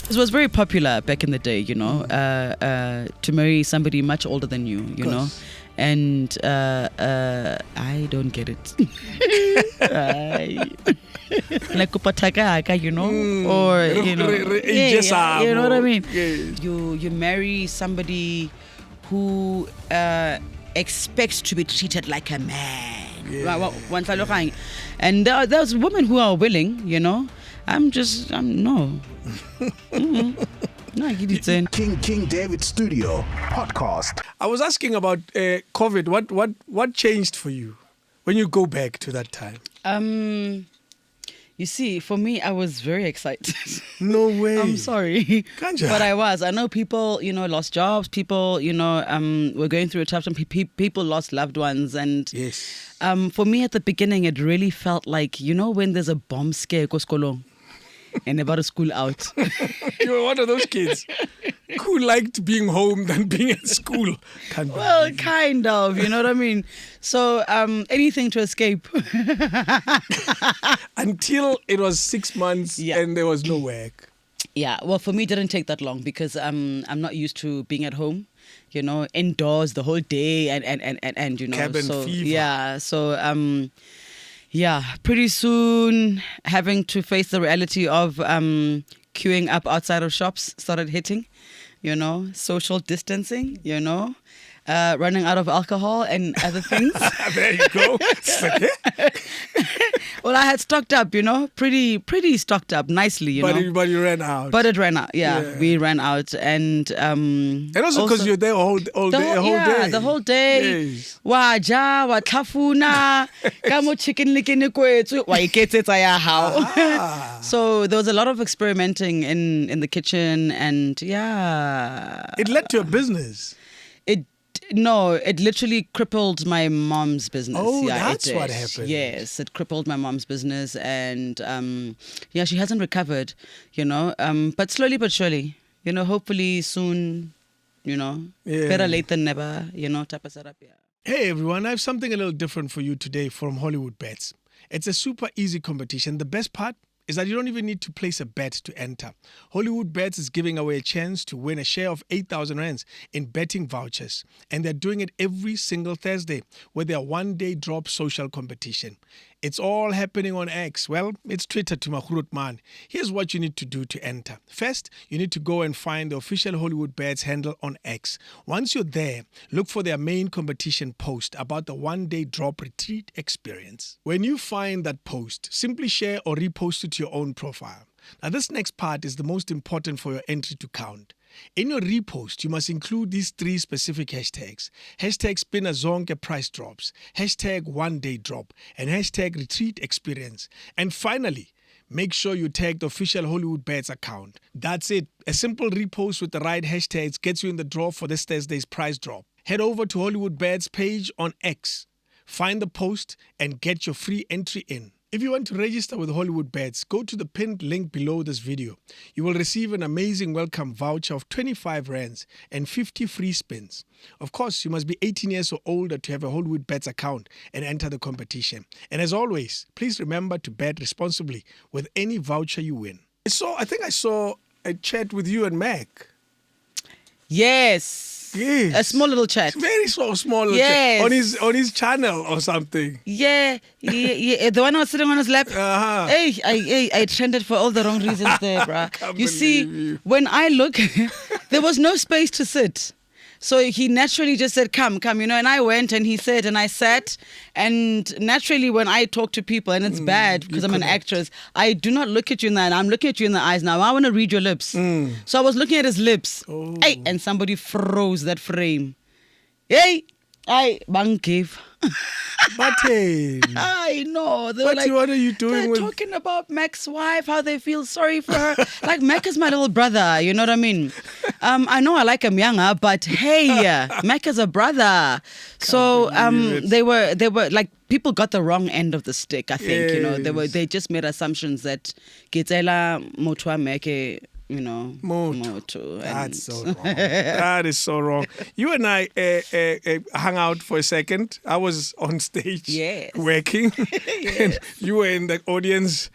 It was very popular back in the day, to marry somebody much older than you know. And I don't get it. Like kupataka, or you know what I mean. You marry somebody who expects to be treated like a man. And there's women who are willing, I'm no. No, King David Studio podcast. I was asking about COVID. What changed for you when you go back to that time? You see, for me, I was very excited. No way. I'm sorry. Ganja. But I was. I know people, lost jobs. People, were going through a tough time. People lost loved ones. And yes. For me, at the beginning, it really felt like, when there's a bomb scare, Koskolo, and about to school out. You were one of those kids who liked being home than being at school. Well, kind of, you know what I mean? So anything to escape. Until it was 6 months and there was no work. Yeah, well, for me, it didn't take that long because I'm not used to being at home, indoors the whole day and Cabin fever. Yeah, so pretty soon having to face the reality of queuing up outside of shops started hitting, social distancing, running out of alcohol and other things. There you go. Well, I had stocked up, pretty stocked up nicely, But you ran out. But it ran out, we ran out. And also because you're there all day. The whole day. Yes. Waja, watafuna, kamo chicken likini kwetu, waikete ya how. So there was a lot of experimenting in the kitchen and It led to a business. No, it literally crippled my mom's business. Oh, that's what happened. Yes, it crippled my mom's business, and she hasn't recovered. But slowly but surely, hopefully soon, better late than never. Tapa sarap. Hey everyone, I have something a little different for you today from Hollywood Bets. It's a super easy competition. The best part is that you don't even need to place a bet to enter. Hollywood Bets is giving away a chance to win a share of 8,000 rands in betting vouchers. And they're doing it every single Thursday with their one-day drop social competition. It's all happening on X. Well, it's Twitter to Mahurut Man. Here's what you need to do to enter. First, you need to go and find the official Hollywood Bets handle on X. Once you're there, look for their main competition post about the one-day drop retreat experience. When you find that post, simply share or repost it to your own profile. Now, this next part is the most important for your entry to count. In your repost, you must include these 3 specific hashtags. Hashtag Spinazonke price drops, hashtag one day drop, and hashtag retreat experience. And finally, make sure you tag the official Hollywood Bets account. That's it. A simple repost with the right hashtags gets you in the draw for this Thursday's prize drop. Head over to Hollywood Bets page on X. Find the post and get your free entry in. If you want to register with Hollywood Bets, go to the pinned link below this video. You will receive an amazing welcome voucher of 25 rands and 50 free spins. Of course, you must be 18 years or older to have a Hollywood Bets account and enter the competition. And as always, please remember to bet responsibly with any voucher you win. I think I saw a chat with you and Mac. Yes. A small little chat. Very small little chat. On his channel or something. Yeah. The one I was sitting on his lap. Hey, I trended for all the wrong reasons there, bruh. You see, when I look, there was no space to sit. So he naturally just said, come, and I went and he said, and I sat. And naturally, when I talk to people, and it's bad because I'm an actress, I do not look at you in the eye. I'm looking at you in the eyes now. I want to read your lips. So I was looking at his lips. Oh. Hey, and somebody froze that frame. Hey, bang cave. But I know. What are you doing? They're talking about Mac's wife, how they feel sorry for her. Like, Mac is my little brother, you know what I mean? I know I like him younger, but hey, Mac is a brother. So they were like, people got the wrong end of the stick, I think. Yes. They just made assumptions that Gitela Motwa Meke, Moto. That's so wrong. That is so wrong. You and I hung out for a second. I was on stage working. And you were in the audience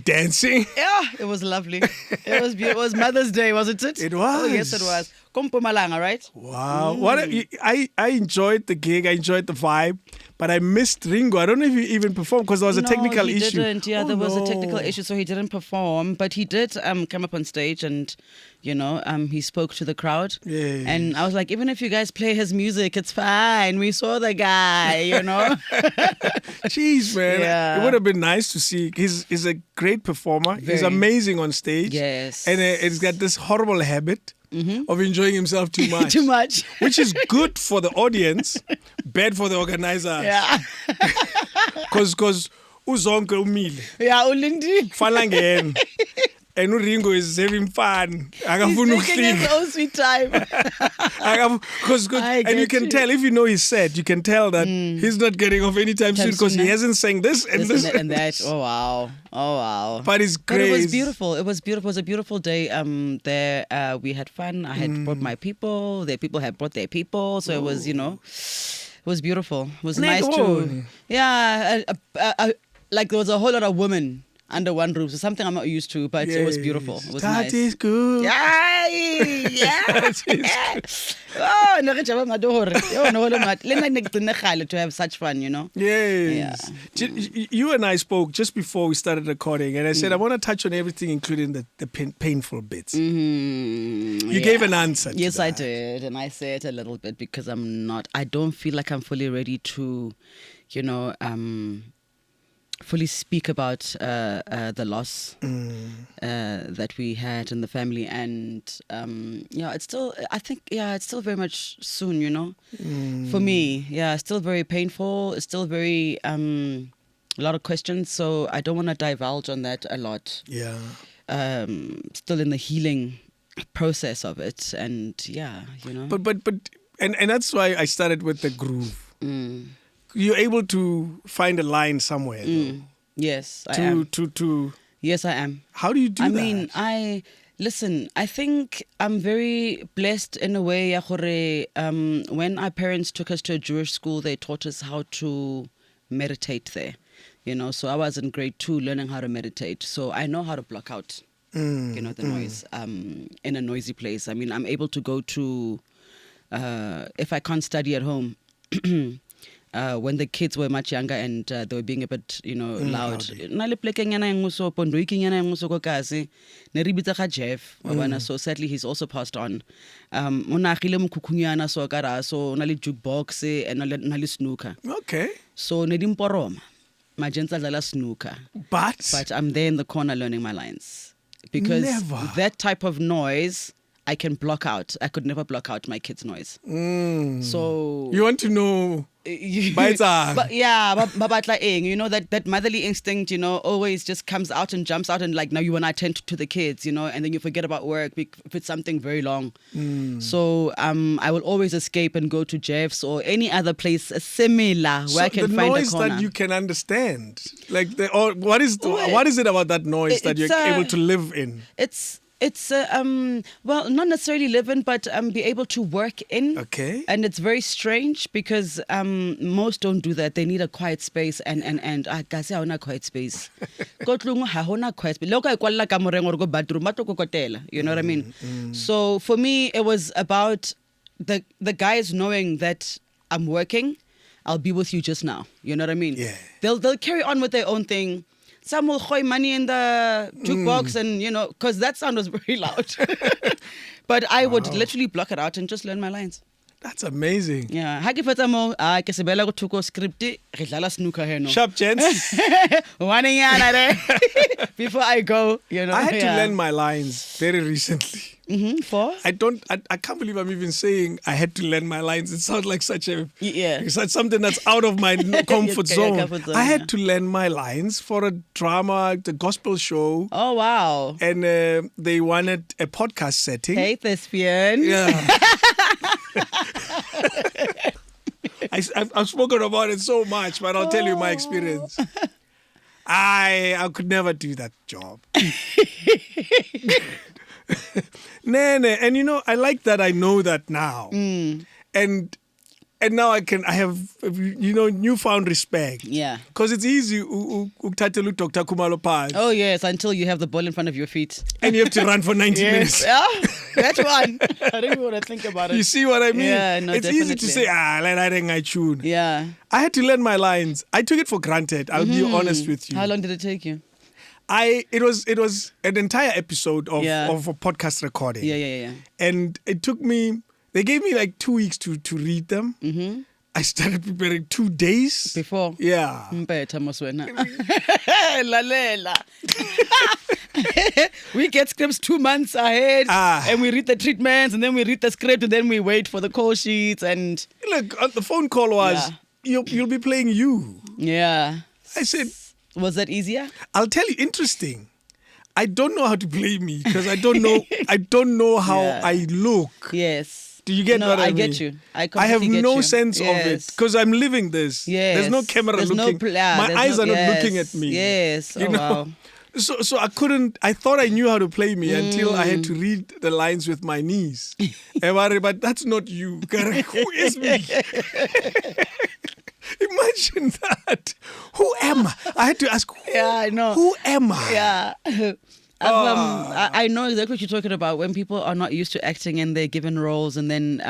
Dancing. Yeah, it was lovely. It was beautiful. It was Mother's Day, wasn't it? It was. Oh, yes, it was. Kumpumalanga, right? Wow. I enjoyed the gig. I enjoyed the vibe. But I missed Ringo. I don't know if he even performed because there was a technical issue. No, he didn't. Yeah, there was a technical issue, so he didn't perform. But he did come up on stage and, he spoke to the crowd. Yes. And I was like, even if you guys play his music, it's fine. We saw the guy, Jeez, man. Yeah. It would have been nice to see. He's a great performer. He's amazing on stage. Yes. And he's got this horrible habit of enjoying himself too much. Too much. Which is good for the audience, bad for the organizers. Yeah. Because uzonke umile. Yeah, Ulindi. Falangeni. And Ringo is having fun. He's taking his own sweet time. And you can tell, if you know his set, you can tell that he's not getting off anytime soon because he hasn't sang this and this. And that. Oh, wow. But it's great. But it was beautiful. It was a beautiful day. There, we had fun. I had brought my people. Their people had brought their people. So it was, it was beautiful. It was nice to... Yeah, like there was a whole lot of women under one roof. So something I'm not used to, but it was beautiful. It was nice. That is good. Yeah. Oh, no, to have such fun, Yes. Yeah. You and I spoke just before we started recording, and I said, I want to touch on everything, including the painful bits. You gave an answer to Yes, that. I did. And I said a little bit because I don't feel like I'm fully ready to, fully speak about the loss that we had in the family, and it's still very much soon, for me. Yeah, it's still very painful. It's still very a lot of questions. So I don't want to divulge on that a lot. Yeah. Still in the healing process of it, and But and that's why I started with the groove. You're able to find a line somewhere. Though, yes, I am. Yes, I am. How do you do that? I think I'm very blessed in a way. When our parents took us to a Jewish school, they taught us how to meditate there. So I was in grade 2 learning how to meditate. So I know how to block out, the noise in a noisy place. I mean, I'm able to go to, if I can't study at home, when the kids were much younger and they were being a bit, loud. So sadly, he's also passed on. Okay. So snooker. But I'm there in the corner learning my lines. Because that type of noise I can block out. I could never block out my kids' noise. So you want to know but that motherly instinct, always just comes out and jumps out, and like now you want to attend to the kids, and then you forget about work if it's something very long. So I will always escape and go to Jeff's or any other place similar where I can find a corner. The noise that you can understand, what is it about that noise that you're able to live in? It's not necessarily live in, but be able to work in. Okay. And it's very strange because most don't do that. They need a quiet space, and I guess I want quiet space. You know what I mean? So for me, it was about the guys knowing that I'm working. I'll be with you just now. You know what I mean? Yeah. They'll carry on with their own thing. Some will throw money in the jukebox and, because that sound was very loud. But I would literally block it out and just learn my lines. That's amazing. Yeah. Sharp, gents. Before I go, I had to learn my lines very recently. For? I can't believe I'm even saying I had to learn my lines. It sounds like it's like something that's out of my comfort zone. I had to learn my lines for a drama, the gospel show. Oh, wow. And they wanted a podcast setting. Hey, thespian. Yeah. I've spoken about it so much, but I'll tell you my experience. I could never do that job. And I like that I know that now. And And now I have, newfound respect. Yeah. Because it's easy ukuthathela Dr. Khumalo phansi. Oh, yes, until you have the ball in front of your feet. And you have to run for 90 minutes. Yeah, that's one. I don't even want to think about it. You see what I mean? Yeah, no, it's definitely. easy to say, I tune. Yeah. I had to learn my lines. I took it for granted. I'll be honest with you. How long did it take you? It was an entire episode of a podcast recording. Yeah. And it took me, they gave me like 2 weeks to read them. Mm-hmm. I started preparing 2 days. Before? Yeah. Lalela. We get scripts 2 months ahead and we read the treatments and then we read the script and then we wait for the call sheets and... Look, the phone call was, you'll be playing you. Yeah. I said... Was that easier? I'll tell you, interesting. I don't know how to play me because I don't know how I look. Yes. Do you get what I mean? I get you. I have get no you. sense of it because I'm living this. Yes. There's no camera looking. My eyes are not looking at me. Yes. You know? Wow. So I couldn't. I thought I knew how to play me until I had to read the lines with my knees. But that's not you. Who is me? Imagine that. Who am I? I had to ask. I know. Who am I? Yeah. I know exactly what you're talking about when people are not used to acting and they're given roles and then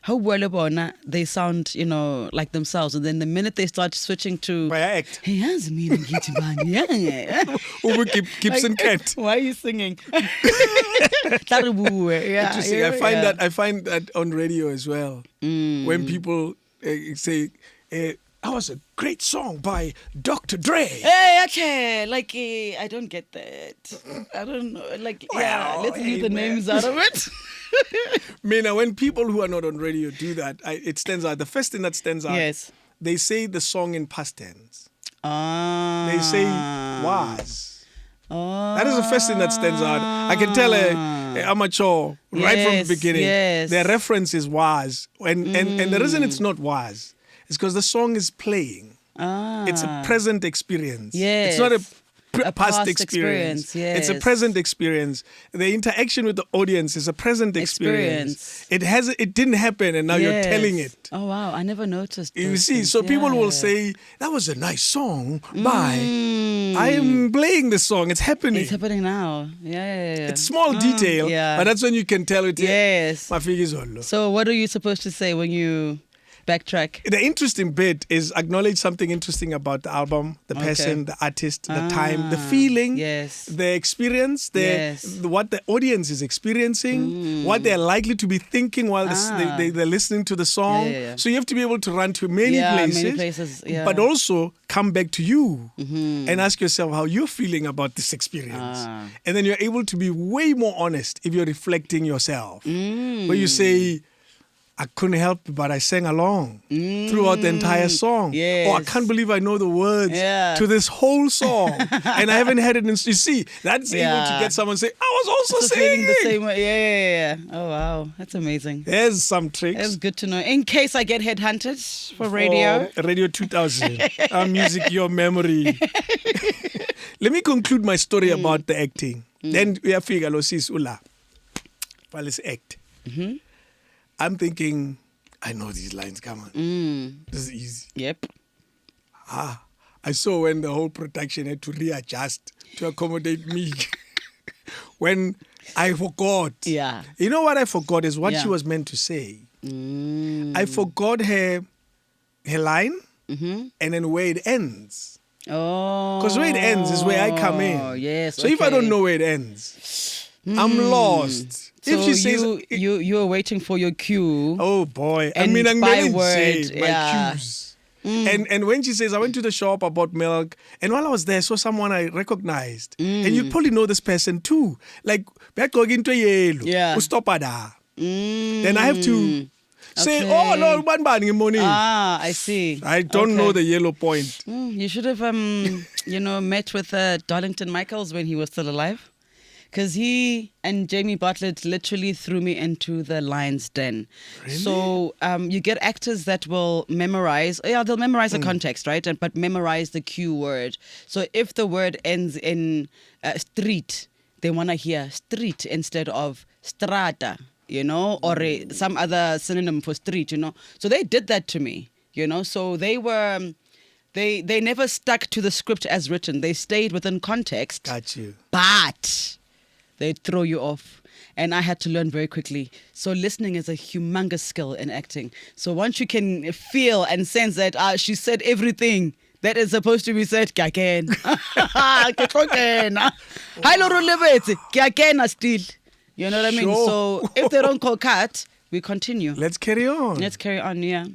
how well they sound, like themselves. And then the minute they start switching to act. Hey, that's me. Gibson Cat. Why are you singing? Interesting. I find that on radio as well. When people say, that was a great song by Dr. Dre. Hey, okay. I don't get that. I don't know. Let's leave the names out of it. Mina, when people who are not on radio do that, it stands out. The first thing that stands out, they say the song in past tense. They say was. That is the first thing that stands out. I can tell a amateur right from the beginning. Their reference is was. And the reason it's not was is because the song is playing. It's a present experience. It's not a past experience. It's a present experience. The interaction with the audience is a present experience. It didn't happen and now you're telling it. Oh wow, I never noticed. You see, so people will say, that was a nice song by... I am playing the song. It's happening. It's happening now. Yeah. It's small detail, but that's when you can tell it. Yes. So what are you supposed to say when you... backtrack? The interesting bit is acknowledge something interesting about the album, the person, the artist, the time, the feeling, the experience, what the audience is experiencing, what they're likely to be thinking while they're listening to the song. So you have to be able to run to many places, but also come back to you and ask yourself how you're feeling about this experience. And then you're able to be way more honest if you're reflecting yourself. Where you say, I couldn't help it, but I sang along throughout the entire song. I can't believe I know the words to this whole song. And I haven't had it in... You see, that's able to get someone to say, I was also singing the same way. Yeah. Oh, wow. That's amazing. There's some tricks. That's good to know. In case I get headhunted for radio. Radio 2000. Our music, your memory. Let me conclude my story about the acting. Then we have figure sis ula. Well, let's act. I'm thinking, I know these lines, come on. This is easy. Yep. I saw when the whole production had to readjust to accommodate me. When I forgot. Yeah. You know what I forgot is what she was meant to say. I forgot her line and then where it ends. Oh. Because where it ends is where I come in. Yes. So if I don't know where it ends, I'm lost. So if she says you are waiting for your cue. Oh boy. And I'm by word, my cues. And when she says, I went to the shop, I bought milk, and while I was there, I saw someone I recognized. And you probably know this person too. Like, into yellow. Stop da. Then I have to say, oh no, money. I see. I don't know the yellow point. You should have met with Darlington Michaels when he was still alive. Because he and Jamie Bartlett literally threw me into the lion's den. Really? So you get actors that will memorize. Yeah, they'll memorize the context, right? But memorize the cue word. So if the word ends in street, they want to hear street instead of strata. or some other synonym for street, So they did that to me, So they were, they never stuck to the script as written. They stayed within context. Got you. But they'd throw you off. And I had to learn very quickly. So listening is a humongous skill in acting. So once you can feel and sense that she said everything that is supposed to be said, ke a kena. Ke tlo kena. Ha e le hore o lebetse, ke a kena still. You know what I mean? Sure. So if they don't call cut, we continue. Let's carry on. Let's carry on, yeah.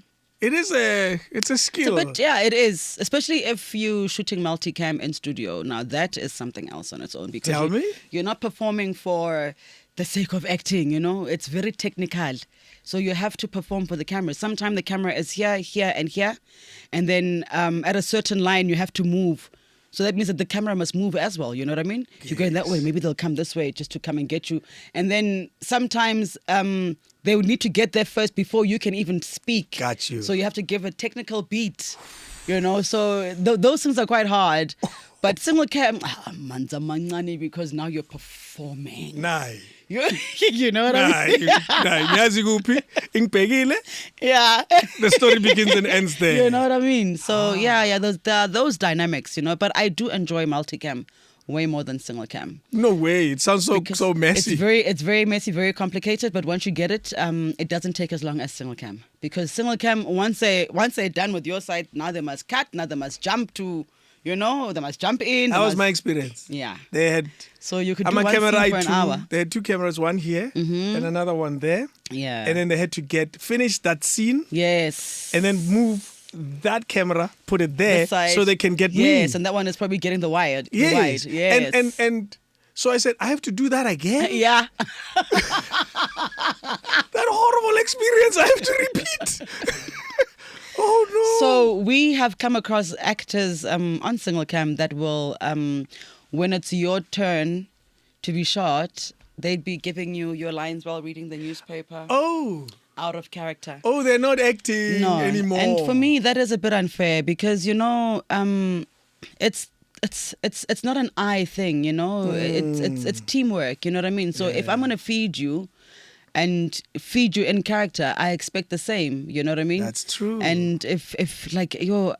It's a skill. But yeah, it is. Especially if you're shooting multicam in studio. Now that is something else on its own. Because Tell me. You're not performing for the sake of acting, It's very technical. So you have to perform for the camera. Sometimes the camera is here, here, and here. And then at a certain line, you have to move. So that means that the camera must move as well. You know what I mean? Yes. You're going that way. Maybe they'll come this way just to come and get you. And then sometimes they would need to get there first before you can even speak. Got you. So you have to give a technical beat, So those things are quite hard. But single cam, manza mancane, because now you're performing. Nah. You know what I mean? Nyazi kuphi? Ingibhekile? Yeah. The story begins and ends there. You know what I mean? So yeah, there are those dynamics, But I do enjoy multicam way more than single cam. No way. It sounds so messy. It's very messy, very complicated. But once you get it, it doesn't take as long as single cam, because single cam, once they're done with your side, now they must cut. Now they must jump to. They must jump in. That was my experience. Yeah. They had. So you could do one scene for an hour. They had two cameras, one here and another one there. Yeah. And then they had to finish that scene. Yes. And then move that camera, put it there, so they can get me. Yes, and that one is probably getting the wide. Yes. The wide. Yes. And so I said, I have to do that again? Yeah. That horrible experience I have to repeat. Oh, no. So we have come across actors on single cam that will, when it's your turn to be shot, they'd be giving you your lines while reading the newspaper. Oh. Out of character. Oh, they're not acting anymore. And for me, that is a bit unfair because, it's not an I thing, It's teamwork, you know what I mean? So if I'm going to feed you and feed you in character, I expect the same, you know what I mean? That's true. And if like I will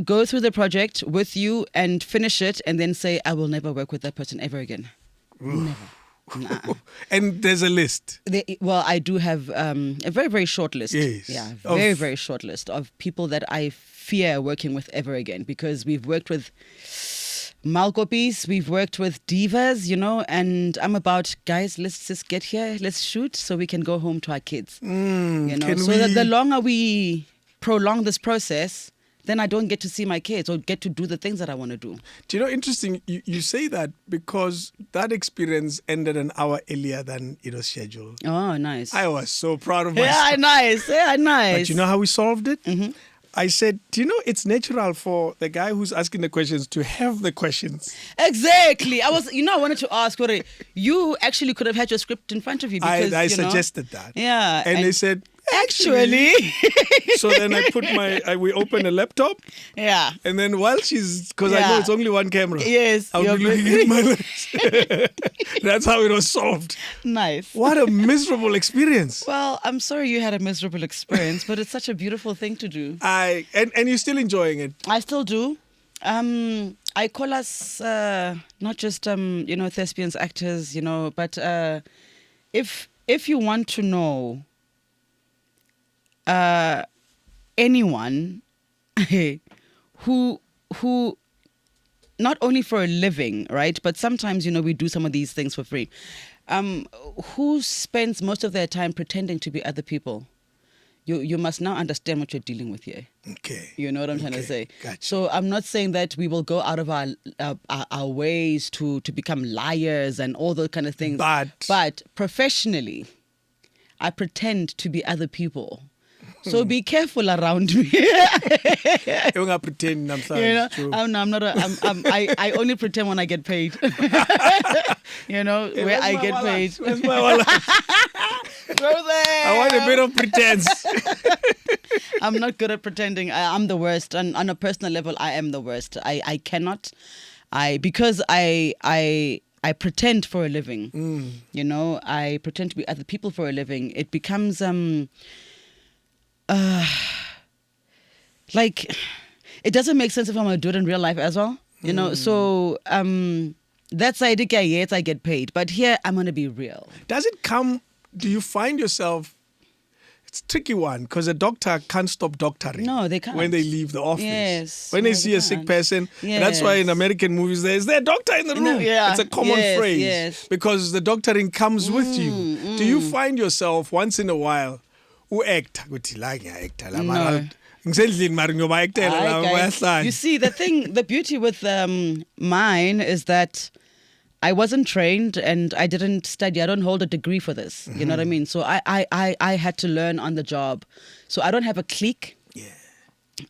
go through the project with you and finish it and then say I will never work with that person ever again. Never. Nah. And there's a list. I do have a very, very short list. Yes. Yeah, very, very short list of people that I fear working with ever again, because we've worked with Malcopies, we've worked with divas, and I'm about, guys, let's just get here, let's shoot so we can go home to our kids. That the longer we prolong this process, then I don't get to see my kids or get to do the things that I want to do. Do you know, interesting, you say that because that experience ended an hour earlier than it was scheduled. Oh, nice. I was so proud of myself. Yeah, nice. Yeah, nice. But you know how we solved it? Mm-hmm. I said, do you know it's natural for the guy who's asking the questions to have the questions? Exactly. I wanted to ask, you actually could have had your script in front of you. Because, I suggested that. Yeah. And they said, actually. So then we opened a laptop. Yeah. And then while because I know it's only one camera. Yes. I'll be looking at my lips. That's how it was solved. Nice. What a miserable experience. Well, I'm sorry you had a miserable experience, but it's such a beautiful thing to do. And you're still enjoying it. I still do. I call us not just thespians, actors, but if you want to know anyone who not only for a living, right, but sometimes we do some of these things for free, who spends most of their time pretending to be other people, you must now understand what you're dealing with here. Okay. You know what I'm trying to say? Gotcha. So I'm not saying that we will go out of our ways to become liars and all those kind of things. But professionally, I pretend to be other people. So be careful around me. You're not pretending. I'm sorry. I'm not. I only pretend when I get paid. Where I get paid. Where's my wallet? I want a bit of pretense. I'm not good at pretending. I'm the worst. And on a personal level, I am the worst. I cannot. Because I I pretend for a living. You know, I pretend to be other people for a living. It becomes like it doesn't make sense if I'm gonna do it in real life as well. You know, so that's I get paid, but here I'm gonna be real. Does it come? Do you find yourself? It's a tricky one because a doctor can't stop doctoring. No, they can't. When they leave the office. Yes. When they see a sick person. Yes. And that's why in American movies, is there a doctor in the room? Yeah. It's a common phrase. Yes. Because the doctoring comes with you. Do you find yourself once in a while, actor? No. You see, the beauty with mine is that I wasn't trained and I didn't study. I don't hold a degree for this. You know what I mean? So I had to learn on the job. So I don't have a clique. Yeah.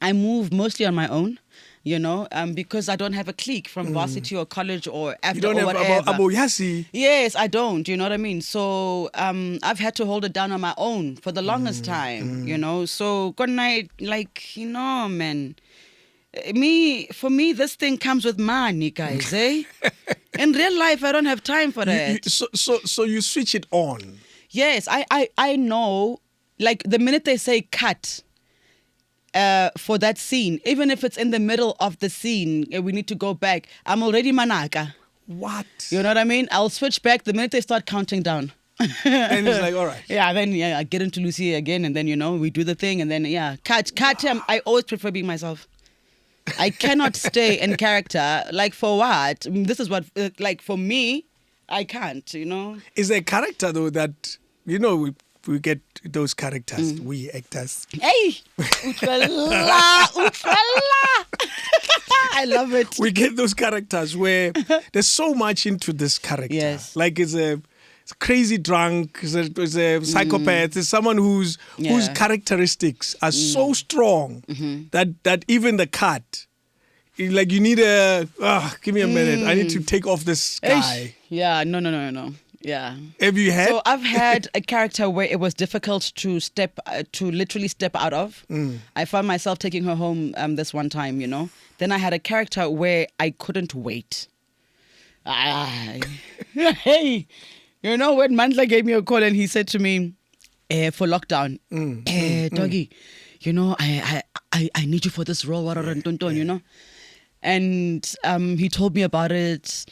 I move mostly on my own, you know, because I don't have a clique from varsity or college or after You don't or have whatever. Abo Yasi. Yes, I don't. You know what I mean? So I've had to hold it down on my own for the longest time, you know. So good night, like, you know, man. For me, this thing comes with money, guys, eh? In real life, I don't have time for that. So you switch it on. Yes, I know, like the minute they say cut for that scene, even if it's in the middle of the scene, we need to go back, I'm already MANAKA. What? You know what I mean? I'll switch back the minute they start counting down. And it's like, all right. Yeah, then I get into Lucy again, and then, you know, we do the thing, and then, cut. I always prefer being myself. I cannot stay in character. Like, for what? I mean, this is what, like, for me, I can't, you know? Is there a character, though, that, you know, we get those characters, we actors. Hey! Utfella! I love it. We get those characters where there's so much into this character. Yes. Like, it's a crazy drunk, it's a psychopath, it's someone whose characteristics are so strong that even the cut, like you need give me a minute, I need to take off this guy. Yeah, no. Yeah. Have you had? So I've had a character where it was difficult to literally step out of. I found myself taking her home this one time, you know. Then I had a character where I couldn't wait. Hey. You know, when Mandla gave me a call and he said to me, for lockdown, doggy, you know, I need you for this role, you know. And he told me about it.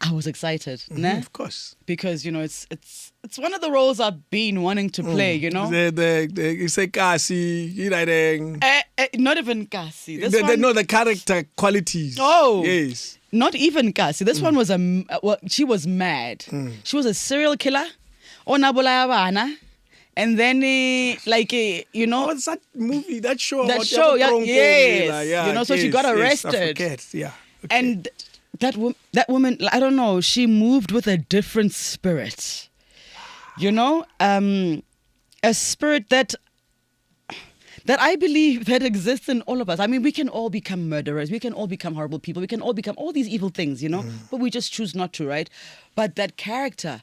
I was excited. Nah? Of course. Because, you know, it's one of the roles I've been wanting to play, you know. You say Kasi, not even Kasi. The character qualities. Oh. Yes. Not even Kasi. This one was she was mad. She was a serial killer. And then, you know. What's that movie? That show? That show, yes. Yeah, you know, so she got arrested. I forget. Yeah. Okay. And that woman, I don't know, she moved with a different spirit. You know, a spirit that I believe that exists in all of us. I mean, we can all become murderers. We can all become horrible people. We can all become all these evil things, you know, but we just choose not to, right? But that character,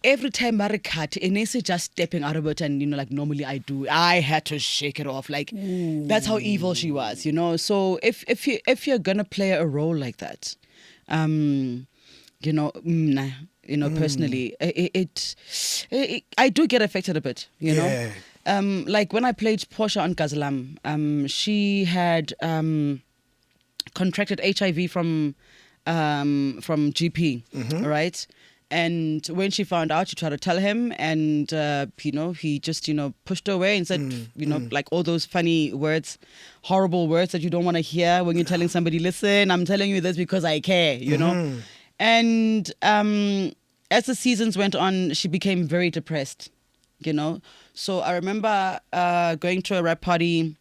every time Marikat, Inesi just stepping out of it, and, you know, like normally I do, I had to shake it off. Like, that's how evil she was, you know? So if you're going to play a role like that, you know, personally, I do get affected a bit, you know? Like when I played Portia on Gazalam, she had contracted HIV from GP, right? And when she found out, she tried to tell him, and you know, he just, you know, pushed her away and said, you know, like all those funny words, horrible words that you don't want to hear when you're telling somebody, listen, I'm telling you this because I care, you know. And as the seasons went on, she became very depressed, you know. So I remember going to a rap party,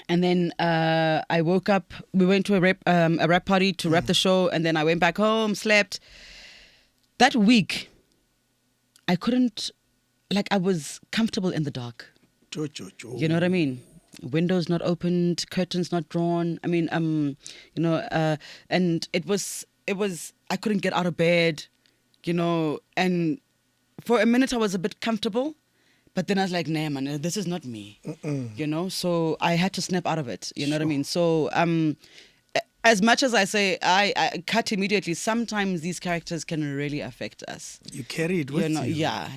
and then I woke up. We went to a rap party to rap the show, and then I went back home, slept. That week, I couldn't, like, I was comfortable in the dark. You know what I mean? Windows not opened, curtains not drawn. I mean, you know, and it was. I couldn't get out of bed, you know, and for a minute I was a bit comfortable, but then I was like, nah, man, this is not me, you know. So I had to snap out of it. You know what I mean? So as much as I say I cut immediately, sometimes these characters can really affect us. You carry it with you. Yeah,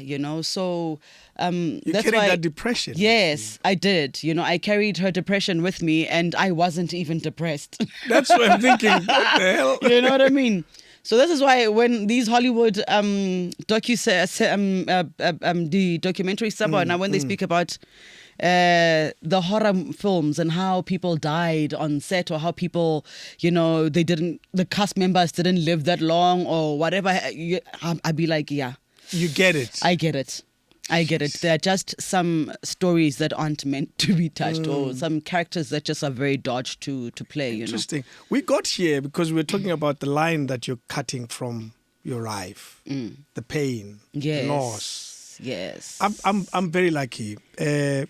so you that's carried why, that depression. Yes, I did. I carried her depression with me, and I wasn't even depressed. That's what I'm thinking. What the hell? You know what I mean? So this is why when these Hollywood the documentary stuff, now when they speak about the horror films and how people died on set, or how people, the cast members didn't live that long or whatever, I'd be like, yeah. You get it. I get it. There are just some stories that aren't meant to be touched, or some characters that just are very dodged to play. Interesting. We got here because we're talking about the line that you're cutting from your life, the pain, the loss. Yes. I'm very lucky.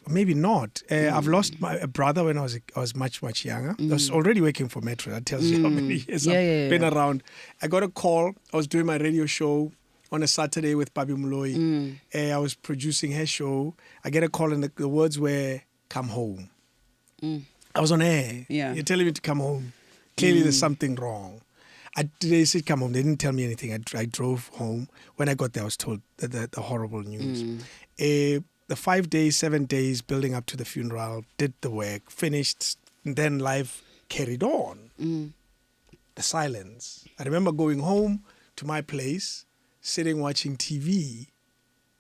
Maybe not. I've lost my brother when I was much younger. I was already working for Metro. That tells you how many years I've been around. I got a call. I was doing my radio show on a Saturday with Babi Muloi. I was producing her show. I get a call and the words were, "Come home." I was on air. Yeah. You're telling me to come home. Clearly there's something wrong. They said come home. They didn't tell me anything. I drove home. When I got there, I was told the horrible news. The 5 days, 7 days building up to the funeral, did the work, finished, and then life carried on. The silence. I remember going home to my place, sitting watching TV,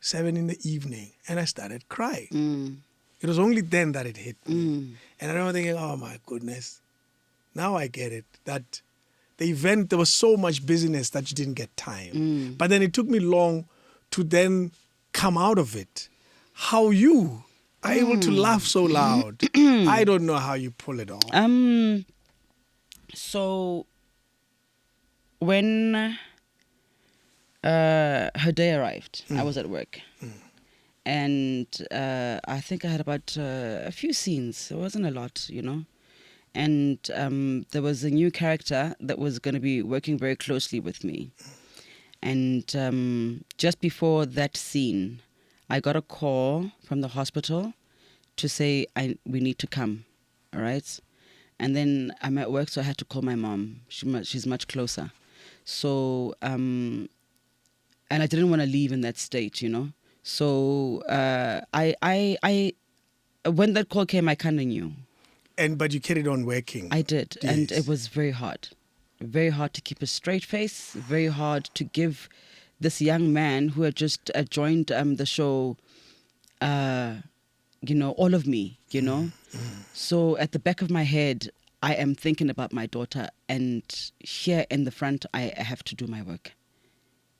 7 p.m, and I started crying. It was only then that it hit me. And I remember thinking, oh my goodness, now I get it. That the event, there was so much busyness that you didn't get time. But then it took me long to then come out of it. How you are able to laugh so loud, I don't know how you pull it off. So when her day arrived, I was at work. And I think I had about a few scenes. It wasn't a lot, And there was a new character that was going to be working very closely with me. And just before that scene, I got a call from the hospital to say we need to come, all right? And then I'm at work, so I had to call my mom. She's much closer. So, and I didn't want to leave in that state, So I when that call came, I kind of knew. But you carried on working. I did. Yes. And it was very hard. Very hard to keep a straight face. Very hard to give this young man who had just joined the show, all of me, So at the back of my head, I am thinking about my daughter. And here in the front, I have to do my work.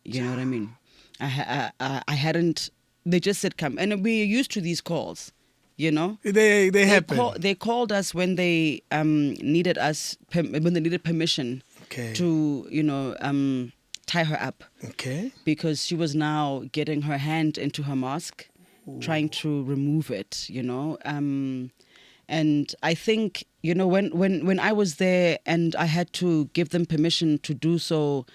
You know what I mean? I hadn't... They just said, come. And we're used to these calls. They happen. They called us when they needed us, when they needed permission to, tie her up. Okay. Because she was now getting her hand into her mask, trying to remove it, And I think, when I was there and I had to give them permission to do so,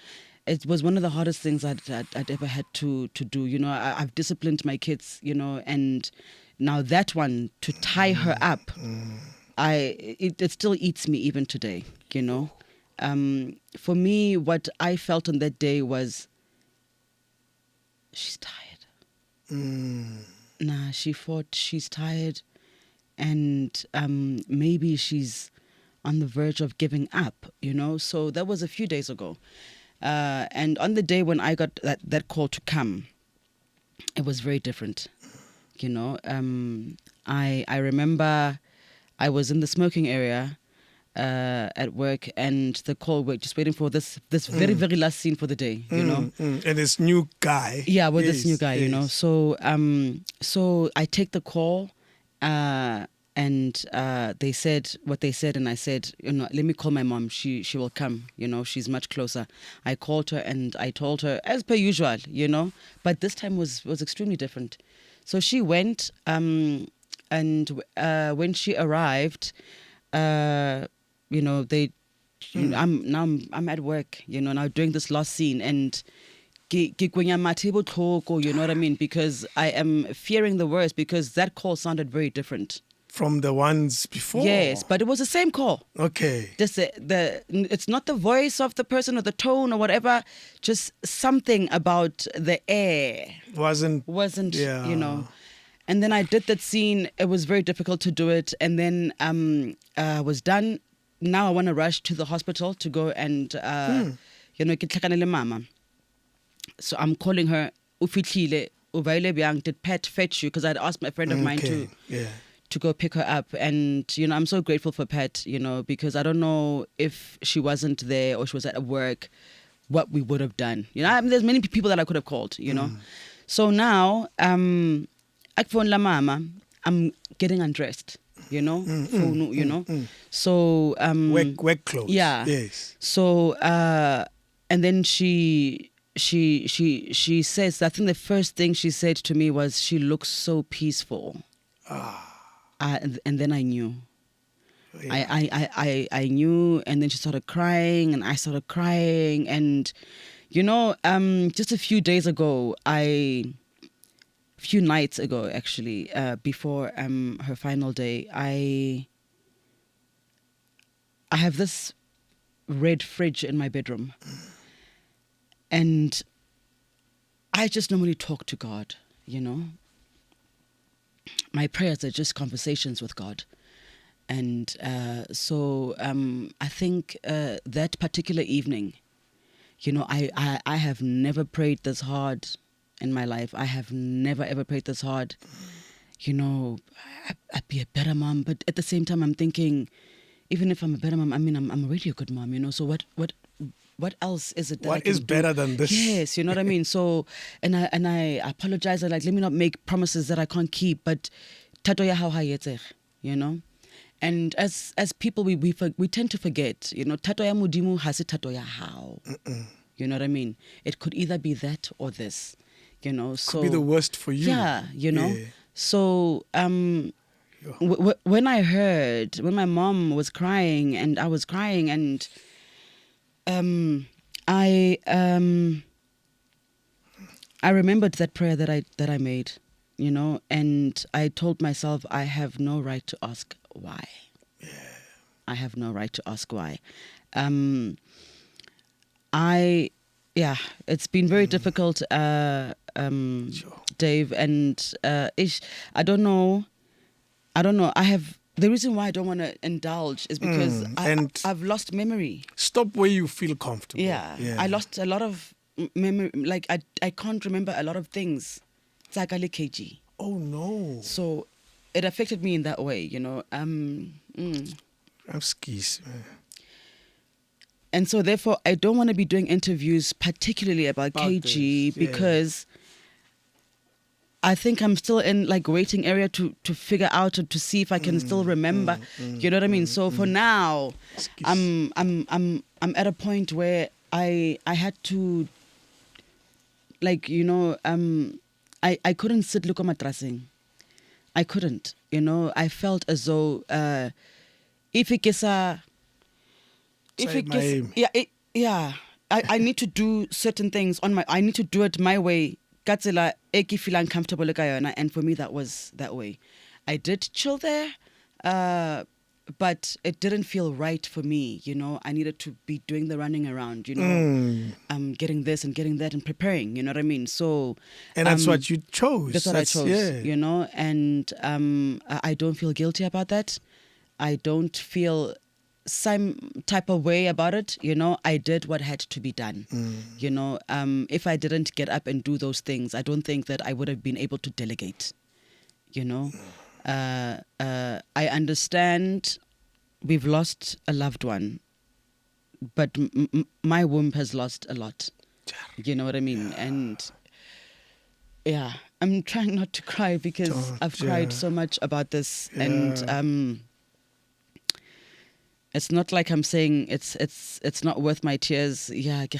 it was one of the hardest things I'd ever had to do. I've disciplined my kids, and now that one, to tie her up, it still eats me even today, For me, what I felt on that day was, she's tired. She thought she's tired, and maybe she's on the verge of giving up, So that was a few days ago. And on the day when I got that call to come, it was very different. I remember I was in the smoking area at work, and the call, we're just waiting for this very, very last scene for the day, And this new guy. Yeah, with this new guy, So so I take the call, and they said what they said, and I said, let me call my mom. She will come, she's much closer. I called her and I told her, as per usual, but this time was extremely different. So she went, and when she arrived, I'm at work, now doing this last scene, and you know what I mean? Because I am fearing the worst, because that call sounded very different. from the ones before. Yes, but it was the same call. Okay. Just it's not the voice of the person or the tone or whatever, just something about the air Wasn't, you know. And then I did that scene. It was very difficult to do it. And then was done. Now I want to rush to the hospital to go and, you know, ke tlhakanele mama. So I'm calling her, Ufitlile, Uvaile Biang, did Pat fetch you? Because I'd asked my friend of mine to go pick her up. And, you know, I'm so grateful for Pat, you know, because I don't know if she wasn't there or she was at work, what we would have done. You know, I mean, there's many people that I could have called, you know. So now, phone la mama, I'm getting undressed, you know, you know. So work clothes. Yeah. Yes. So and then she says, I think the first thing she said to me was, she looks so peaceful. And then I knew. Yeah. I knew, and then she started crying, and I started crying, and you know, just a few days ago, few nights ago actually, before her final day, I have this red fridge in my bedroom, and I just normally talk to God, you know. My prayers are just conversations with God. And so I think that particular evening, you know, I have never prayed this hard in my life. I have never ever prayed this hard. You know, I'd be a better mom, but at the same time I'm thinking, even if I'm a better mom, I mean, I'm already a good mom, you know. So what else is it that I can do? Better than this? Yes, you know what I mean. So and I apologize. I like, let me not make promises that I can't keep. But tato ya hao hayetseg, you know. And as people, we tend to forget, you know, tato ya modimo ha se tato ya hao. You know what I mean? It could either be that or this, you know. So could be the worst for you. Yeah, you know. Yeah. So when my mom was crying and I was crying, and I remembered that prayer that I made, you know, and I told myself, I have no right to ask why. Yeah. I have no right to ask why. It's been very difficult, Dave, and I don't know. The reason why I don't want to indulge is because I've lost memory. Stop where you feel comfortable. Yeah. I lost a lot of memory. Like I can't remember a lot of things. It's like a kg. Oh no. So it affected me in that way, you know. I'm skis. And so therefore I don't want to be doing interviews particularly about KG because I think I'm still in like waiting area to figure out to see if I can still remember. You know what I mean? So for now, I'm at a point where I had to, like, you know, I couldn't sit look at matrasing. I couldn't, you know. I felt as though if it gets I need to do certain things I need to do it my way. Katsela eki feel uncomfortable and for me that was that way. I did chill there, but it didn't feel right for me, you know. I needed to be doing the running around, you know, getting this and getting that and preparing, you know what I mean? So and that's what you chose. That's what I chose, you know, and I don't feel guilty about that. I don't feel some type of way about it, you know. I did what had to be done, you know. If I didn't get up and do those things, I don't think that I would have been able to delegate, you know. I understand we've lost a loved one, but my womb has lost a lot, you know what I mean? And yeah, I'm trying not to cry because I've cried so much about this, and it's not like I'm saying it's not worth my tears. Yeah, do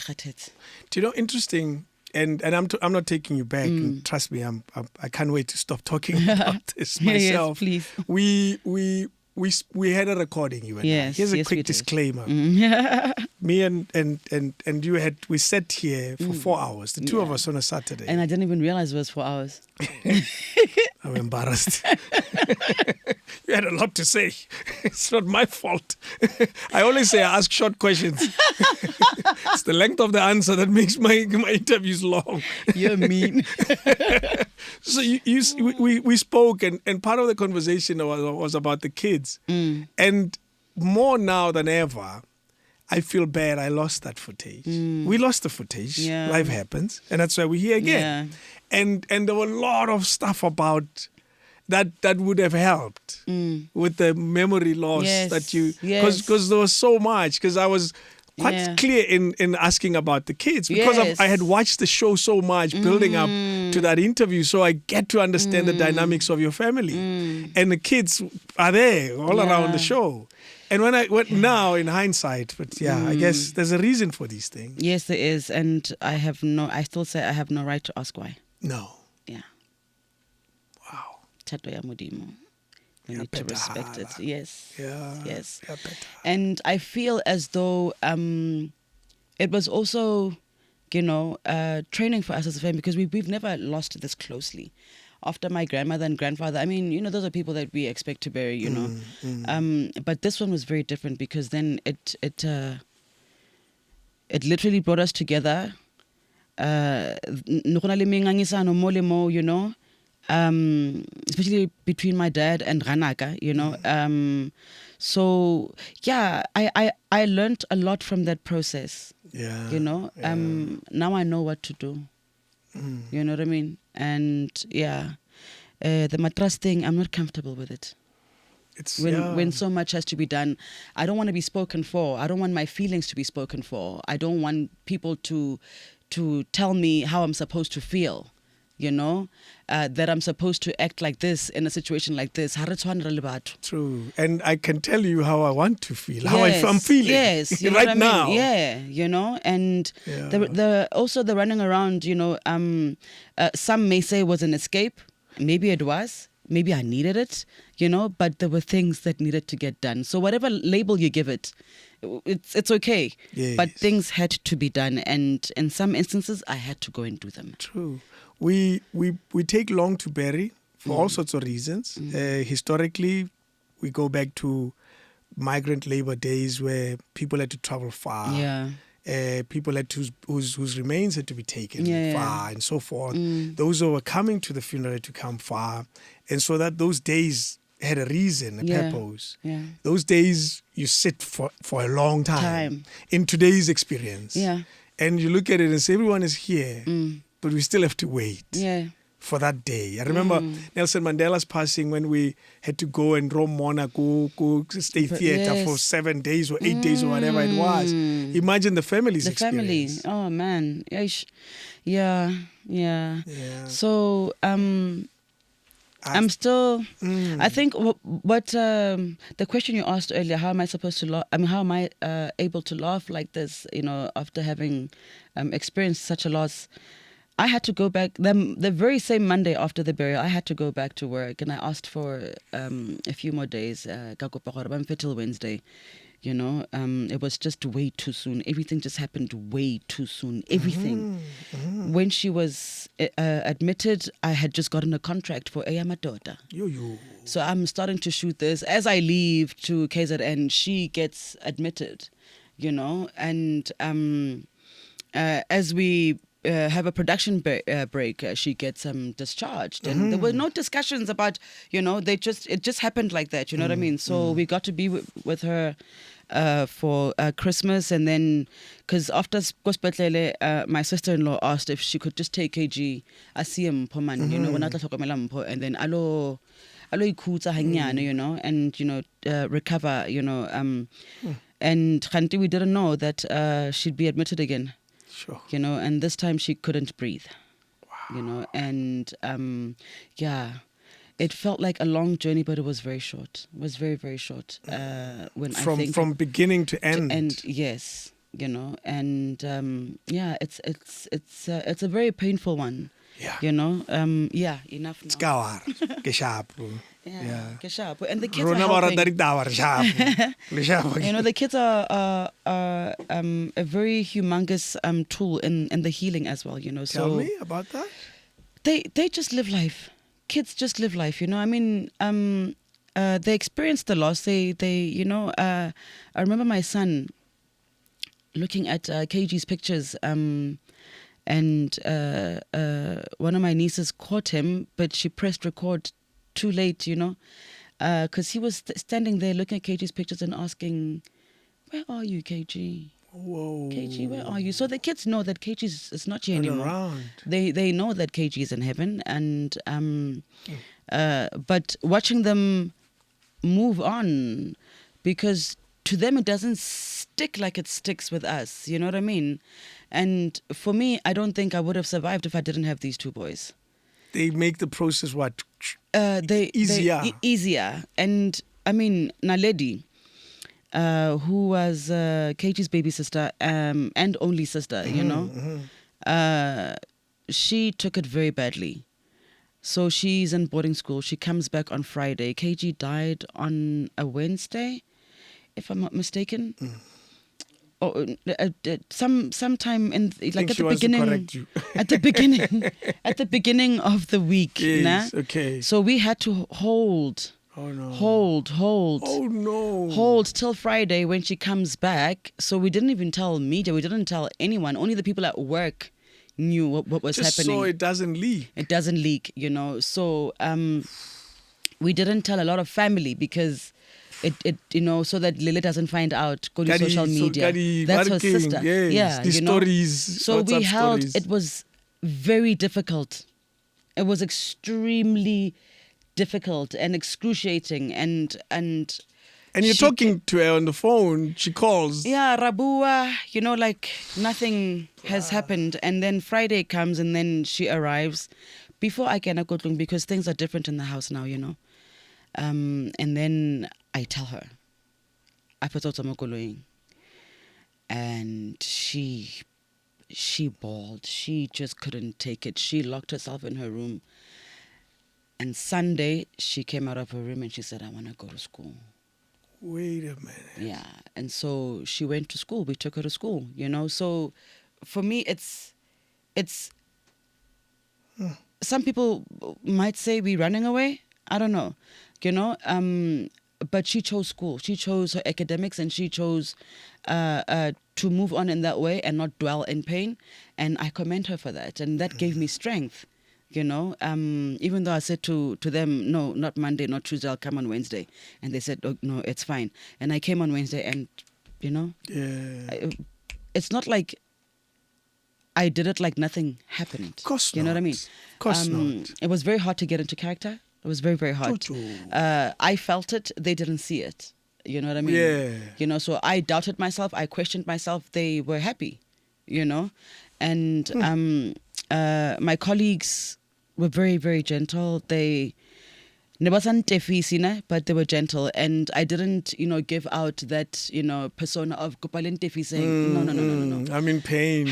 you know, interesting, and I'm not taking you back. And trust me, I can't wait to stop talking about this myself. Yes, please. we had a recording, you and I. Yes, Here's a yes, we quick did. disclaimer. Me and you we sat here for 4 hours, the two of us on a Saturday. And I didn't even realize it was 4 hours. I'm embarrassed. You had a lot to say. It's not my fault. I always say I ask short questions. It's the length of the answer that makes my interviews long. You're mean. So we spoke, and part of the conversation was about the kids. And more now than ever, I feel bad I lost that footage. We lost the footage. Yeah. Life happens. And that's why we're here again. And there were a lot of stuff about that would have helped with the memory loss that you... Because there was so much. Because I was quite clear in asking about the kids. Because I had watched the show so much building up to that interview. So I get to understand the dynamics of your family. And the kids are there all around the show. And when I went now in hindsight, but I guess there's a reason for these things. Yes, there is. And I still say I have no right to ask why. No. Yeah. Wow. Thato ya Modimo. We need to respect it. Yes. Yeah. Yes. Yeah, and I feel as though it was also, training for us as a family, because we've never lost this closely. After my grandmother and grandfather, I mean, those are people that we expect to bury, But this one was very different, because then it literally brought us together. Especially between my dad and RANAKA, So I learned a lot from that process. Now I know what to do. You know what I mean? And the mattress thing, I'm not comfortable with it. It's when so much has to be done, I don't want to be spoken for. I don't want my feelings to be spoken for. I don't want people to tell me how I'm supposed to feel. That I'm supposed to act like this in a situation like this. True. And I can tell you how I want to feel, how I'm feeling right now. Yeah, and also the running around, some may say it was an escape. Maybe it was. Maybe I needed it, but there were things that needed to get done. So whatever label you give it, it's okay. Yes. But things had to be done. And in some instances, I had to go and do them. True. We take long to bury for all sorts of reasons. Historically, we go back to migrant labor days where people had to travel far. Yeah. People had to, whose remains had to be taken far and so forth. Those who were coming to the funeral had to come far. And so that those days had a reason, a purpose. Yeah. Those days you sit for a long time. In today's experience. Yeah. And you look at it and say, everyone is here, but we still have to wait for that day. I remember Nelson Mandela's passing when we had to go and Mona go State Theatre for 7 days or 8 days or whatever it was. Imagine the family's experience. Family. Oh, man. Yeah. So, I'm still. I think what the question you asked earlier: how am I supposed to laugh? How am I able to laugh like this? After having experienced such a loss, I had to go back. The very same Monday after the burial, I had to go back to work, and I asked for a few more days. Till Wednesday. It was just way too soon. Everything just happened way too soon. Everything. When she was admitted, I had just gotten a contract for Ayamadota. So I'm starting to shoot this. As I leave to KZN, she gets admitted, and as we have a production break, she gets discharged, and there were no discussions about, it just happened like that. You know what I mean? So we got to be with her for Christmas, and then because after Gospetlele, my sister-in-law asked if she could just take KG asiyem poman, when I and then alo ikutsa hanyane, and recover, and Khanti, we didn't know that she'd be admitted again. Sure. And this time she couldn't breathe. Wow. And it felt like a long journey, but it was very short. It was very, very short. From beginning to end. Yes, and it's a very painful one. Yeah. Enough now. Skawar, geshapu. Yeah. Ke sharp. And the kids are Rona ba rata helping. ditaba, re sharp. Le sharp. You know, the kids are a very humongous tool in the healing as well, you know. Tell So me about that. they just live life. Kids just live life, you know. I mean, they experience the loss. They you know, I remember my son looking at KG's pictures, and one of my nieces caught him, but she pressed record too late, you know, because he was standing there looking at KG's pictures and asking, "Where are you, KG? Whoa. KG, where are you?" So the kids know that KG is not here Not anymore. around. They know that KG is in heaven, and but watching them move on, because to them it doesn't stick like it sticks with us. You know what I mean? And for me, I don't think I would have survived if I didn't have these two boys. They make the process what? Easier. Easier. And I mean, Naledi, who was KG's baby sister and only sister, you know, she took it very badly. So she's in boarding school. She comes back on Friday. KG died on a Wednesday, if I'm not mistaken. Or sometime in like at the beginning, at the beginning of the week. Yes, nah? okay. So we had to hold. Oh no. Hold. Oh no. Hold till Friday when she comes back. So we didn't even tell media. We didn't tell anyone. Only the people at work knew what was Just happening. so it doesn't leak. It doesn't leak, you know. So we didn't tell a lot of family because it you know, so that Lily doesn't find out. Go to social media. That's her sister. Yes, yeah, the you know? stories. So we WhatsApp held. stories. It was very difficult. It was extremely difficult and excruciating, and you're talking to her on the phone. She calls. yeah, Rabua, you know, like nothing has happened. And then Friday comes and then she arrives before I can go because things are different in the house now, you know. And then I tell her, I put out some, and she bawled. She just couldn't take it. She locked herself in her room. And Sunday, she came out of her room and she said, "I want to go to school." Wait a minute. Yeah. And so she went to school. We took her to school, you know. So for me, it's some people might say we're running away. I don't know, you know. But she chose school. She chose her academics, and she chose to move on in that way and not dwell in pain. And I commend her for that. And that gave me strength. You know, even though I said to them, no, not Monday, not Tuesday, I'll come on Wednesday. And they said, oh, no, it's fine. And I came on Wednesday and, you know, it's not like I did it like nothing happened. Of course you know what I mean? Of course not. It was very hard to get into character. It was very, very hard. I felt it. They didn't see it. You know what I mean? Yeah. You know, so I doubted myself. I questioned myself. They were happy, you know. And my colleagues were very, very gentle. They wasn't tefisi, but they were gentle. And I didn't, you know, give out that, you know, persona of kupalen tefi saying, no. I'm in pain.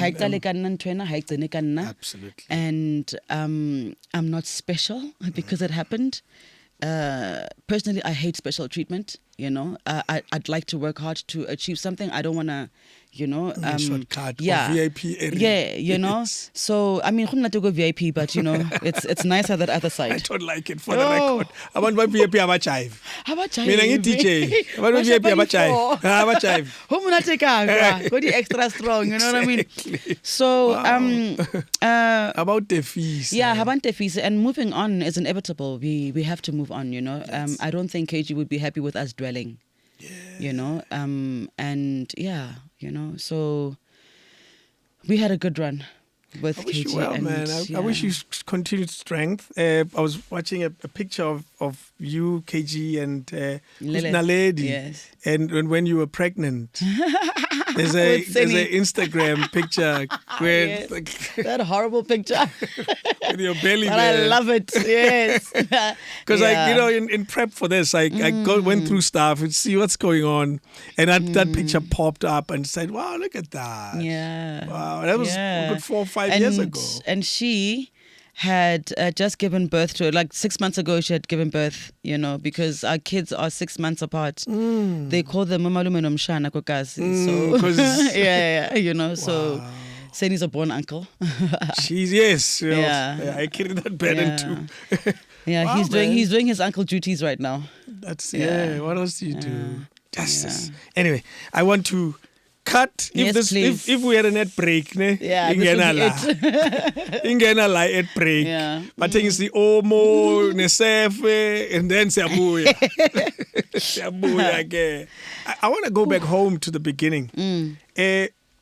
Absolutely. And I'm not special because it happened. Personally, I hate special treatment. You know, I'd like to work hard to achieve something. I don't want to, you know, shortcut yeah, or VIP area. Yeah, you know. Yes. So I mean, I'm not to go VIP, but you know, it's nicer that other side. I don't like it for the record. I want my VIP abachive. Abachive. Mina ngi-DJ. I want my VIP abachive. Abachive. Who munateka? Go the extra strong. You know what I mean? So about the fees. Yeah, about the fees, and moving on is inevitable. We have to move on. You know, yes. I don't think KG would be happy with us dwelling. Yeah. You know, and yeah, you know, so we had a good run with KG. I wish you well, man. I wish you continued strength. I was watching a picture of you, KG, and Naledi. Yes. And when you were pregnant. There's an Instagram picture where yes. That horrible picture with your belly but there. I love it. Yes, because you know, in prep for this, I went through stuff and see what's going on, and that picture popped up and said, "Wow, look at that! Yeah, wow, that was a good 4 or 5 years ago." And she had just given birth to, like 6 months ago, she had given birth, because our kids are 6 months apart. They call them Mamalume Nomshana Kokasi. So, yeah, so Seni's a born uncle. Yes. I carry that burden too. Yeah, Wow, he's doing his uncle duties right now. That's what else do you do? Justice. Anyway, I want to cut if we had a net break, ne? Yeah, this would be ingena la at break. Yeah. But then you see Omo, Nesefe, and then Siabuya. Siabuya again. I want to go back home to the beginning.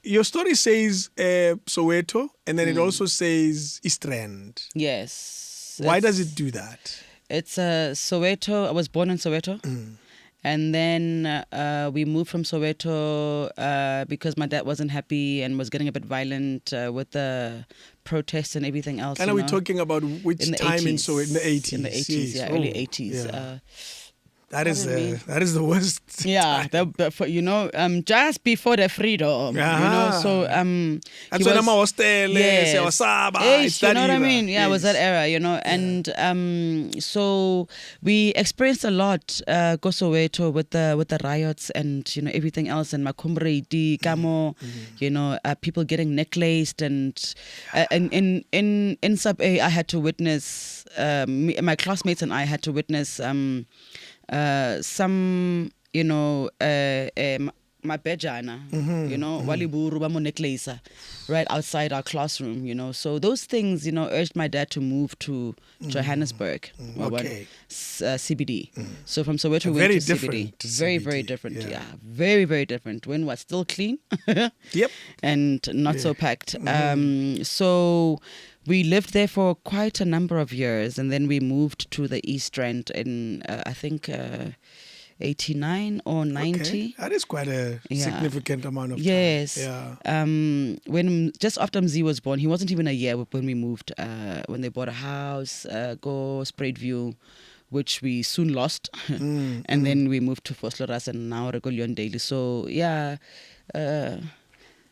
Your story says Soweto, and then it also says East Rand. Yes. Why does it do that? It's Soweto. I was born in Soweto. And then we moved from Soweto because my dad wasn't happy and was getting a bit violent with the protests and everything else. And are we talking about which time 80s. in Soweto? In the 80s? In the 80s, yes. early 80s. Yeah. That is the worst. Yeah, just before the freedom, So that's when I'm a hostel. Yes. You know what I mean? Yeah, yes. It was that era, and so we experienced a lot, go Soweto with the riots and everything else, and Makumbre di Kamo, people getting necklaced, and in Sub A I had to witness, my classmates and I had to witness some, my bejana, waliburu ba mo necklace right outside our classroom, So those things, urged my dad to move to Johannesburg, CBD. So from Soweto we went to CBD. Very, very different. Yeah. Very, very different. When was still clean. Yep. And not so packed. So we lived there for quite a number of years, and then we moved to the East Rand in, I think, 89 or 90. Okay. That is quite a significant amount of time. Yes. Yeah. When just after Mzi was born, he wasn't even a year when we moved. When they bought a house, go Sprayed View, which we soon lost, and then we moved to Vosloorus and now Regulion Daily. So yeah.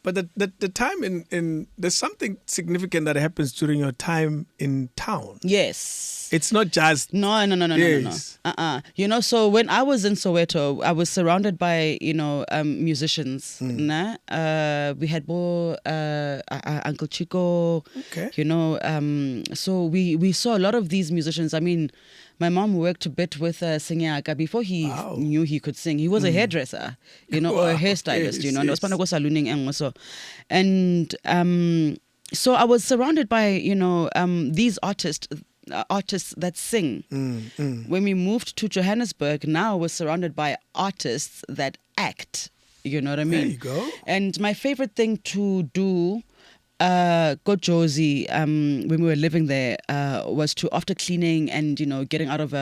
But the time in there's something significant that happens during your time in town. Yes. It's not just No. So when I was in Soweto, I was surrounded by musicians. We had Uncle Chico. Okay. So we saw a lot of these musicians. I mean, my mom worked a bit with Singyaka before he knew he could sing. He was a hairdresser, or a hairstylist, and I was going to go saloning and so. And so I was surrounded by these artists that sing. When we moved to Johannesburg, now I was surrounded by artists that act. You know what I mean? There you go. And my favorite thing to do, go Josie, when we were living there, was to, after cleaning and getting out of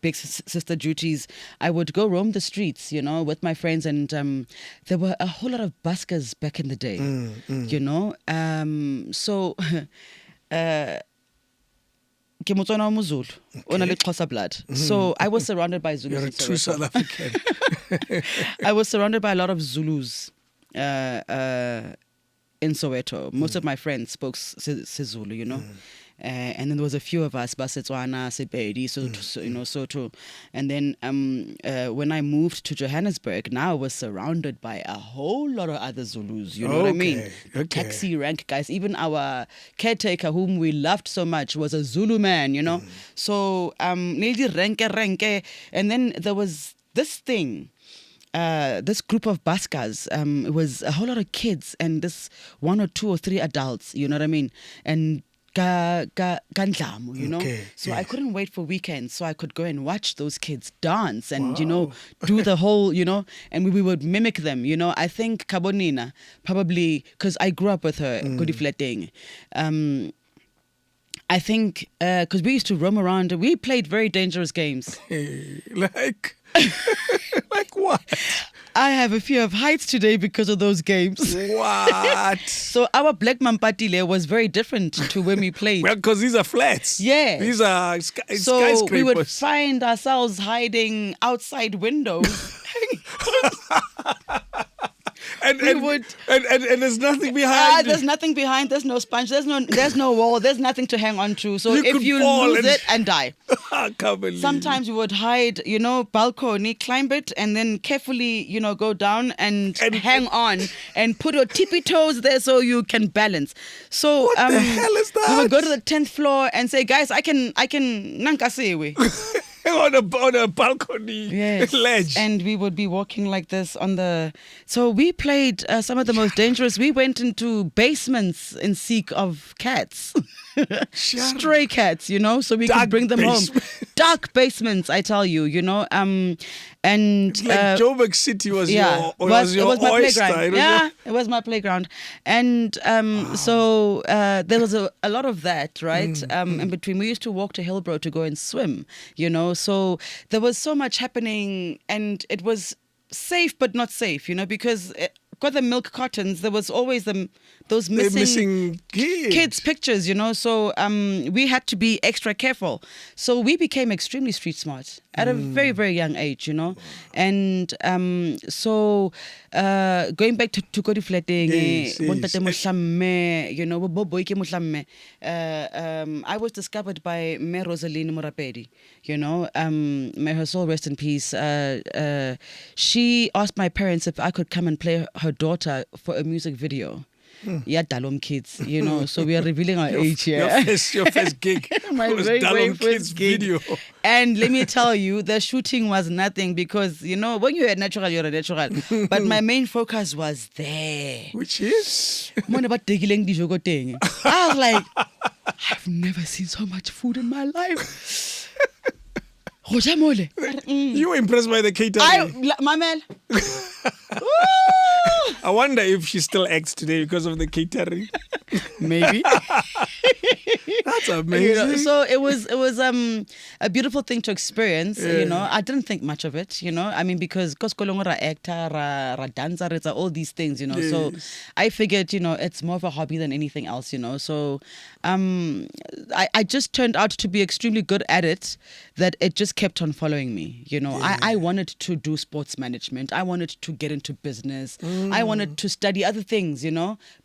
big sister duties, I would go roam the streets, with my friends, and there were a whole lot of buskers back in the day, so. Ke Motswana wa moZulu, o na le Xhosa blood. So I was surrounded by Zulus. You're a true South African. I was surrounded by a lot of Zulus in Soweto. Most of my friends spoke Sizulu, and then there was a few of us, Basetswana, Sepedi, Soto. And then when I moved to Johannesburg, now I was surrounded by a whole lot of other Zulus, you know what I mean? Okay. Taxi rank guys. Even our caretaker, whom we loved so much, was a Zulu man, So, renke. And then there was this thing. This group of buskers, it was a whole lot of kids and this 1 or 2 or 3 adults, you know what I mean? And Gandlamu, So I couldn't wait for weekends so I could go and watch those kids dance and, do the whole, and we would mimic them, I think Kabonina, probably, because I grew up with her, Kodi Fleteng. I think, because we used to roam around, we played very dangerous games. Like what? I have a fear of heights today because of those games. What? So our Black Mampatile was very different to when we played. Well, because these are flats. Yeah. These are skyscrapers. So we would find ourselves hiding outside windows. and there's nothing behind. There's nothing behind. There's no sponge. There's no wall. There's nothing to hang on to. So if you lose it and die. Sometimes we would hide, balcony, climb it, and then carefully, go down and hang on and put your tippy toes there so you can balance. So what the hell is that? We would go to the 10th floor and say, guys, I can nankasewe. on a balcony ledge. And we would be walking like this so we played some of the most dangerous. We went into basements in seek of cats. Stray cats, so we could bring them home. Dark basements, I tell you, and like Joburg City was your my oyster. Playground. It was my playground. And so there was a lot of that, right? In between. We used to walk to Hillbrow to go and swim, so there was so much happening, and it was safe but not safe, because got the milk cartons, there was always those missing kids' pictures, so we had to be extra careful. So we became extremely street smart at a very, very young age, and so going back to Kodi Flatting, I was discovered by Mère Rosaline Morapedi, may her soul rest in peace. She asked my parents if I could come and play her daughter for a music video. Yeah, Dalom Kids, so we are revealing our age here. Your first gig my was very, Dalom very Kids first gig. video. And let me tell you, the shooting was nothing because, when you're a natural, you're a natural. But my main focus was there. Which is? I was like, I've never seen so much food in my life. You were impressed by the catering? Mamel. I wonder if she still acts today because of the catering. Maybe. That's amazing. So it was a beautiful thing to experience. I didn't think much of it. Because ra actor, ra dancer, it's all these things. So I figured it's more of a hobby than anything else. So I just turned out to be extremely good at it. That it just kept on following me. I wanted to do sports management. I wanted to get into business. I wanted to study other things.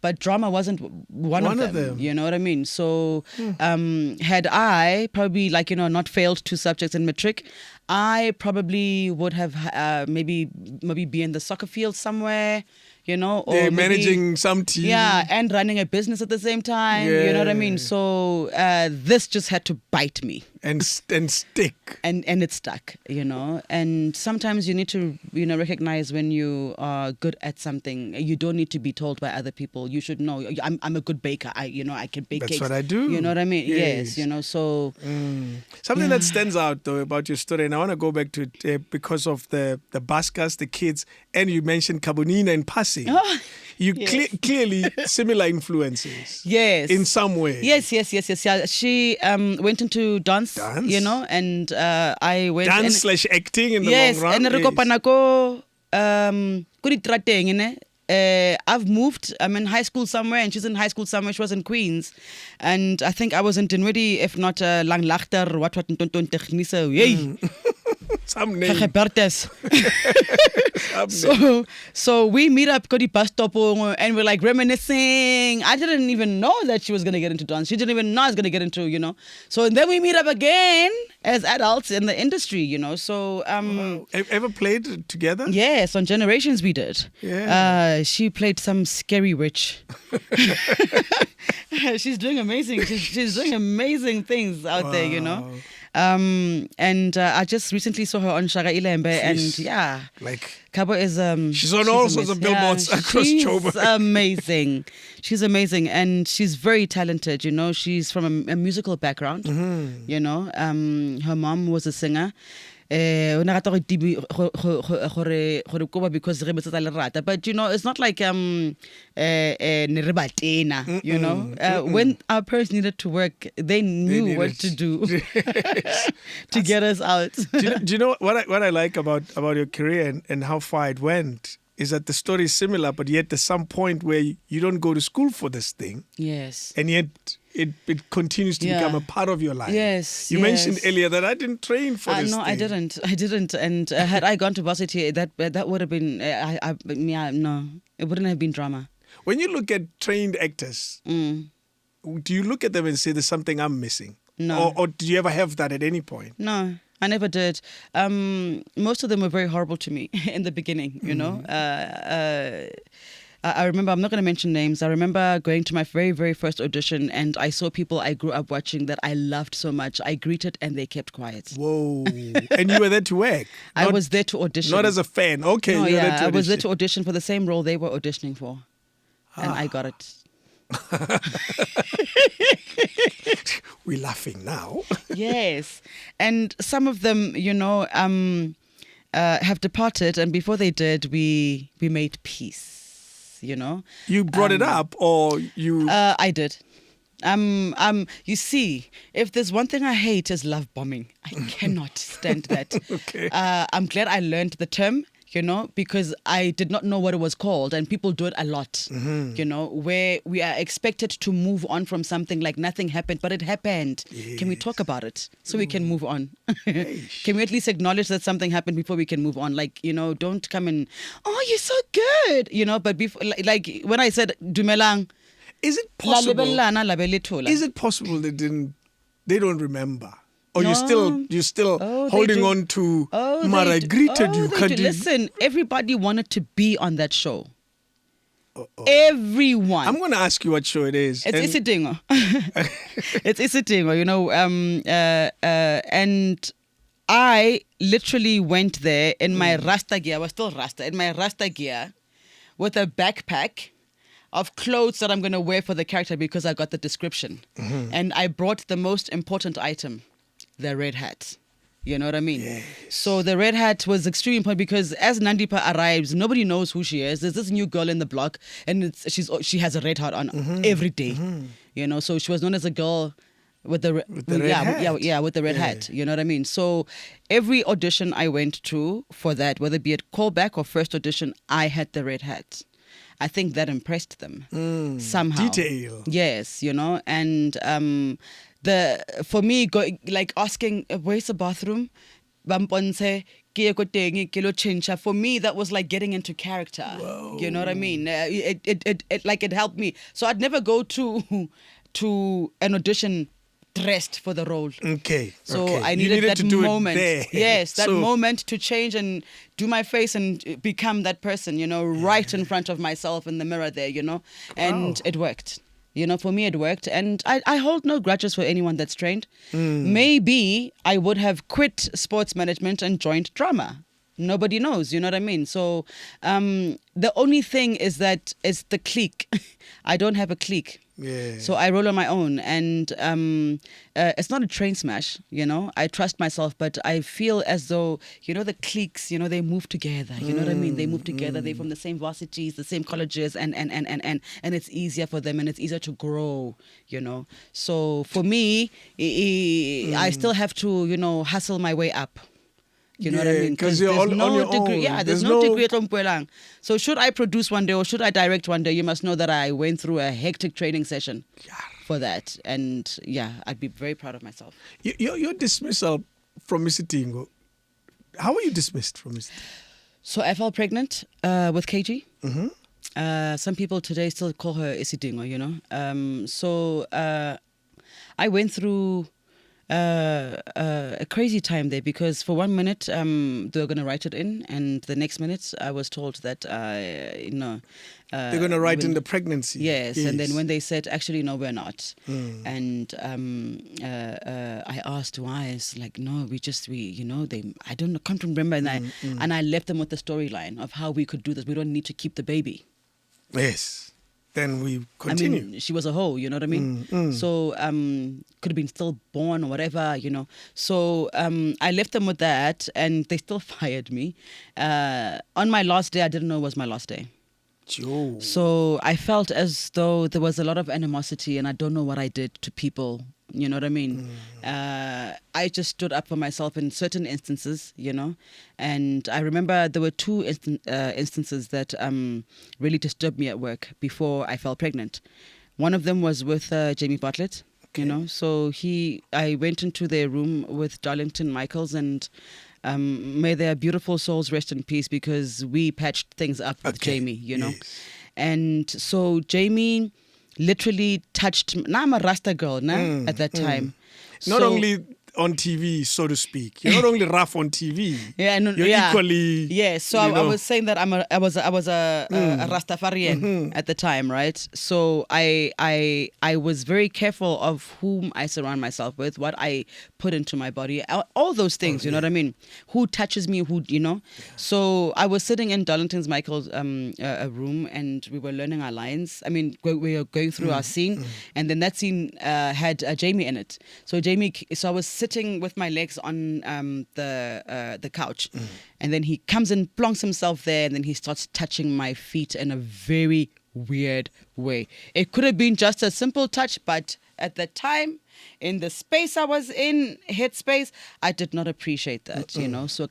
But drama wasn't one of them. You know what I mean? So had I probably not failed 2 subjects in matric, I probably would have maybe be in the soccer field somewhere, or managing some team. Yeah, and running a business at the same time. You know what I mean? So this just had to bite me. And stick. And it stuck, And sometimes you need to, recognize when you are good at something. You don't need to be told by other people. You should know. I'm a good baker. I can bake cakes. That's what I do. You know what I mean? Yes, so... Something that stands out, though, about your story, and I want to go back to it because of the buskers, the kids, and you mentioned Kabonina and passing. Oh, you clearly similar influences. Yes. In some way. Yes. Yeah. She went into dance, and I went... Dance/acting in the long run. Yes, I've moved. I'm in high school somewhere, and she's in high school somewhere. She was in Queens, and I think I was in Dinwiddie, if not Langlachter, what technice. Yay. Some name. So we meet up at the bus stop and we're like reminiscing. I didn't even know that she was going to get into dance. She didn't even know I was going to get into, So and then we meet up again as adults in the industry, So ever played together? Yes, on Generations we did. Yeah. She played some scary witch. She's doing amazing. She's doing amazing things out there, And I just recently saw her on Shaka Ilembe, and like Kabo is she's on all sorts of billboards across Joburg. She's amazing. She's amazing, and she's very talented. She's from a musical background. Her mom was a singer. Because but it's not like when our parents needed to work, they knew what to do to get us out. Do you know what I like about your career and how far it went is that the story is similar, but yet there's some point where you don't go to school for this thing. Yes. And yet it continues to become a part of your life. Yes. You mentioned earlier that I didn't train for this No, thing. I didn't. And had I gone to varsity, that would have been, no, it wouldn't have been drama. When you look at trained actors, do you look at them and say there's something I'm missing? No. Or did you ever have that at any point? No, I never did. Most of them were very horrible to me in the beginning, you know. I remember, I'm not going to mention names. I remember going to my very, very first audition and I saw people I grew up watching that I loved so much. I greeted and they kept quiet. Whoa. And you were there to work? I was there to audition. Not as a fan. Okay. No, you were there to I was there audition. to audition for the same role they were auditioning for. And I got it. We're laughing now. Yes. And some of them, you know, have departed. And before they did, we made peace. You know, you brought it up, or you? I did. You see, if there's one thing I hate is love bombing. I cannot stand that. Okay. I'm glad I learned the term, you know, because I did not know what it was called, and people do it a lot. You know, where we are expected to move on from something like nothing happened, but it happened. Yes. Can we talk about it so we can move on? Can we at least acknowledge that something happened before we can move on? Like, you know, don't come and, oh, you're so good, you know. But before, like when I said dumelang, is it possible? Is it possible they don't remember? Or no. you're still holding on to Mara, I greeted you. Listen, everybody wanted to be on that show. Everyone. I'm going to ask you what show it is. It's Isidingo. It's Isidingo, you know. And I literally went there in my Rasta gear. I was still Rasta. In my Rasta gear with a backpack of clothes that I'm going to wear for the character because I got the description. And I brought the most important item. The red hat. You know what I mean? Yes. So the red hat was extremely important because as Nandipa arrives, nobody knows who she is. There's this new girl in the block and she has a red hat on every day. You know, so she was known as a girl with the red hat. Yeah, with the red hat. You know what I mean? So every audition I went to for that, whether it be at callback or first audition, I had the red hat. I think that impressed them somehow. Detail. Yes, you know, and for me, like asking, where's the bathroom? For me, that was like getting into character. Whoa. You know what I mean? It helped me. So I'd never go to an audition dressed for the role. Okay. So I needed that to do moment. It there. Yes, that moment to change and do my face and become that person, you know, right in front of myself in the mirror there, you know. And it worked. You know, for me it worked. And I hold no grudges for anyone that's trained. Maybe I would have quit sports management and joined drama. Nobody knows, you know what I mean? So the only thing is that it's the clique. I don't have a clique. Yeah. So I roll on my own, and it's not a train smash, you know. I trust myself, but I feel as though, you know, the cliques, you know, they move together. You know what I mean? They move together. They're from the same varsities, the same colleges, and it's easier for them, and it's easier to grow, you know. So for me, I still have to, you know, hustle my way up. You know what I mean? Because you're on your degree. own. Yeah, there's no degree at Mpuelang. So should I produce one day or should I direct one day, you must know that I went through a hectic training session for that. And yeah, I'd be very proud of myself. Your dismissal from Isitingo, how were you dismissed from Isitingo? So I fell pregnant with KG. Some people today still call her Isidingo, you know. So I went through a crazy time there because for 1 minute they were going to write it in, and the next minute I was told that they're going to write in the pregnancy. Yes, and then when they said actually no, we're not, and I asked why. It's like no, we you know, can't remember, and I left them with the storyline of how we could do this. We don't need to keep the baby. Yes. Then we continue. I mean, she was a hoe, you know what I mean? So could have been still born or whatever, you know. So I left them with that, and they still fired me. On my last day, I didn't know it was my last day. Joe. So I felt as though there was a lot of animosity, and I don't know what I did to people. You know what I mean? I just stood up for myself in certain instances, you know. And I remember there were two instances that really disturbed me at work before I fell pregnant. One of them was with Jamie Bartlett. You know, so I went into their room with Darlington Michaels, and may their beautiful souls rest in peace, because we patched things up with Jamie, you know. Yes. And so Jamie literally touched. Now I'm a Rasta girl, at that time. Not So- only on TV, so to speak. You're not only rough on TV. Yeah, no, You're yeah. equally. Yeah, so I was saying that I was a Rastafarian at the time, right? So I was very careful of whom I surround myself with, what I put into my body, all those things. You know what I mean? Who touches me? Who, you know? Yeah. So I was sitting in Darlington's Michael's room, and we were learning our lines. I mean, we were going through our scene, and then that scene had Jamie in it. So I was sitting with my legs on the couch, and then he comes and plonks himself there, and then he starts touching my feet in a very weird way. It could have been just a simple touch, but at the time, in the space I was in, headspace, I did not appreciate that, you know. So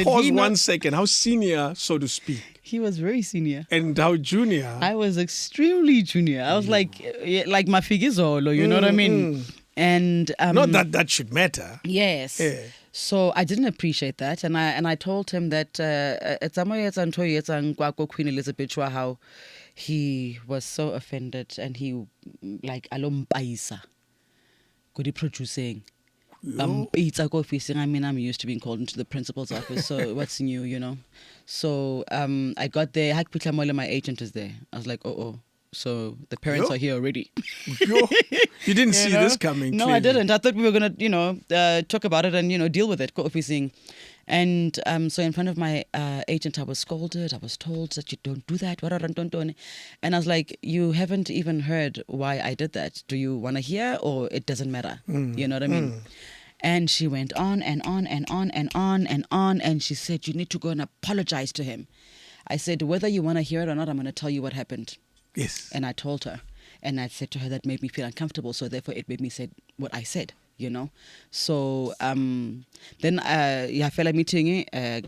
Pause 1 second. How senior, so to speak? He was very senior. And how junior? I was extremely junior. I was like Mafigizolo, you know what I mean? And not that should matter. Yes. Yeah. So I didn't appreciate that, and I told him that Queen Elizabeth how he was so offended, and he like alompaisa good producing. It's like officing. I mean, I'm used to being called into the principal's office, so what's new, you know? So I got there. My agent is there. I was like, oh. So the parents are here already. You didn't see this coming. No, clearly. I didn't. I thought we were gonna, talk about it and deal with it, officing. And so in front of my agent, I was scolded. I was told that you don't do that. And I was like, you haven't even heard why I did that. Do you want to hear, or it doesn't matter? You know what I mean? And she went on and on and on and on and on. And she said, you need to go and apologize to him. I said, whether you want to hear it or not, I'm going to tell you what happened. Yes. And I told her. And I said to her, that made me feel uncomfortable. So therefore, it made me say what I said, you know. So then I felt like meeting. I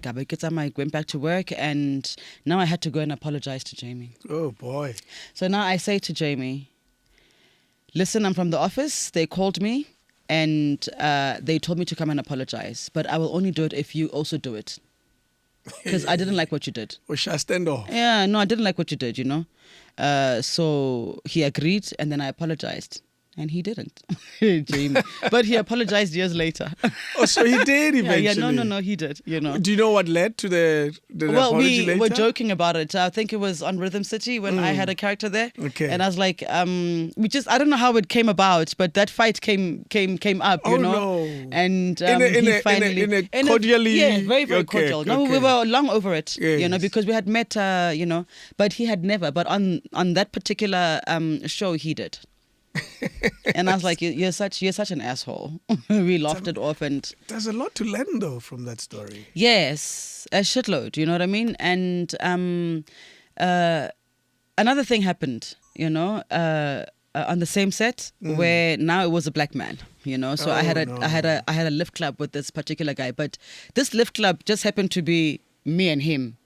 went back to work. And now I had to go and apologize to Jamie. Oh, boy. So now I say to Jamie, listen, I'm from the office. They called me. And they told me to come and apologize. But I will only do it if you also do it. Because I didn't like what you did. Or shall I stand off? Yeah, no, I didn't like what you did, you know. So he agreed, and then I apologized. And he didn't, Jamie. But he apologized years later. Oh, so he did eventually? Yeah, no, he did, you know. Do you know what led to the apology later? We were joking about it. I think it was on Rhythm City when I had a character there. Okay. And I was like, I don't know how it came about, but that fight came up, you know. No. And in a cordially... Yeah, very, very cordial. No, we were long over it, yes. you know, because we had met, you know, but he had never. But on that particular show, he did. And I was like, you're such an asshole. We laughed it off, and there's a lot to learn though from that story. Yes, a shitload. You know what I mean? And another thing happened. You know, on the same set where now it was a black man. You know, so I had a lift club with this particular guy, but this lift club just happened to be me and him.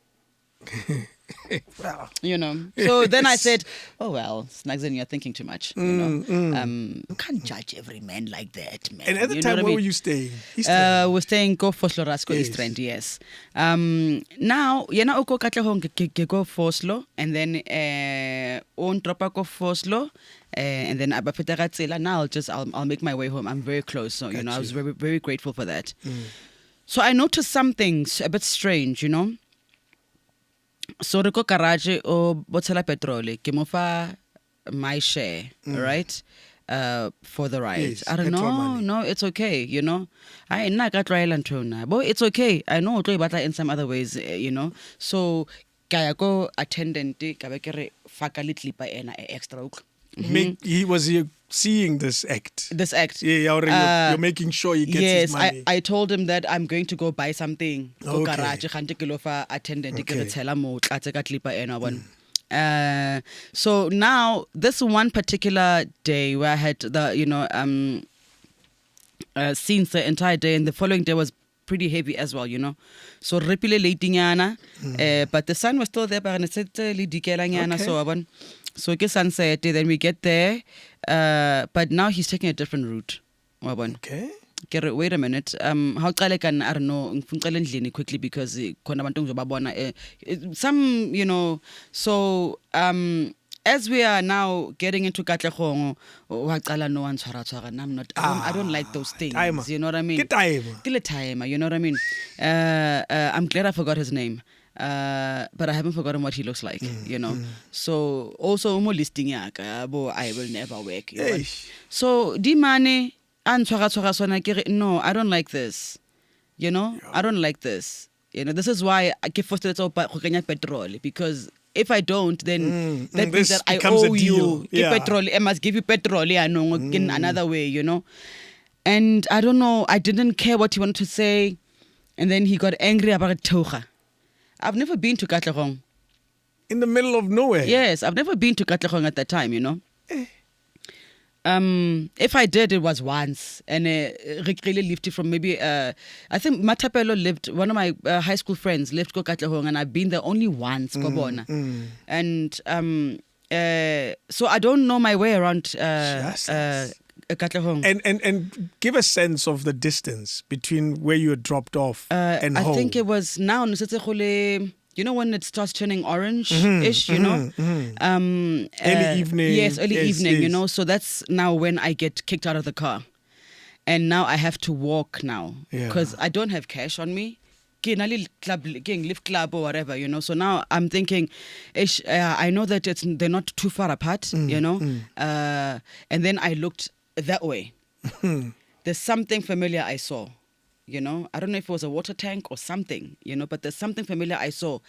Wow. You know, so then I said, oh well, Snagzin, you're thinking too much, you know. You can't judge every man like that, man. And at the time, where were you staying? We're staying go for Slorasco East Rand, yes. Now, Oko Katlehong go Foslo, and then on Tropako Foslo, and then Abafetaratzela. Now I'll make my way home. I'm very close, so you know, I was very, very grateful for that. So I noticed some things a bit strange, you know. So the garage or botella petrol, kemofa my share, right? For the ride. Yes, I don't know. No, it's okay, you know. I not got trial and tuna, but it's okay. I know but in some other ways, you know. So kaya go attendant kabekere fakalitli pa ena extra. He was here seeing this act. Yeah, you're making sure he gets his money. Yes, I told him that I'm going to go buy something. Okay. So now this one particular day where I had the scenes the entire day, and the following day was pretty heavy as well, So repile leitingana, but the sun was still there, but it's Okay. so ke sunset, then we get there, but now he's taking a different route. Okay. Wait a minute. How I don't know quickly because some, so as we are now getting into Katlehong, no one I don't like those things. Timer. You know what I mean? Ke timer. Still a timer, you know what I mean? I'm glad I forgot his name. But I haven't forgotten what he looks like, So also listing I will never work. So di mane no, I don't like this. I don't like this. This is why I keep forced to petrol, because if I don't, then that means that I owe you petrol. I must give you petrol, in another way, And I don't know, I didn't care what he wanted to say. And then he got angry about Tocha. I've never been to Katlehong. In the middle of nowhere? Yes, I've never been to Katlehong at that time, If I did, it was once. And Rick really lived it from maybe, I think Matapelo lived, one of my high school friends lived Ko Katlehong, and I've been there only once. And so I don't know my way around Katlehong. And give a sense of the distance between where you were dropped off and home. I think it was now, when it starts turning orange-ish, Early evening. Yes, early evening, yes. So that's now when I get kicked out of the car. And now I have to walk now because I don't have cash on me. Lift club or whatever, So now I'm thinking, I know that they're not too far apart, And then I looked that way. There's something familiar I saw. I don't know if it was a water tank or something, but there's something familiar I saw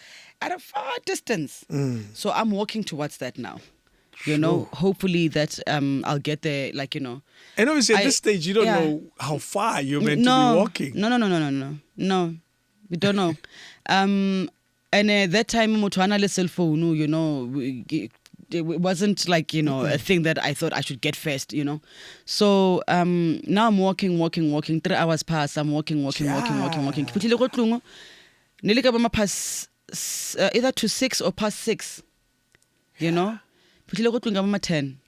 at a far distance. So I'm walking towards that now. Hopefully that I'll get there, And obviously at this stage, you don't know how far you're meant to be walking. No. We don't know. And that time, Mutuana cell phone, it wasn't like, a thing that I thought I should get first, So now I'm walking. 3 hours pass. I'm walking. Nearly past either to 6 or past 6, Putile 10.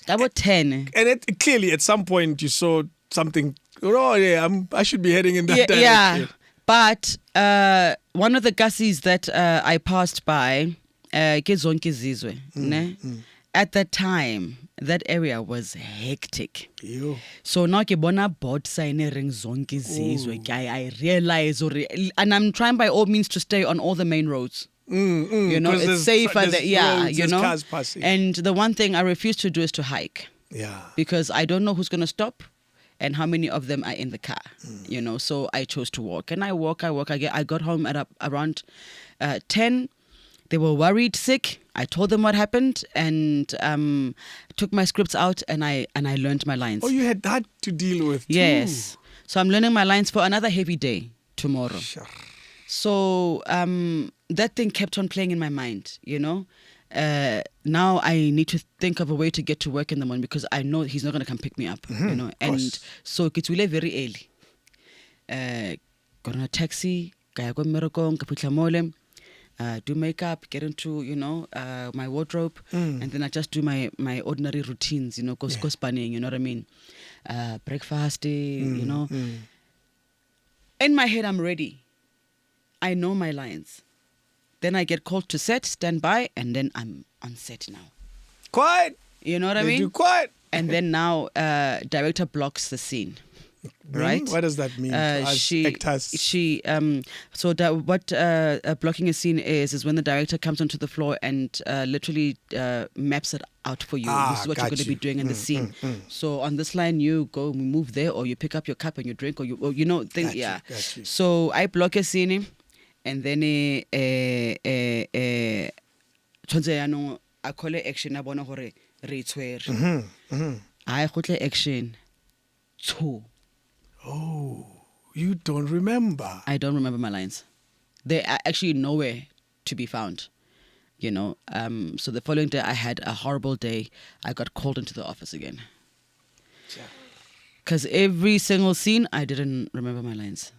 About 10. And clearly at some point you saw something, I should be heading in that direction. Yeah, but one of the gassies that I passed by, at that time, that area was hectic. So now ke bona board sign ring zonke zizwe. I realize, and I'm trying by all means to stay on all the main roads. It's safer there, cars passing. And the one thing I refuse to do is to hike. Yeah. Because I don't know who's going to stop and how many of them are in the car, So I chose to walk. And I walk. I got home at around 10. They were worried, sick. I told them what happened and took my scripts out and I learned my lines. Oh, you had that to deal with too. Yes. So I'm learning my lines for another heavy day tomorrow. Sure. So that thing kept on playing in my mind, Now I need to think of a way to get to work in the morning because I know he's not going to come pick me up, And so it's really very early. Got on a taxi, kaya go mmerekong, ka fitlha mole, do makeup, get into, my wardrobe, and then I just do my ordinary routines, go spanning, you know what I mean? Breakfast, In my head, I'm ready. I know my lines. Then I get called to set, stand by, and then I'm on set now. Quiet. You know what I mean? Do quiet. And then now, director blocks the scene. Right? What does that mean to us actors? What blocking a scene is when the director comes onto the floor and literally maps it out for you. This is what you're going to be doing in the scene. So on this line, you go move there, or you pick up your cup and you drink, or things. Yeah. Got you. So I block a scene, and then I call it action. I want to retweet. I call it action. 2. Oh, you don't remember? I don't remember my lines. They are actually nowhere to be found. So the following day I had a horrible day. I got called into the office again. Because every single scene, I didn't remember my lines.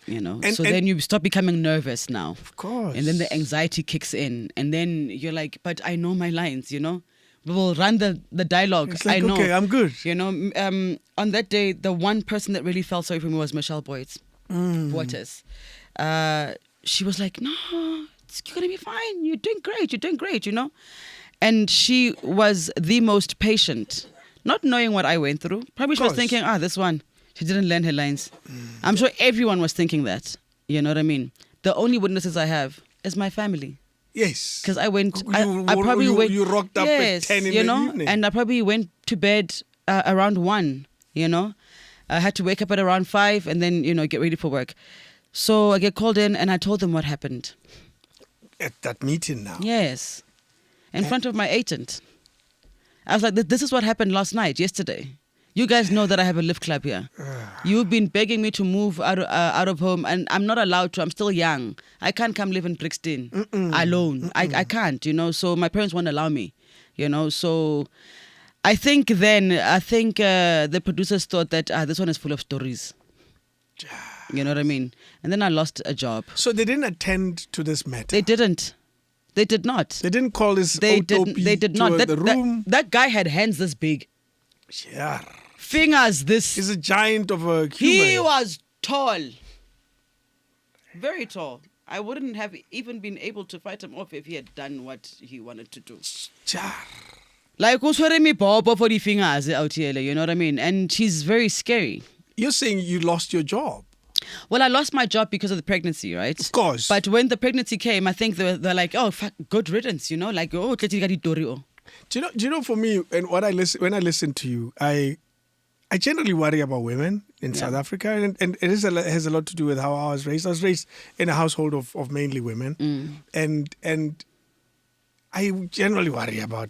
So then you stop becoming nervous now. Of course. And then the anxiety kicks in. And then you're like, but I know my lines, We will run the dialogue. It's like, I know. okay, I'm good. On that day, the one person that really felt sorry for me was Michelle Waters. She was like, no, you're going to be fine. You're doing great, And she was the most patient, not knowing what I went through. Probably she was thinking, this one, she didn't learn her lines. I'm sure everyone was thinking that. You know what I mean? The only witnesses I have is my family. Yes. Because I went, you rocked up at 10 in the evening. And I probably went to bed around 1, I had to wake up at around 5 and then, get ready for work. So I get called in and I told them what happened. At that meeting now? Yes. In front of my agent. I was like, this is what happened yesterday. You guys know that I have a lift club here. You've been begging me to move out of home, and I'm not allowed to. I'm still young. I can't come live in Brixton alone. I can't, So my parents won't allow me, So I think the producers thought that this one is full of stories. You know what I mean? And then I lost a job. So they didn't attend to this matter? They didn't. They did not. They didn't call this They did not. The room? That guy had hands this big. Yeah. Fingers this. He's a giant of a human. He was tall. Very tall. I wouldn't have even been able to fight him off if he had done what he wanted to do. Like, who's wearing me bobo for the fingers out here, you know what I mean? And he's very scary. You're saying you lost your job? Well, I lost my job because of the pregnancy, right? Of course. But when the pregnancy came, I think they're like, oh, fuck, good riddance, Like, oh, do you know, for me, and when I listen to you, I generally worry about women in South Africa, and it has a lot to do with how I was raised. I was raised in a household of mainly women, and I generally worry about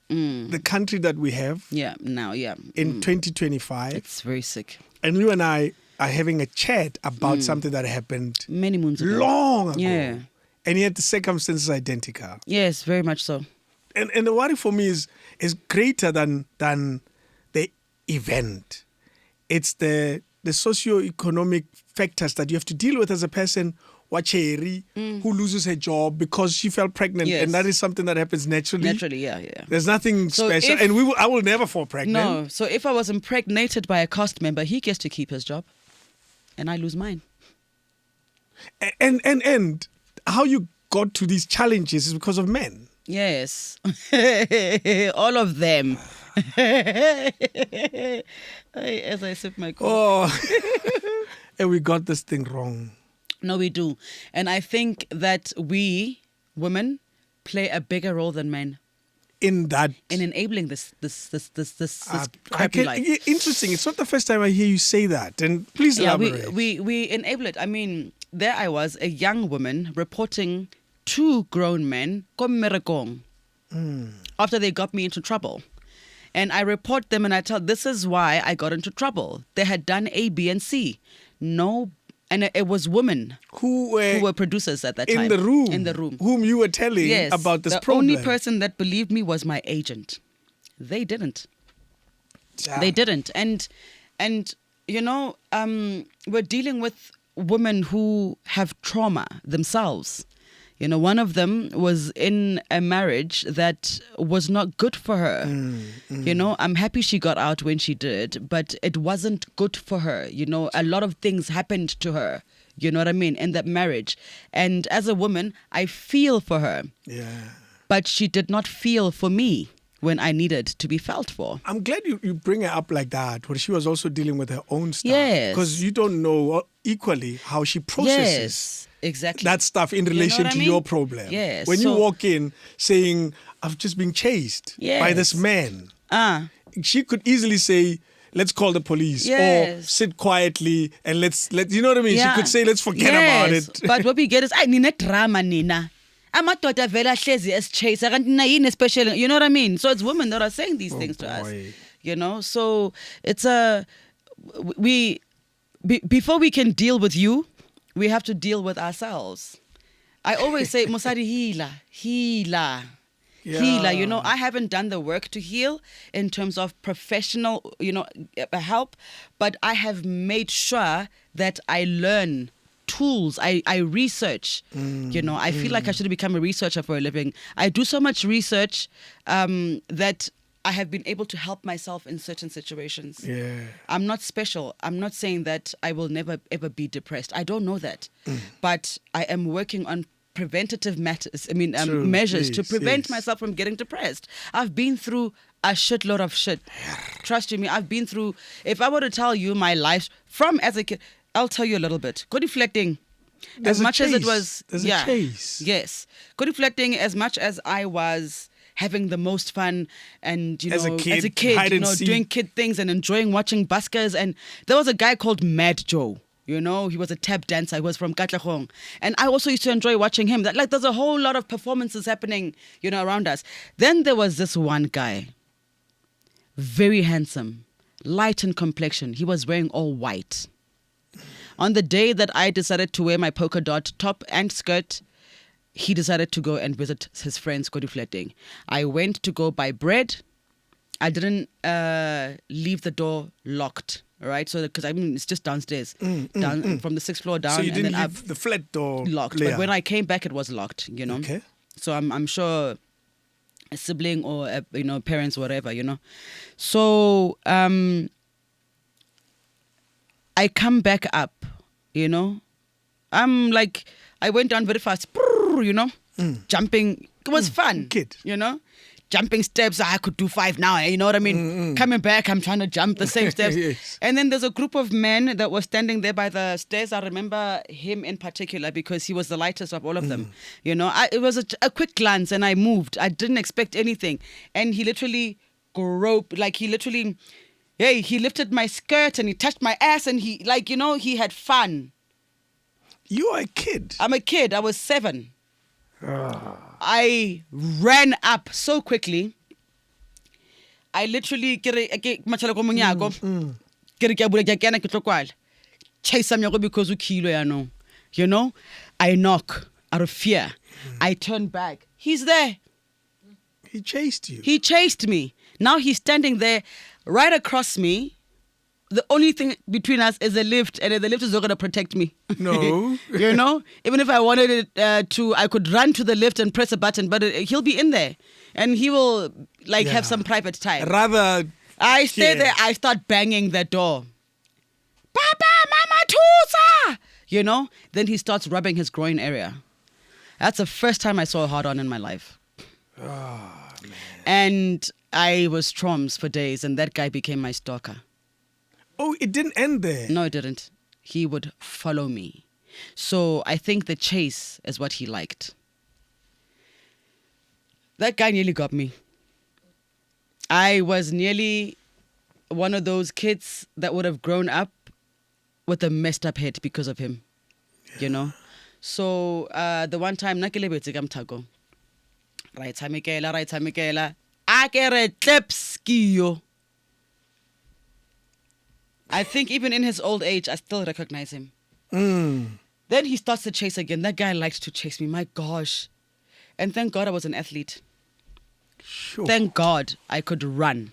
the country that we have. Yeah, now, yeah. In 2025. It's very sick. And you and I are having a chat about something that happened many moons ago. Long ago. Yeah. And yet the circumstances are identical. Yes, very much so. And the worry for me is greater than the event. It's the socio-economic factors that you have to deal with as a person, Wacheri, who loses her job because she fell pregnant. Yes. And that is something that happens naturally. Naturally, yeah. There's nothing special. And I will never fall pregnant. No. So if I was impregnated by a cast member, he gets to keep his job. And I lose mine. And how you got to these challenges is because of men. Yes. All of them. As I sip my coffee. Oh, and we got this thing wrong. No, we do. And I think that we, women, play a bigger role than men. In enabling this crappy life. Interesting. It's not the first time I hear you say that. And please elaborate. We enable it. I mean, there I was, a young woman reporting 2 grown men after they got me into trouble. And I report them and I tell, this is why I got into trouble. They had done A, B, and C. No, and it was women who were producers at that time. In the room. Whom you were telling about this problem. The only person that believed me was my agent. They didn't. Yeah. They didn't. And we're dealing with women who have trauma themselves. One of them was in a marriage that was not good for her. I'm happy she got out when she did, but it wasn't good for her. A lot of things happened to her, you know what I mean, in that marriage. And as a woman, I feel for her. Yeah. But she did not feel for me when I needed to be felt for. I'm glad you bring her up like that, where she was also dealing with her own stuff. Yes. Because you don't know equally how she processes exactly that stuff in relation to your problem. Yes. When you walk in saying, I've just been chased by this man, she could easily say, let's call the police or sit quietly and let's you know what I mean? Yeah. She could say, let's forget about it. But what we get is, nina drama, nina. Amadoda vela hlezi as-chase kanti na yini especially, you know what I mean? So it's women that are saying these things to us. So it's before we can deal with you, we have to deal with ourselves. I always say, Mosadi hila. healer. You know, I haven't done the work to heal in terms of professional, help, but I have made sure that I learn tools. I research. I feel like I should become a researcher for a living. I do so much research that I have been able to help myself in certain situations. Yeah. I'm not special. I'm not saying that I will never ever be depressed. I don't know that. But I am working on preventative measures to prevent myself from getting depressed. I've been through a shitload of shit. Trust you me, I've been through, if I were to tell you my life from as a kid, I'll tell you a little bit. Go deflecting. There's as much as it was, There's a chase. Yes. Go deflecting as much as I was having the most fun and, as a kid, doing kid things and enjoying watching buskers. And there was a guy called Mad Joe. He was a tap dancer. He was from Katlehong. And I also used to enjoy watching him. There's a whole lot of performances happening, around us. Then there was this one guy, very handsome, light in complexion. He was wearing all white. On the day that I decided to wear my polka dot top and skirt, he decided to go and visit his friends, go deflecting. I went to go buy bread. I didn't leave the door locked, right? So, because it's just downstairs, from the 6th floor down. So you didn't and then leave the flat door locked. clear. But when I came back, it was locked, Okay. So I'm sure a sibling or, parents, whatever, So I come back up, I'm like, I went down very fast, jumping. It was fun, Kid. Jumping steps. I could do 5 now, you know what I mean? Coming back, I'm trying to jump the same steps. Yes. And then there's a group of men that was standing there by the stairs. I remember him in particular because he was the lightest of all of them. It was a quick glance and I moved. I didn't expect anything. And he literally he lifted my skirt and he touched my ass and he had fun. You are a kid. I'm a kid. I was 7. I ran up so quickly. I literally chase him because I knock out of fear. I turn back. He's there. He chased you. He chased me. Now he's standing there right across me. The only thing between us is a lift, and the lift is not going to protect me. No. Even if I wanted it I could run to the lift and press a button, but he'll be in there, and he will have some private time. Rather, I stay there. I start banging the door. Papa, Mama, Tusa! Then he starts rubbing his groin area. That's the first time I saw a hard-on in my life. oh man. And I was troms for days, and that guy became my stalker. Oh, it didn't end there. No, it didn't. He would follow me. So I think the chase is what he liked. That guy nearly got me. I was nearly one of those kids that would have grown up with a messed up head because of him. So the one time, nakilebetse ka mthako. Right hamikela. Akere tlepskiyo. I think even in his old age, I still recognize him. Then he starts to chase again. That guy likes to chase me. My gosh. And thank God I was an athlete. Sure. Thank God I could run.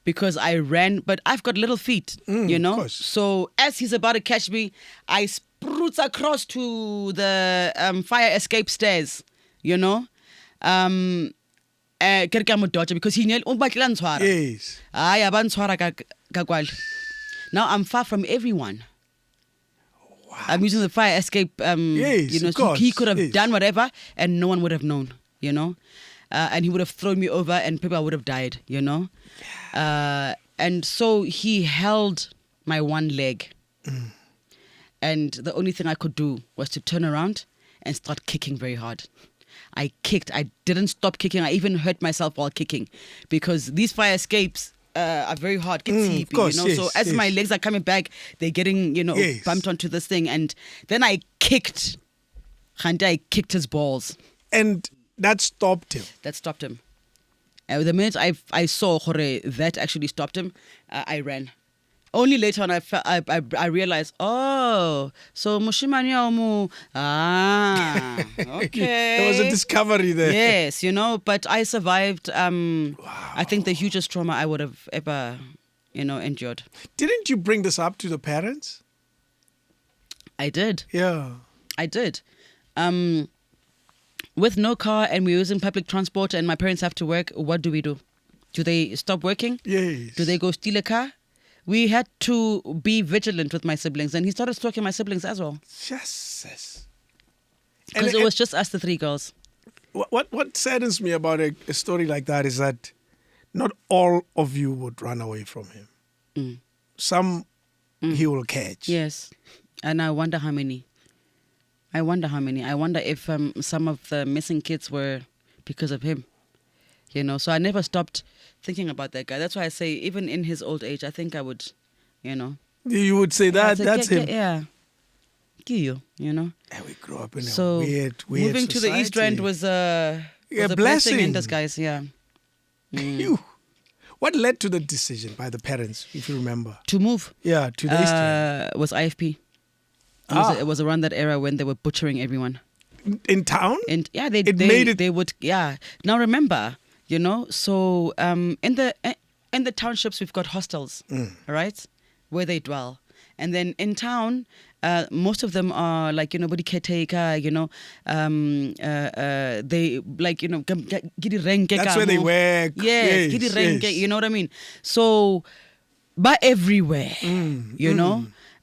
Because I ran, but I've got little feet, Of course. So as he's about to catch me, I spruce across to the fire escape stairs, Because he nearly Yes. Now I'm far from everyone. Wow. I'm using the fire escape. Yes, of so course, he could have yes. done whatever, and no one would have known. And he would have thrown me over, and people would have died. And so he held my one leg, and the only thing I could do was to turn around and start kicking very hard. I kicked. I didn't stop kicking. I even hurt myself while kicking, because these fire escapes are very hard. Of course, yes, So as my legs are coming back, they're getting, Yes. bumped onto this thing. And then I kicked. I kicked his balls. And that stopped him. That stopped him. The minute I saw Jorge, that actually stopped him, I ran. only later on I realized, oh, so Mushimani Omu, okay. There was a discovery there. Yes, but I survived, I think the hugest trauma I would have ever, endured. Didn't you bring this up to the parents? I did. Yeah. I did. With no car and we're using public transport and my parents have to work, what do we do? Do they stop working? Yes. Do they go steal a car? We had to be vigilant with my siblings, and he started stalking my siblings as well. Jesus. Because it was just us, the three girls. What saddens me about a story like that is that not all of you would run away from him. Some he will catch. Yes. And I wonder how many. I wonder if some of the missing kids were because of him. So I never stopped thinking about that guy. That's why I say, even in his old age, I think I would, You would say that, that's him. Yeah. And we grew up in a weird moving society. to the East Rand was a blessing in disguise, yeah. What led to the decision by the parents, if you remember? To move? Yeah, to the East Rand. Was IFP. It was around that era when they were butchering everyone. In town? They would, yeah. Now remember, so in the townships we've got hostels, right, where they dwell, and then in town, most of them are like body caretaker, they like gidi renke. That's where they work. Yes, gidi renke. You know what I mean? So, but everywhere,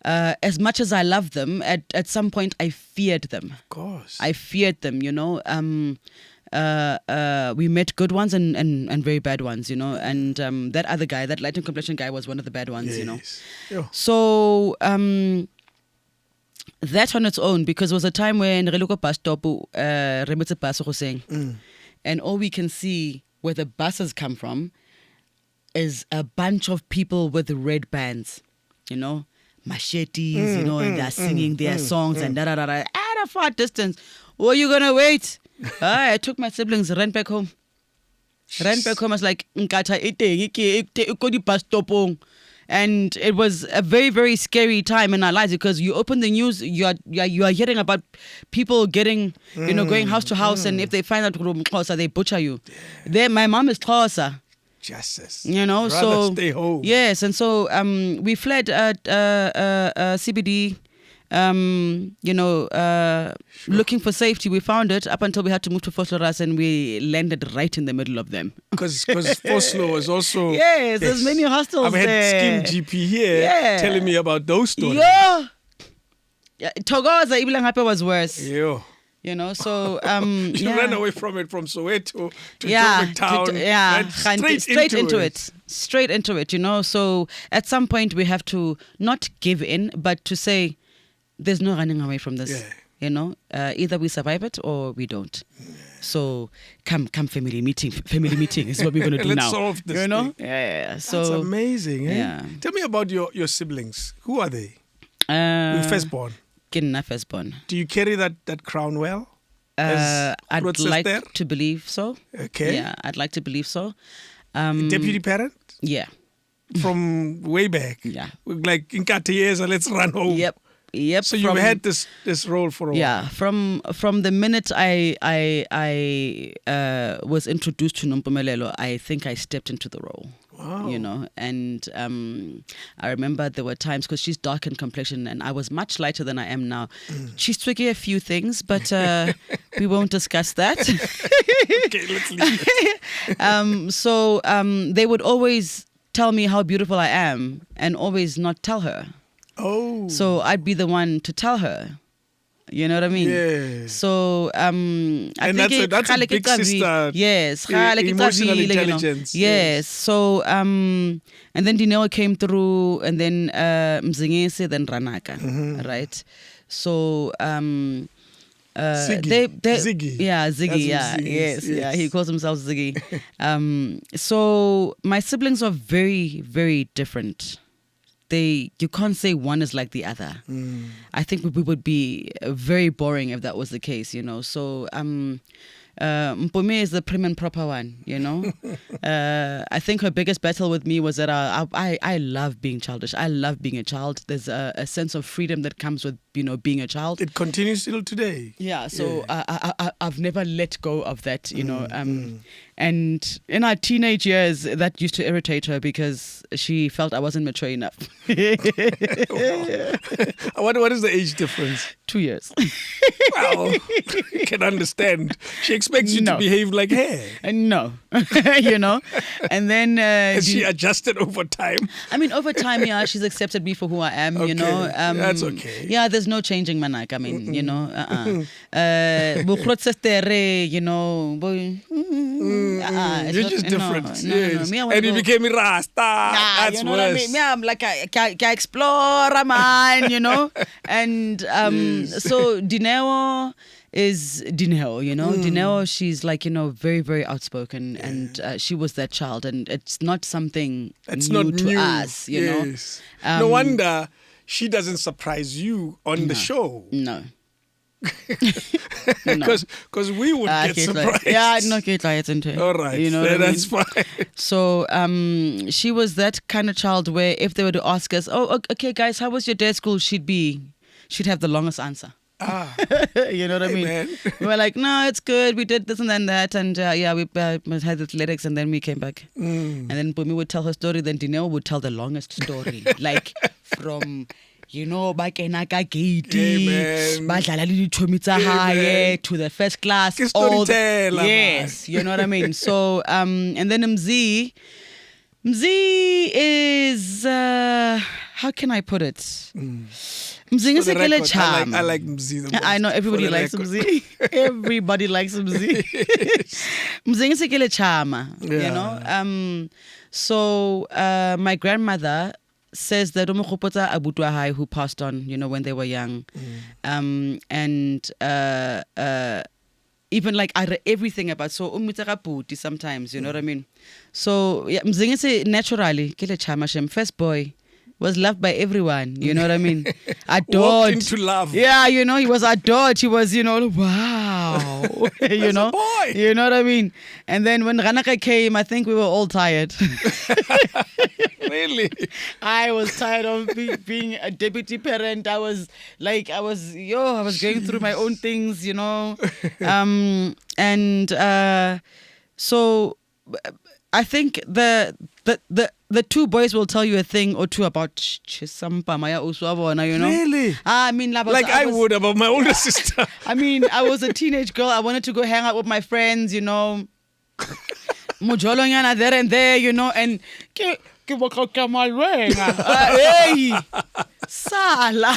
as much as I love them, at some point I feared them. Of course, I feared them. We met good ones and very bad ones, and that other guy, that light and complexion guy, was one of the bad ones, Yeah. So that on its own, because it was a time when Reluko bus stop, and all we can see where the buses come from is a bunch of people with red bands, machetes, and they're singing their songs and da-da-da-da at a far distance. Were you gonna wait? I took my siblings, ran back home. I was like, and it was a very, very scary time in our lives, because you open the news, you are hearing about people getting, going house to house, and if they find out Xhosa, they butcher you. There, my mom is Xhosa. Justice. Rather so stay home. Yes, and so we fled CBD. Looking for safety. We found it up until we had to move to Vosloorus, and we landed right in the middle of them. Because Vosloo was also... Yes, there's many hostels there. I've had Skim GP here telling me about those stories. Togoza Ibilangape was worse. Yeah. So... you ran away from it, from Soweto to Joburg straight into it. Straight into it, So at some point we have to not give in, but to say, there's no running away from this. Either we survive it or we don't. So come family meeting is what we're going to do now. Let's solve this thing. Yeah. So that's amazing. Eh? Yeah. Tell me about your siblings. Who are they? You're firstborn. Kinna firstborn. Do you carry that crown well? I'd like to believe so. Okay. Yeah, I'd like to believe so. Deputy parent? Yeah. From way back? Yeah. Like in 30 years, let's run home. Yep. So you've had this role for a while. Yeah. From the minute I was introduced to Nompumelelo, I think I stepped into the role. Wow. And I remember there were times, because she's dark in complexion and I was much lighter than I am now. She's tricky a few things, but we won't discuss that. Okay, let's leave it. So they would always tell me how beautiful I am and always not tell her. Oh. So I'd be the one to tell her. You know what I mean? Yeah. So I think that's a big sister. Yes. Emotional intelligence. Yes. So and then Dineo came through, and then Mzingisi, then RANAKA. Right? So Ziggy. Yeah, Ziggy. Yeah. Yes. Yeah. He calls himself Ziggy. So my siblings are very, very different. You can't say one is like the other. I think we would be very boring if that was the case, So Mpumi is the prim and proper one, you know. I think her biggest battle with me was that I love being childish. I love being a child. There's a sense of freedom that comes with, you know, being a child. It continues still today. Yeah, so I've never let go of that, you know. And in our teenage years, that used to irritate her because she felt I wasn't mature enough. What is the age difference? 2 years. Well, you can understand. She expects you to behave like her. No, you know. And then has she adjusted over time? I mean, over time, yeah, she's accepted me for who I am. You know, that's okay. Yeah, there's no changing MANAKA. I mean, you know, you know, you're just different. Yes. No. And you became a Rasta. That's you know worse. What I mean? Yeah, I'm like I explore, man, you know. And so Dineo is Dineo, you know. Dineo, she's like, you know, very, very outspoken, and she was that child, and it's not something new to us, you know. No wonder she doesn't surprise you on the show. No. Because we would get surprised. Yeah, no, get into it. All right, you know that's fine. So she was that kind of child where if they were to ask us, oh, okay, guys, how was your day at school? She'd have the longest answer. You know what I mean? Man. We were like, no, it's good. We did this and then that, and we had athletics, and then we came back. And then Bumi would tell her story. Then Dineo would tell the longest story, like from. You know, ba kena ka gate, ba dlala le dithomi tsa hae to the first class. Yes, you know what I mean. So, and then Mzi is how can I put it? Mzi is a charm. I like Mzi the most. I know everybody likes Mzi. Everybody likes Mzi. Mzi is a charm. You know. So my grandmother says that Umukopota Abutwahai, who passed on, you know, when they were young. And even like I read everything about so Umutaraputi sometimes, you know what I mean? So yeah, Mzingese naturally, Kile Chamashem, first boy, was loved by everyone, you know what I mean? Adored. Walked into love. Yeah, you know, he was adored. He was, you know, wow. You know? Boy. You know what I mean? And then when RANAKA came, I think we were all tired. Really? I was tired of being a deputy parent. I was going through my own things, you know. So I think the two boys will tell you a thing or two about Chisampa Maya Uswabona, you know. Really? I mean, I would about my older sister. I mean, I was a teenage girl. I wanted to go hang out with my friends, you know. Mujolonyana there and there, you know, and hey, Sala.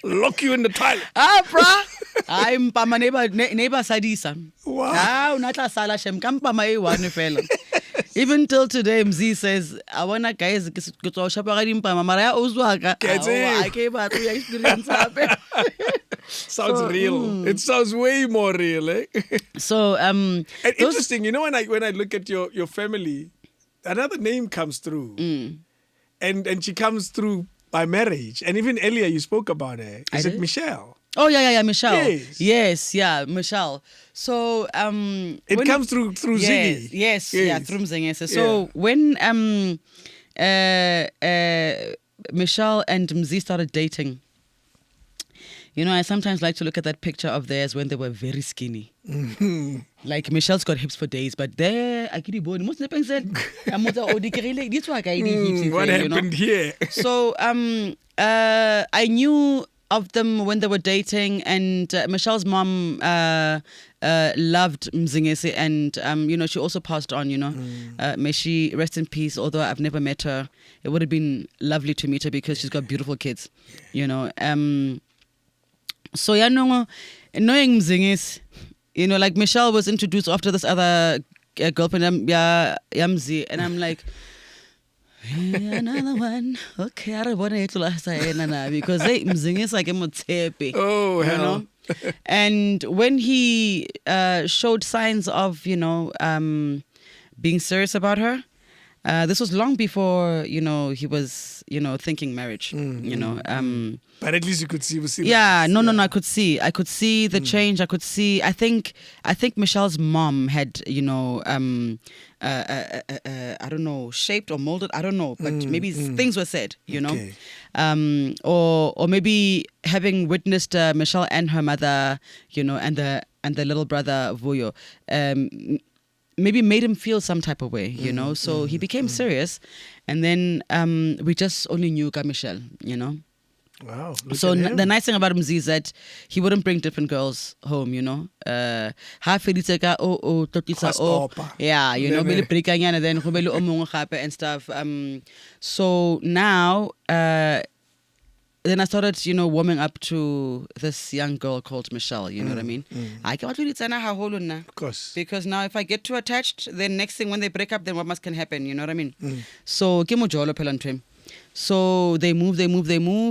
Lock you in the toilet. Bruh. I'm my neighbor Sadisa. Wow. Unatla sala shem kampa mai one fella. Even till today, Mzi says, I want to guys go to Shapari Mpama Maria Uzwaka. I came out to experience. Sounds real. It sounds way more real, eh? So and interesting, you know, when I look at your family, another name comes through. And she comes through by marriage. And even earlier you spoke about her. Is it Michelle? Oh yeah, Michelle. Yes, Michelle. So it comes through Ziggy. Yes, through Mzingese. So when Michelle and Mzi started dating, you know, I sometimes like to look at that picture of theirs when they were very skinny. Like Michelle's got hips for days, but there I get born. What happened here? So I knew of them when they were dating, and Michelle's mom loved Mzingese, and you know, she also passed on, you know. May she rest in peace, although I've never met her. It would have been lovely to meet her because she's got beautiful kids, you know. So knowing Mzingese, you know, like Michelle was introduced after this other girlfriend, Yamzi, and I'm like, another one. Okay, I don't want to because they Mzingese like Motsepe. Oh, hell. You know? And when he showed signs of, you know, being serious about her, This was long before, he was, thinking marriage, But at least you could see. Yeah, no, I could see the change. I could see. I think Michelle's mom had, I don't know, shaped or molded. I don't know, but maybe things were said, Okay. or maybe having witnessed Michelle and her mother, and the little brother Vuyo, maybe made him feel some type of way, So he became serious, and then we just only knew Michelle, Wow. So the nice thing about him is that he wouldn't bring different girls home, half Feliteka yeah, maybe Brikanyana then Hubelu Omungape and stuff. So now then I started, warming up to this young girl called Michelle, you know what I mean? I can't really tell her Of course. because now if I get too attached, then next thing when they break up, then what must can happen, you know what I mean? So Kimo Jolo Pelantim. So they move,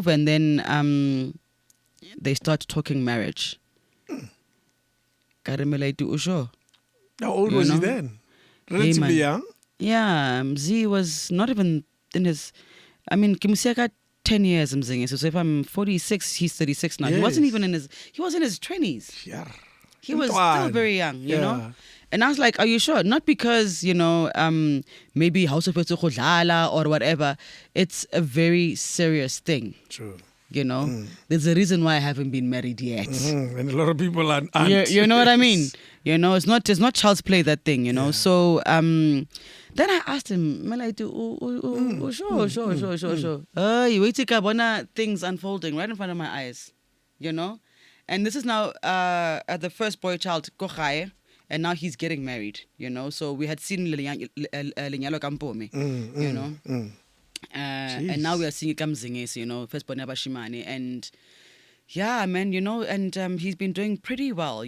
and then they start talking marriage. How old was he then? Relatively young? Yeah, Z was not even in his... I mean, Kimusiaka 10 years, I'm saying. So if I'm 46, he's 36 now. Yes. He wasn't even in his... He was in his 20s. Yeah. He was still very young, you know? And I was like, are you sure? Not because, maybe House of Khodlala or whatever. It's a very serious thing. True. There's a reason why I haven't been married yet. And a lot of people aren't. You know what I mean? It's not child's play, that thing, So then I asked him, sure. You wait to things unfolding right in front of my eyes, And this is now the first boy child, Kochaye. And now he's getting married, So we had seen Linyalo Kampome, and now we are seeing Kamzingesi, first born Abashimane. And yeah, man, and he's been doing pretty well,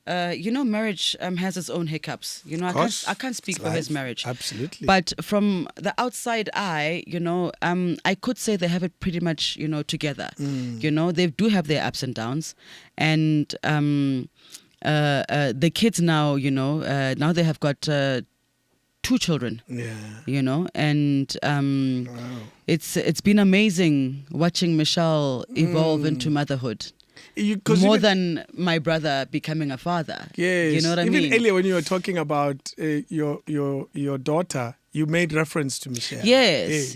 marriage has its own hiccups. I can't speak for his marriage. Absolutely. But from the outside eye, I could say they have it pretty much, together. They do have their ups and downs. And the kids now, now they have got 2 children. Yeah. And wow. It's been amazing watching Michelle evolve into motherhood. More than my brother becoming a father. Yes. You know what I mean? Even earlier when you were talking about your daughter, you made reference to Michelle. Yes.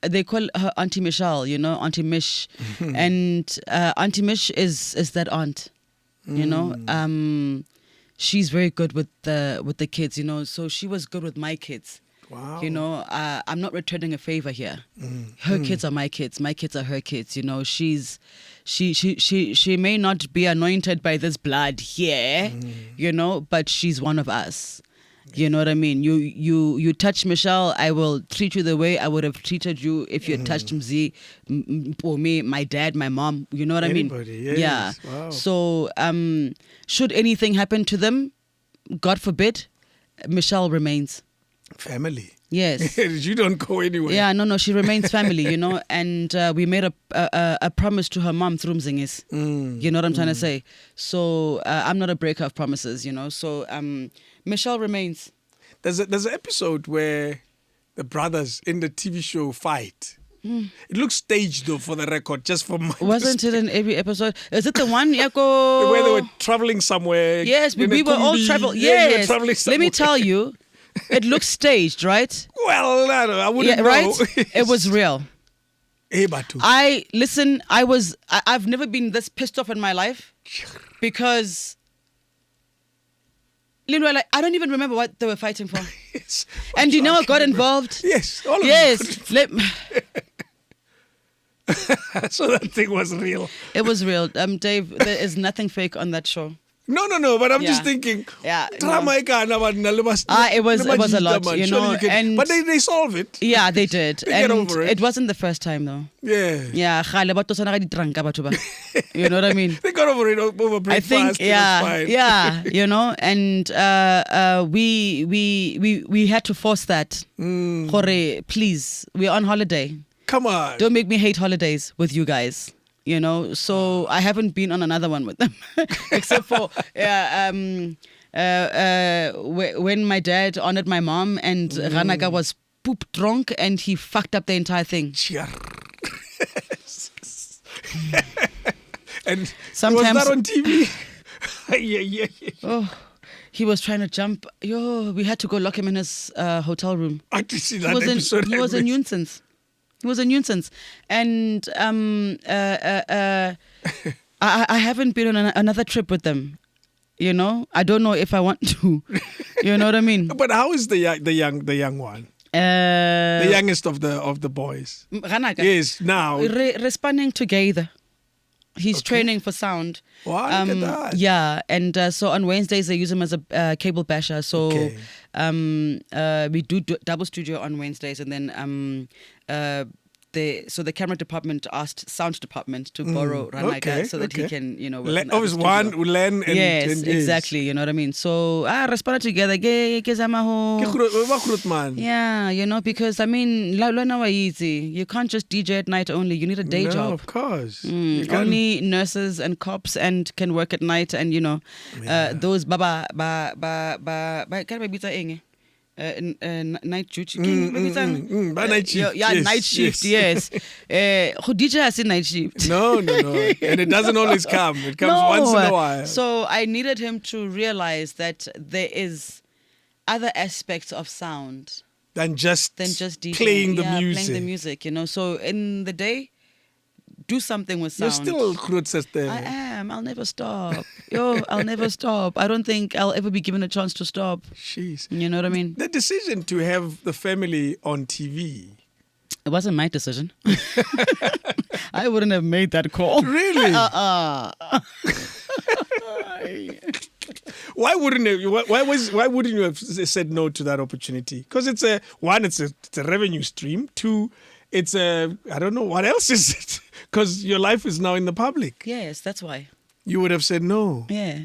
They call her Auntie Michelle, Auntie Mish. And Auntie Mish is that aunt. She's very good with the kids, so she was good with my kids. Wow. I'm not returning a favor here. Her kids are my kids are her kids. She may not be anointed by this blood here, but she's one of us. You know what I mean? You touch Michelle, I will treat you the way I would have treated you if you had touched Mzi, or me, my dad, my mom. You know what I mean? Yes. Yeah. Wow. So, should anything happen to them, God forbid, Michelle remains Family. Yes. You don't go anywhere. Yeah, no, she remains family, and we made a promise to her mom through Mzingis. You know what I'm trying to say? So I'm not a breaker of promises, So Michelle remains. There's an episode where the brothers in the TV show fight. It looks staged though, for the record, just for my Wasn't it in every episode? Is it the one, Yako? where they were traveling somewhere? Yes, we were all traveling. Yeah, you were Yes. traveling Let me somewhere. tell you, it looks staged, right? Well, I wouldn't Yeah, know. right? It was real. Hey, Batu. I've never been this pissed off in my life because literally, I don't even remember what they were fighting for. Yes. And you know what got involved? Yes, all of Yes. So that thing was real. It was real. Dave, there is nothing fake on that show. No, but I'm Yeah. just thinking. Yeah, Drama it was a lot, and but they solve it. yeah, they did. They get over it. It wasn't the first time though. Yeah. Yeah, kgale ba tosana ka ditranka batho ba. You know what I mean? They got over it over I breakfast. think, It was fine. yeah, and we had to force that. Gore, please, we're on holiday. Come on. Don't make me hate holidays with you guys. So I haven't been on another one with them, except for when my dad honored my mom and RANAKA was poop drunk and he fucked up the entire thing. And Sometimes, was that on TV? yeah. Oh, he was trying to jump. We had to go lock him in his hotel room. I did see that episode. He was a nuisance. He was a nuisance. And I haven't been on another trip with them. You know, I don't know if I want to. You know what I mean? But how is the young one? The youngest of the boys. RANAKA. Yes, now responding together. He's training for sound. Wow, look at that. Yeah, and so on Wednesdays they use him as a cable basher. So we do double studio on Wednesdays, and then the camera department asked sound department to borrow RANAKA so that he can, you know, obviously one will learn. Yes, exactly. You know what I mean. So respond together. Yeah, you know, because I mean, you can't just DJ at night only. You need a day job. Of course. Only nurses and cops and can work at night, and you know, those night duty. Night shift. Yeah, night shift. Yes. Who DJ has a night shift? No, and it doesn't always come. It comes once in a while. So I needed him to realize that there is other aspects of sound than just DJ. playing the music. Playing the music, you know. So in the day, do something with sound. You're still Krutzester. I am. I'll never stop. I'll never stop. I don't think I'll ever be given a chance to stop. Jeez. You know what I mean? The decision to have the family on TV. It wasn't my decision. I wouldn't have made that call. Really? Why wouldn't you have said no to that opportunity? Because it's a revenue stream. Two, it's I don't know, what else is it? Because your life is now in the public. Yes, that's why. You would have said no. Yeah,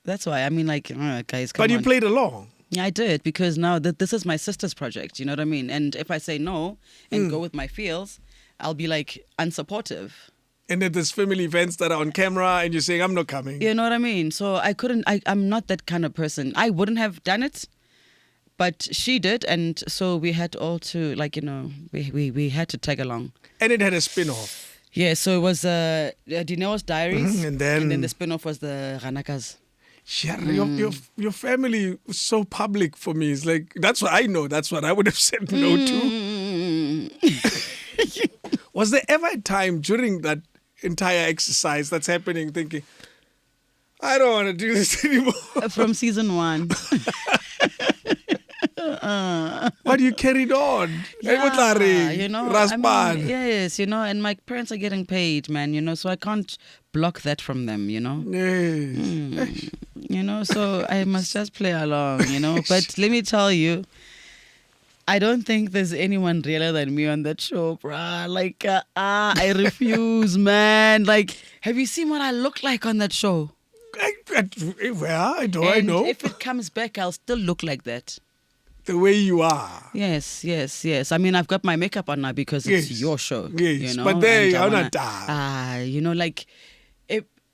that's why. I mean, like, guys, come on. But you played along. Yeah, I did, because now this is my sister's project, you know what I mean? And if I say no and go with my feels, I'll be like unsupportive. And then there's family events that are on camera and you're saying, I'm not coming. You know what I mean? So I'm not that kind of person. I wouldn't have done it, but she did. And so we had all to, like, you know, we had to tag along. And it had a spin-off. Yeah, so it was Dineo's Diaries. And then the spin-off was the RANAKA's. Yeah, your family was so public for me. It's like, that's what I know. That's what I would have said no to. Was there ever a time during that entire exercise that's happening thinking, I don't want to do this anymore? From season 1. But you carried on. Yeah, you know, Raspan. I mean, yes, you know, and my parents are getting paid, man, you know, so I can't block that from them, you know. Yes. You know, so I must just play along, you know. But let me tell you, I don't think there's anyone realer than me on that show, bruh. Like, I refuse, man. Like, have you seen what I look like on that show? I know. If it comes back, I'll still look like that. The way you are. Yes. I mean, I've got my makeup on now because it's your show. Yes, you know? But there you're not you know, like,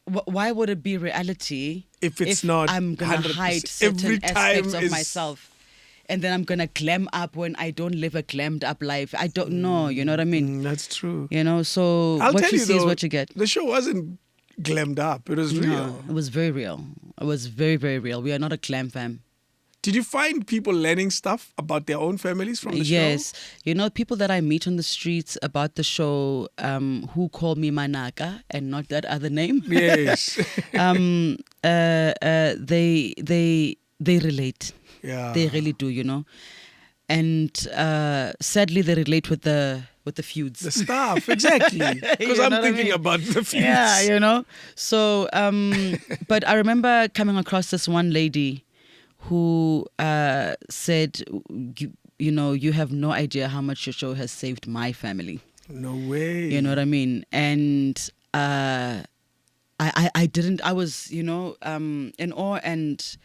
why would it be reality if it's not? I'm gonna hide certain aspects of myself, and then I'm gonna glam up when I don't live a glammed up life. I don't know. You know what I mean? That's true. You know, so what you see is what you get. The show wasn't glammed up. It was real. No, it was very real. It was very, very real. We are not a glam fam. Did you find people learning stuff about their own families from the show? Yes. You know, people that I meet on the streets about the show who call me MANAKA and not that other name. Yes. They relate. Yeah. They really do, you know. And sadly, they relate with the feuds. The staff, exactly. Because I'm thinking about the feuds. Yeah, you know. So, but I remember coming across this one lady who said, you know, you have no idea how much your show has saved my family. No way. You know what I mean? And I didn't, I was, you know, in awe, and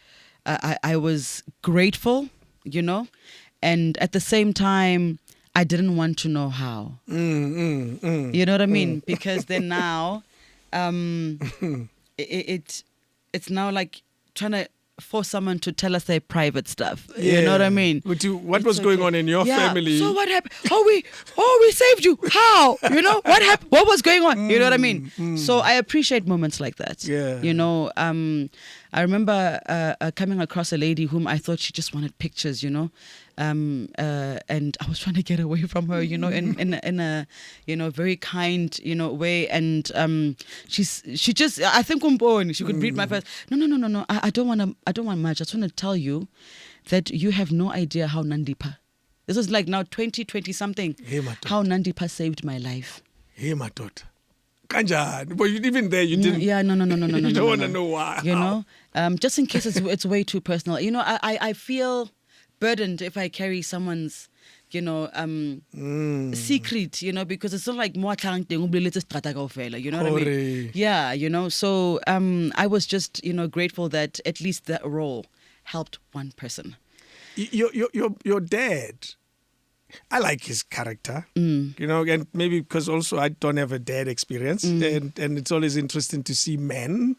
I was grateful, you know, and at the same time, I didn't want to know how. You know what I mean? Because then now, it's now like trying to force someone to tell us their private stuff. You know what I mean? What was going on in your family? So what happened? We saved you. How? You know, what happened? What was going on? You know what I mean? So I appreciate moments like that. Yeah. You know, I remember coming across a lady whom I thought she just wanted pictures, you know. And I was trying to get away from her, you know, in a you know, very kind, you know, way. And she just, I think she could read my face. No. I don't want much. I just want to tell you that you have no idea how Nandipa. This was like now 20 something. Hey, how Nandipa saved my life. Hey, my daughter. Kanjan, but even there you didn't. Yeah, no. You don't want to know why. You know, just in case it's way too personal. You know, I feel burdened if I carry someone's, you know, secret, you know, because it's not like more you know what I mean? Yeah, you know, so I was just, you know, grateful that at least that role helped one person. Your dad, I like his character, you know, and maybe because also I don't have a dad experience, and it's always interesting to see men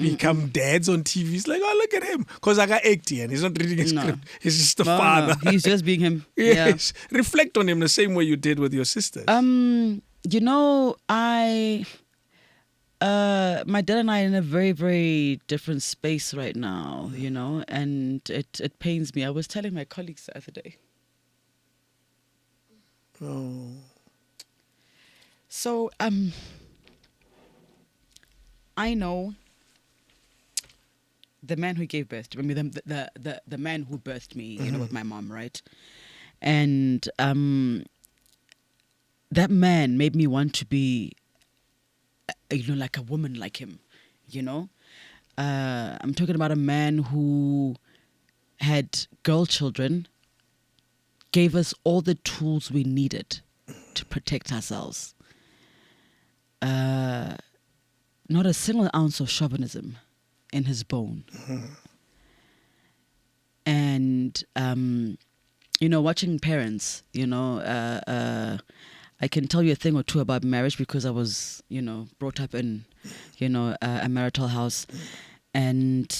become dads on TV. It's like, oh, look at him, because I got 80 and he's not reading a script. He's just a father. No. He's just being him. Yes. Yeah. Reflect on him the same way you did with your sisters. You know, my dad and I are in a very, very different space right now, you know, and it pains me. I was telling my colleagues the other day. Oh. So I know the man who gave birth to me, the man who birthed me, you know, with my mom, right? And that man made me want to be, you know, like a woman like him, you know. I'm talking about a man who had girl children, gave us all the tools we needed to protect ourselves. Not a single ounce of chauvinism in his bone. And, you know, watching parents, you know, I can tell you a thing or two about marriage because I was, you know, brought up in, you know, a marital house. And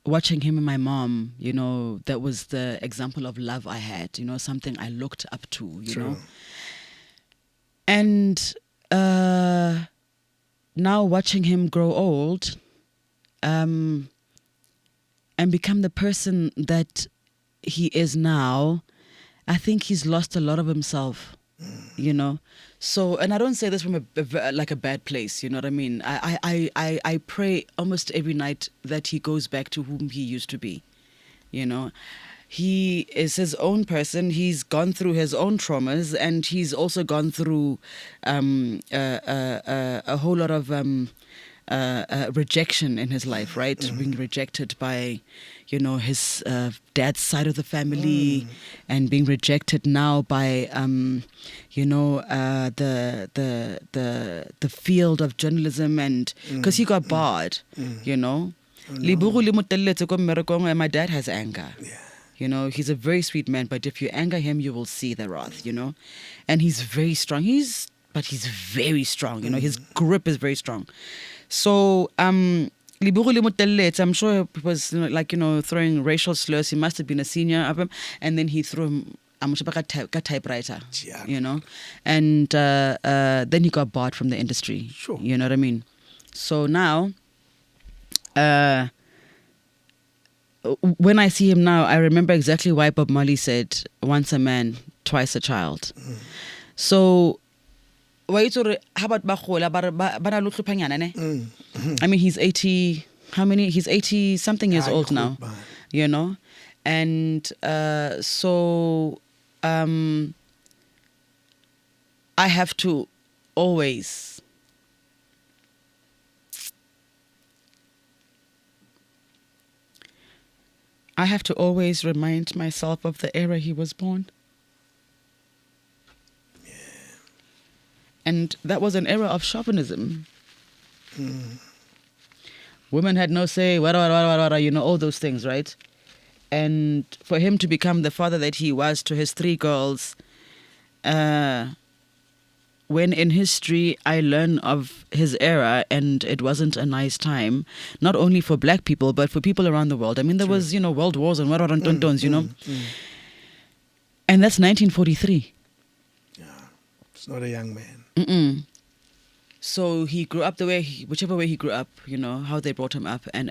watching him and my mom, you know, that was the example of love I had, you know, something I looked up to, you know. And now watching him grow old and become the person that he is now, I think he's lost a lot of himself, you know. So, and I don't say this from a bad place, you know what I mean? I pray almost every night that he goes back to whom he used to be, you know. He is his own person. He's gone through his own traumas, and he's also gone through a whole lot of rejection in his life, right? Being rejected by, you know, his dad's side of the family, and being rejected now by, you know, the field of journalism, and because he got barred, you know. My dad has anger. You know, he's a very sweet man, but if you anger him, you will see the wrath, you know. And he's very strong. But he's very strong, you know. His grip is very strong. So, I'm sure it was, you know, like, you know, throwing racial slurs. He must have been a senior of him. And then he threw him a typewriter, you know. And then he got barred from the industry. Sure. You know what I mean? So now, when I see him now, I remember exactly why Bob Marley said, once a man, twice a child. So, how about I mean, he's 80, how many? He's 80 something years old now, you know? And so I have to always remind myself of the era he was born. Yeah. And that was an era of chauvinism. Women had no say, you know, all those things, right? And for him to become the father that he was to his 3 girls, when in history I learn of his era, and it wasn't a nice time, not only for black people, but for people around the world. I mean, there was, world wars and you know. And that's 1943. Yeah, it's not a young man. So he grew up the way, whichever way he grew up, how they brought him up, and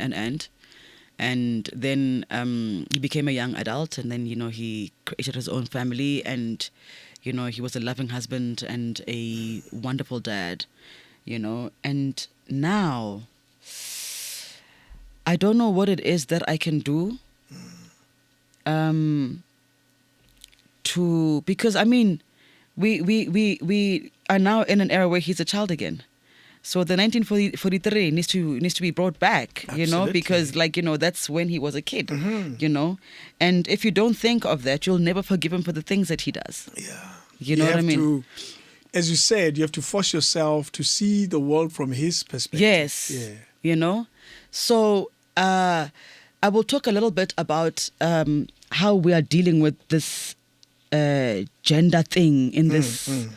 then he became a young adult, and then, he created his own family, and, he was a loving husband and a wonderful dad, and now I don't know what it is that I can do because I mean, we are now in an era where he's a child again. So the 1943 needs to be brought back, because that's when he was a kid, And if you don't think of that, you'll never forgive him for the things that he does. Yeah. You know what I mean? As you said, you have to force yourself to see the world from his perspective. Yes. Yeah. So I will talk a little bit about how we are dealing with this gender thing in this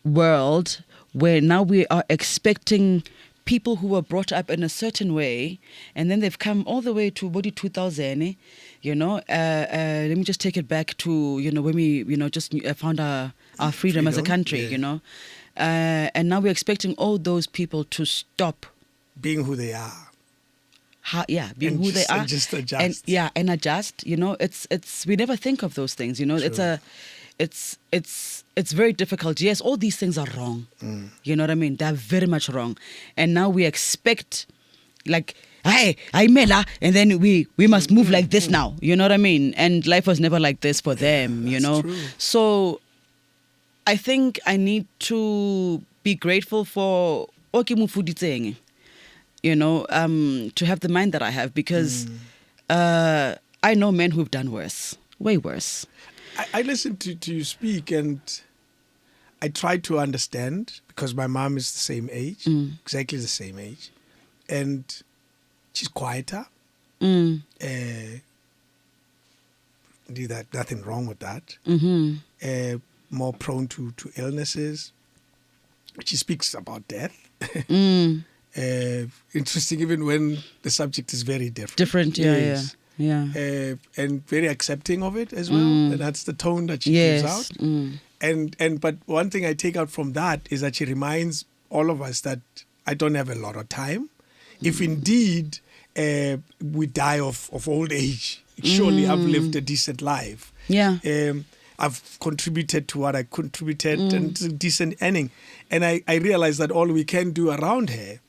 world, where now we are expecting people who were brought up in a certain way, and then they've come all the way to body 2000, let me just take it back to, when we, just found our freedom as a country, and now we're expecting all those people to stop being who they are. Being who they are. And just adjust. And adjust, it's, we never think of those things, True. It's very difficult. Yes, all these things are wrong. You know what I mean? They're very much wrong. And now we expect, like, hey, I mela, and then we must move like this now. You know what I mean? And life was never like this for them, True. So I think I need to be grateful for Okimufuditseng, to have the mind that I have, because I know men who've done worse, way worse. I listened to you speak, and I tried to understand, because my mom is the same age, exactly the same age, and she's quieter. Indeed, nothing wrong with that. More prone to illnesses. She speaks about death. Interesting, even when the subject is very different. Yes. Yeah. And very accepting of it as well. And that's the tone that she gives out. But one thing I take out from that is that she reminds all of us that I don't have a lot of time. If indeed we die of old age, surely I've lived a decent life. Yeah. I've contributed to what I contributed and decent earning. And I realize that all we can do around her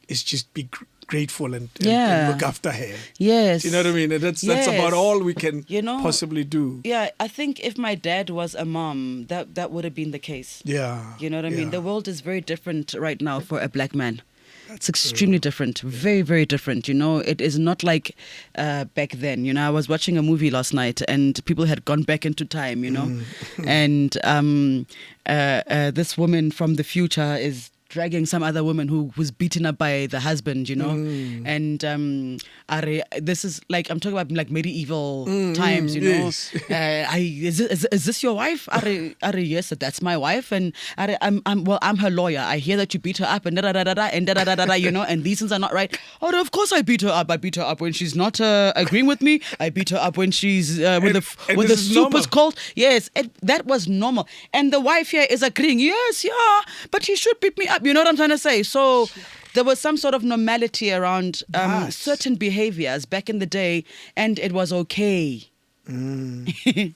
is just be grateful and look after her. Yes. You know what I mean? And that's about all we can possibly do. Yeah, I think if my dad was a mom, that would have been the case. Yeah. You know what I mean? The world is very different right now for a black man. It's extremely different, very, very different. It is not like back then. I was watching a movie last night, and people had gone back into time, and this woman from the future is dragging some other woman who was beaten up by the husband, and this is like, I'm talking about like medieval times, Yes. Is this your wife? Yes, that's my wife, and I'm her lawyer. I hear that you beat her up, and and these things are not right. Oh, of course I beat her up. I beat her up when she's not agreeing with me. I beat her up when she's when the soup is cold. Yes, that was normal. And the wife here is agreeing. Yes, yeah, but he should beat me up. You know what I'm trying to say? So there was some sort of normality around certain behaviors back in the day, and it was okay. It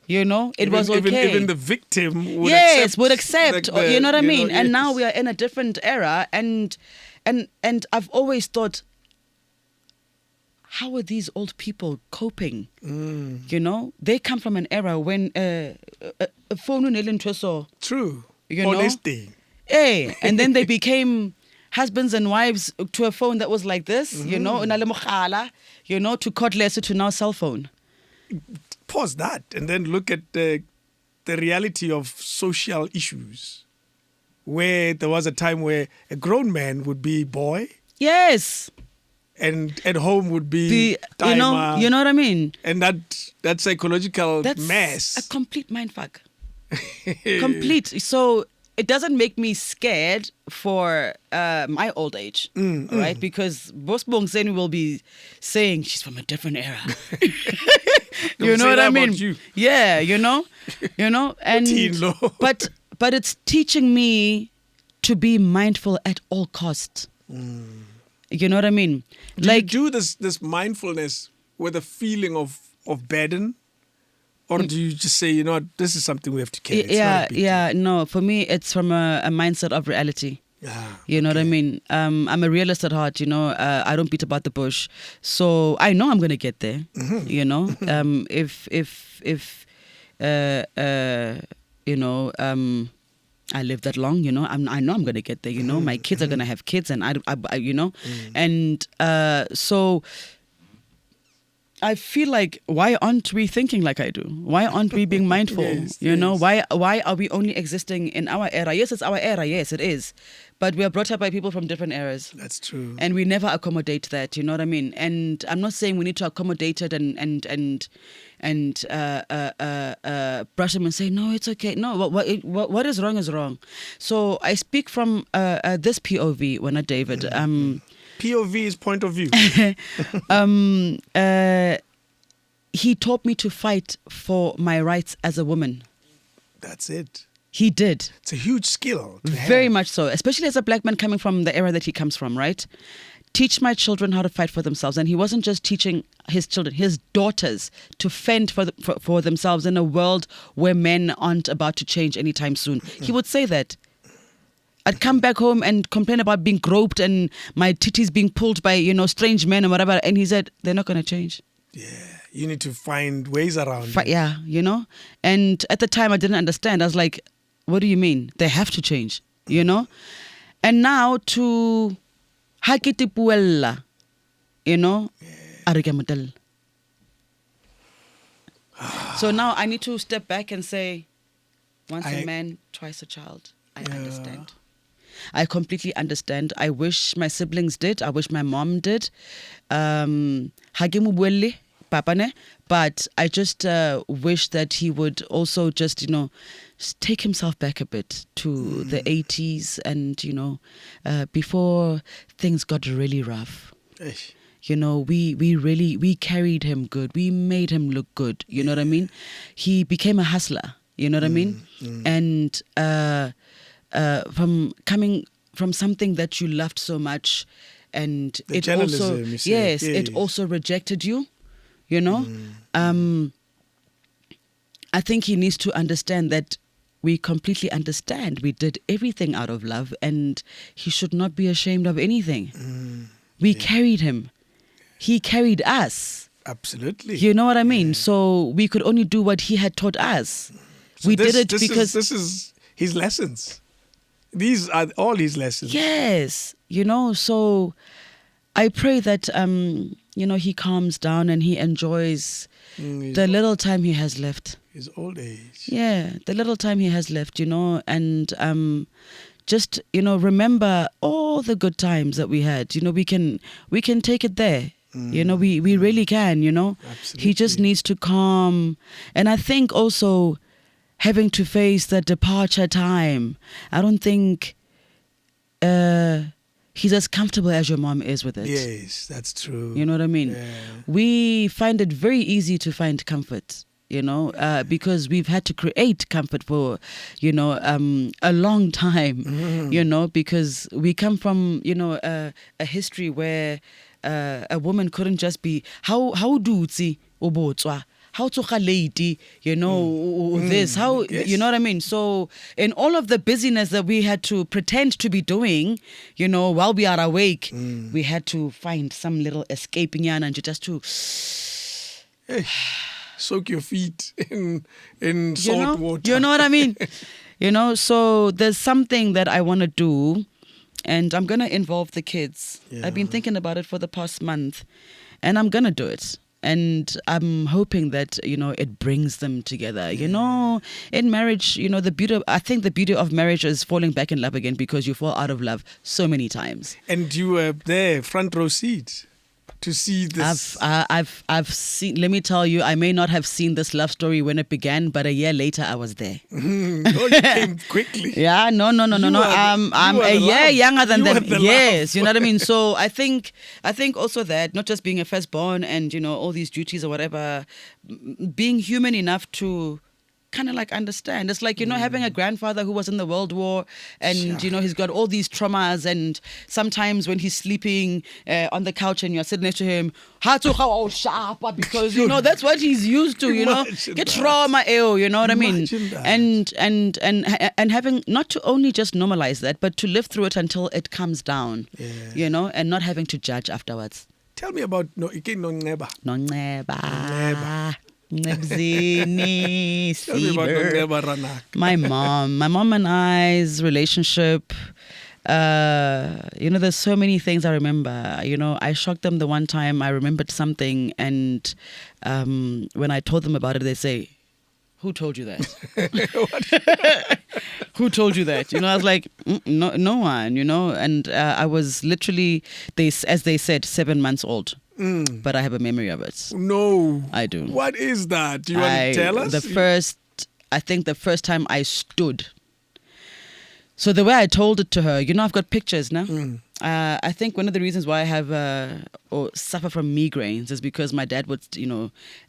was okay. Even the victim would accept. You know what I mean? And now we are in a different era, and I've always thought, how are these old people coping? They come from an era when true. Honesty. Hey, and then they became husbands and wives to a phone that was like this, to cordless to now cell phone. Pause that and then look at the reality of social issues, where there was a time where a grown man would be boy. Yes. And at home would be timer. You know what I mean? And that psychological mess. A complete mindfuck. Complete. So it doesn't make me scared for my old age, right? Because Boss Bongseni will be saying she's from a different era. You know what I mean? Yeah, you know, and but it's teaching me to be mindful at all costs. You know what I mean? Do you do this mindfulness with a feeling of burden? Or do you just say, you know what, this is something we have to carry? No. For me, it's from a mindset of reality. You know what I mean? I'm a realist at heart, you know. I don't beat about the bush. So I know I'm going to get there, you know. If you know, I live that long, you know, I know I'm going to get there, you know. My kids are going to have kids and I you know. And so I feel like, why aren't we thinking like I do? Why aren't we being mindful? You know, why are we only existing in our era? Yes, it's our era. Yes, it is. But we are brought up by people from different eras. That's true. And we never accommodate that. You know what I mean? And I'm not saying we need to accommodate it and brush them and say, no, it's okay. No, what is wrong is wrong. So I speak from this POV, when I David. POV is point of view. He taught me to fight for my rights as a woman. That's it. He did. It's a huge skill. Very much so, especially as a black man coming from the era that he comes from, right? Teach my children how to fight for themselves. And he wasn't just teaching his children, his daughters, to fend for themselves in a world where men aren't about to change anytime soon. He would say that. I'd come back home and complain about being groped and my titties being pulled by, you know, strange men and whatever. And he said, they're not going to change. Yeah, you need to find ways around it. Yeah, you know. And at the time I didn't understand. I was like, what do you mean? They have to change, you know. And now to hakitipuella, you know, arigamutal. So now I need to step back and say, once a man, twice a child. I understand. I completely understand. I wish my siblings did. I wish my mom did. But I just wish that he would also just, you know, take himself back a bit to the 80s and, you know, before things got really rough. You know, we carried him good. We made him look good. You know what I mean? He became a hustler. You know what I mean? And from coming from something that you loved so much, and the it also it also rejected you, you know. I think he needs to understand that we completely understand. We did everything out of love, and he should not be ashamed of anything. We carried him. He carried us. Absolutely. You know what I mean? So we could only do what he had taught us. So we did it because this is his lessons. These are all his lessons. Yes, you know. So I pray that you know, he calms down and he enjoys the little time he has left. His old age. Yeah, the little time he has left, you know, and just, you know, remember all the good times that we had. You know, we can take it there. You know, we really can, you know. Absolutely. He just needs to calm. And I think also having to face the departure time, I don't think he's as comfortable as your mom is with it. Yes, that's true. You know what I mean? Yeah. We find it very easy to find comfort, you know, because we've had to create comfort for, you know, a long time, you know, because we come from, you know, a history where a woman couldn't just be, how do you obotswa? How to lady, you know, this, how, yes. You know what I mean? So in all of the busyness that we had to pretend to be doing, you know, while we are awake, we had to find some little escaping yarn and just to soak your feet in salt water. You know what I mean? You know, so there's something that I want to do, and I'm going to involve the kids. Yeah. I've been thinking about it for the past month, and I'm going to do it. And I'm hoping that, you know, it brings them together. You know, in marriage, you know, I think the beauty of marriage is falling back in love again, because you fall out of love so many times. And you were there, front row seat. to see this? I've seen. Let me tell you, I may not have seen this love story when it began, but a year later I was there. Oh, you came quickly. Yeah, no. I'm a year younger than them. Yes, you know what I mean. So I think also that not just being a firstborn and all these duties or whatever, being human enough to kind of like understand. It's like, having a grandfather who was in the World War and, he's got all these traumas, and sometimes when he's sleeping on the couch and you're sitting next to him, because, that's what he's used to, get trauma ill, you know what I mean? And having not to only just normalize that, but to live through it until it comes down, and not having to judge afterwards. Tell me about Noneba. My mom and I's relationship, there's so many things I remember. I shocked them the one time. I remembered something, and when I told them about it, they say, "Who told you that?" Who told you that? I was like, no one, and I was literally, as they said, 7 months old. But I have a memory of it. No. I do. What is that? Do you want to tell us? I think the first time I stood. So the way I told it to her, I've got pictures now. I think one of the reasons why I have or suffer from migraines is because my dad would,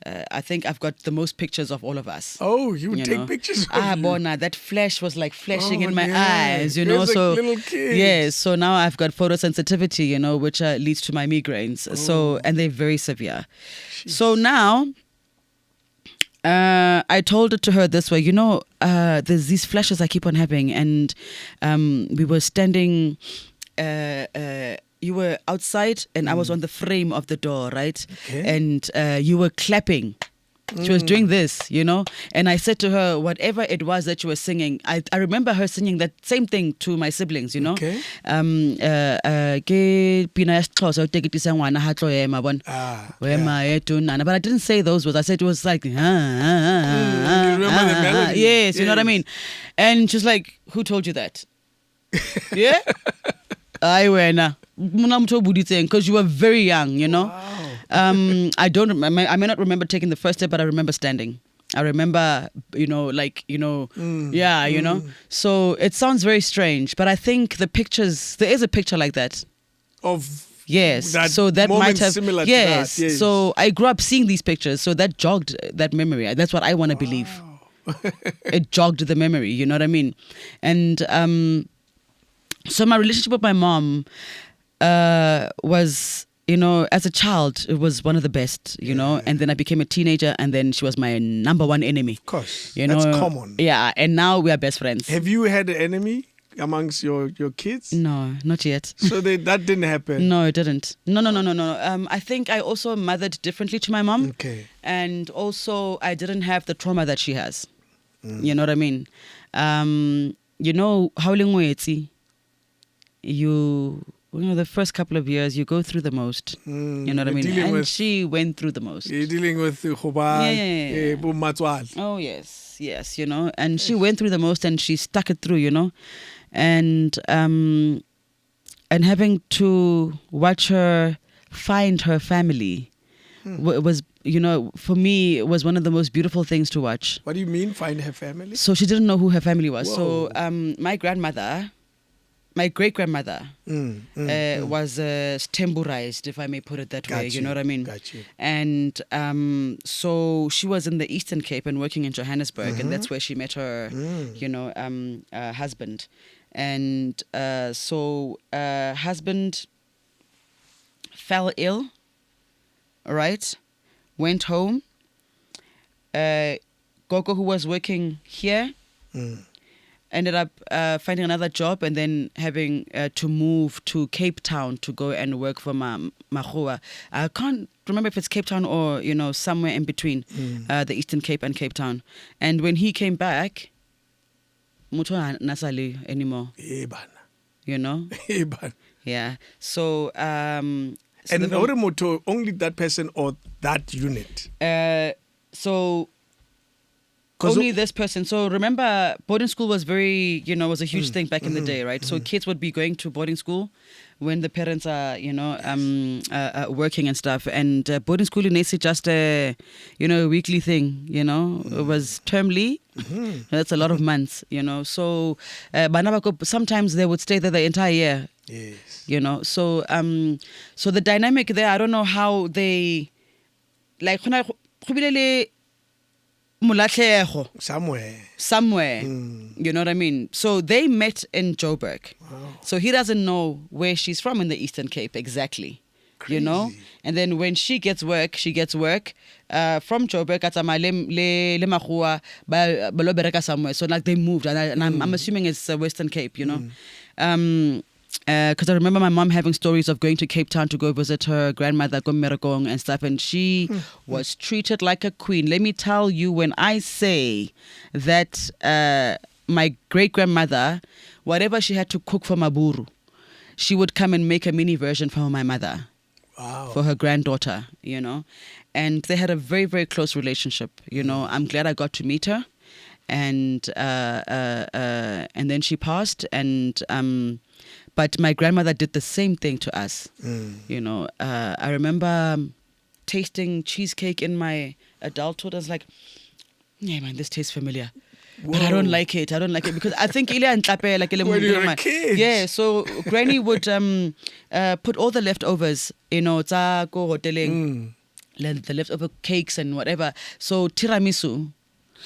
I think I've got the most pictures of all of us. Oh, you would take pictures of you. Bona, that flash was like flashing in my eyes, You're like so little kid. yes. So now I've got photosensitivity, which leads to my migraines. So, and they're very severe. Jeez. So now, I told it to her this way, there's these flashes I keep on having, and we were standing. You were outside and I was on the frame of the door, right? Okay. And you were clapping. She was doing this, and I said to her, whatever it was that you were singing, I remember her singing that same thing to my siblings, Okay. But I didn't say those words. I said it was like, You remember the melody? Yes, you know what I mean? And she's like, who told you that? Yeah? I went because you were very young, Wow. I may not remember taking the first step, but I remember standing. I remember, So it sounds very strange, but I think there is a picture like that. Of yes, that so that might have similar to yes. that. Yes. So I grew up seeing these pictures, so that jogged that memory. That's what I want to believe. It jogged the memory, you know what I mean? And so my relationship with my mom was, as a child, it was one of the best, and then I became a teenager, and then she was my number one enemy. Of course, that's common. Yeah, and now we are best friends. Have you had an enemy amongst your kids? No, not yet. So that didn't happen? No, it didn't. No. I think I also mothered differently to my mom. Okay. And also I didn't have the trauma that she has. You know what I mean? Howling Wetsi, the first couple of years you go through the most. You know what I mean? And she went through the most. You're dealing with Yeah. Oh yes, and she went through the most, and she stuck it through, and having to watch her find her family was, for me, it was one of the most beautiful things to watch. What do you mean, find her family? So she didn't know who her family was. Whoa. So my great-grandmother was stemburized, if I may put it that way. You know what I mean? Got you. And so she was in the Eastern Cape and working in Johannesburg, and that's where she met her, husband. And so husband fell ill, right? Went home. Gogo, who was working here, ended up finding another job and then having to move to Cape Town to go and work for Mahua. I can't remember if it's Cape Town or, somewhere in between the Eastern Cape and Cape Town. And when he came back, Muto Nasali anymore. Yeah. So... and Oromoto, only that person or that unit? So... Only this person. So remember, boarding school was very, was a huge thing back in the day, right? So kids would be going to boarding school when the parents are, working and stuff. And boarding school in AC just a, weekly thing, It was termly. That's a lot of months, So sometimes they would stay there the entire year. Yes. So the dynamic there, I don't know how they, like, somewhere, you know what I mean? So they met in Joburg. Wow. So he doesn't know where she's from in the Eastern Cape exactly. Crazy. And then when she gets work from Joburg at le Mahua ba somewhere. So like they moved, and I'm assuming it's Western Cape, because I remember my mom having stories of going to Cape Town to go visit her grandmother Gomeragong and stuff, and she was treated like a queen. Let me tell you, when I say that my great grandmother, whatever she had to cook for Maburu, she would come and make a mini version for my mother. Wow. For her granddaughter, and they had a very, very close relationship. I'm glad I got to meet her, and then she passed, and but my grandmother did the same thing to us. I remember tasting cheesecake in my adulthood. I was like, yeah, man, this tastes familiar. Whoa. But I don't like it. Because I think when you're a kid. Yeah, so Granny would put all the leftovers, tsa ko hoteling, the leftover cakes and whatever. So tiramisu.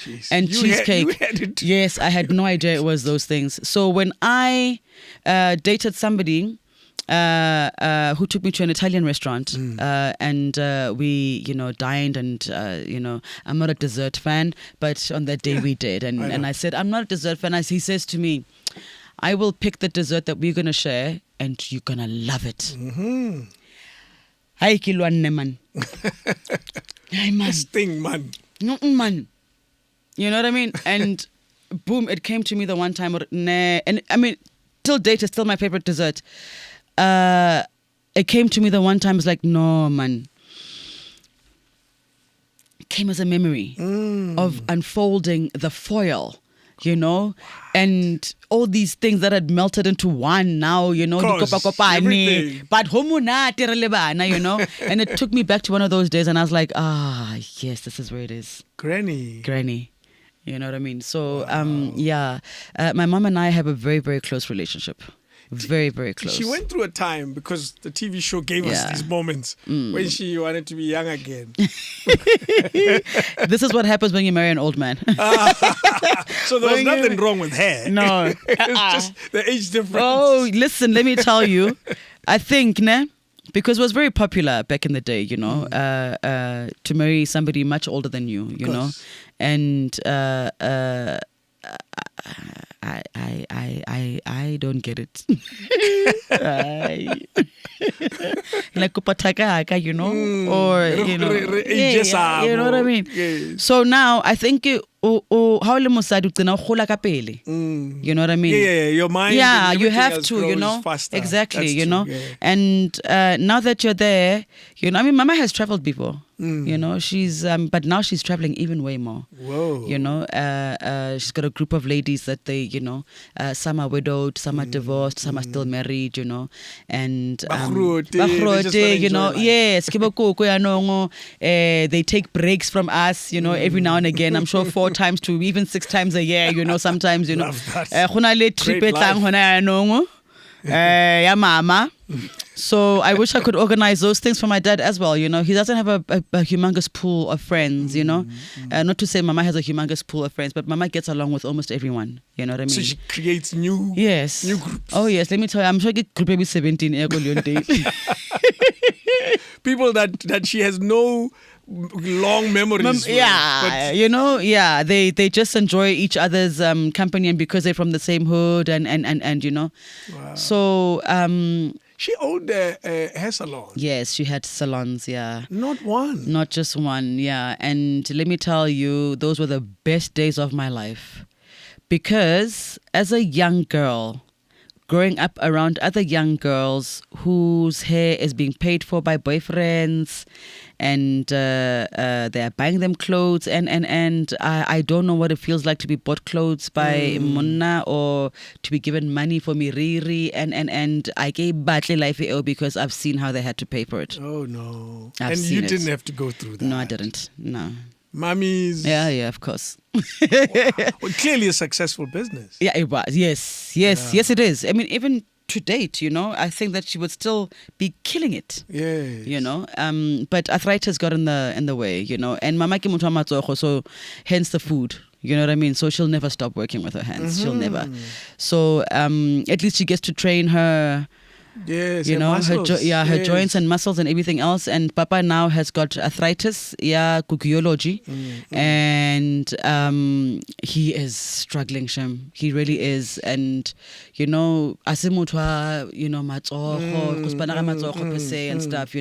Jeez. And cheesecake. You had it. Yes, I had no idea it was those things. So when I dated somebody who took me to an Italian restaurant, and we, dined, and I'm not a dessert fan, but on that day we did, and I said, I'm not a dessert fan. He says to me, I will pick the dessert that we're gonna share, and you're gonna love it. Hi, kilwanne man. Hi, man. This thing, man. Man. You know what I mean? And boom, it came to me the one time. And I mean, till date, it's still my favorite dessert. It came to me the one time. It's like, no, man. It came as a memory of unfolding the foil, and all these things that had melted into one now, everything. But and it took me back to one of those days, and I was like, yes, this is where it is. Granny. You know what I mean? So, my mom and I have a very, very close relationship. Very, very close. She went through a time, because the TV show gave us these moments when she wanted to be young again. This is what happens when you marry an old man. So there was nothing wrong with her. No. It's just the age difference. Oh, listen, let me tell you. I think, because it was very popular back in the day, to marry somebody much older than you, and I don't get it. Like or you know what I mean. Yes. So now I think how le mosadi ucina gola ka pele. You know what I mean? Yeah, your mind. Yeah, and you everything have else to, grows faster. exactly, That's true, yeah. And now that you're there, I mean, Mama has traveled before. She's but now she's traveling even way more. Whoa. She's got a group of ladies that they, some are widowed, some are divorced, some are still married, and Bagrote, they just wanna enjoy life. yes, they take breaks from us, every now and again. I'm sure 4 times to even 6 times a year, sometimes, Love that. trip Great life. yeah, mama. So I wish I could organize those things for my dad as well. He doesn't have a humongous pool of friends, not to say Mama has a humongous pool of friends, but Mama gets along with almost everyone. You know what I mean? So she creates new groups. Oh yes, let me tell you, I'm sure I get group maybe 17 people that she has no long memories with, they just enjoy each other's company, and because they're from the same hood and Wow. So she owned a hair salon. yes, she had salons, Not one. not just one, and let me tell you, those were the best days of my life, because as a young girl, growing up around other young girls whose hair is being paid for by boyfriends and they are buying them clothes, and I don't know what it feels like to be bought clothes by Munna or to be given money for miriri, and I gave badly life because I've seen how they had to pay for it. Oh no! I've and seen you it. didn't have to go through that. No, I didn't. No. Mummies. Yeah, of course. Well, clearly a successful business. Yeah, it was. Yes, it is. I mean, even to date, I think that she would still be killing it. Yes. But arthritis got in the way, and mama ke motho wa matsogo, so hence the food. You know what I mean? So she'll never stop working with her hands. She'll never. So at least she gets to train her. Yes, her joints and muscles and everything else. And Papa now has got arthritis, cucuology, and he is struggling, Shem. He really is. And asimutwa, matsogo, kusbanaga matsogo per se and stuff,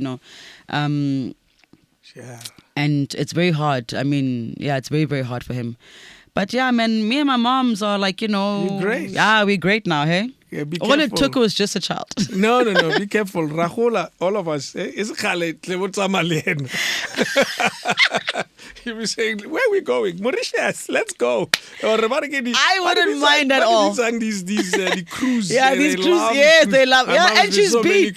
and it's very hard. I mean, it's very, very hard for him. But yeah, man, me and my moms are like, You're great. Yeah, we're great now, hey? Yeah, be All it careful. took was just a child. No, be careful. Rahula, all of us. Is He was saying, where are we going? Mauritius, let's go. I wouldn't mind at all. These the cruise. Yeah, these cruises. Yes, they love. Yeah, and she's been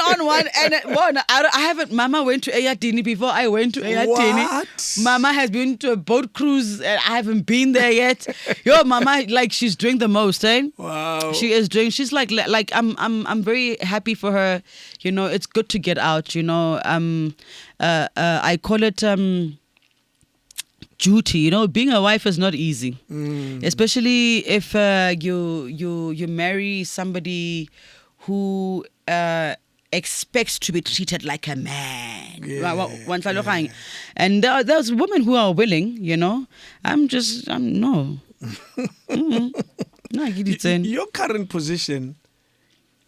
on one. And I haven't. Mama went to Eyatini before I went to Eyatini. What? Mama has been to a boat cruise, and I haven't been there yet. Yo, Mama, like she's doing the most, eh? Wow. She is doing. She's like I'm very happy for her. It's good to get out. I call it duty. Being a wife is not easy, especially if you marry somebody who expects to be treated like a man. Yeah. And there's women who are willing. I'm no. No, your current position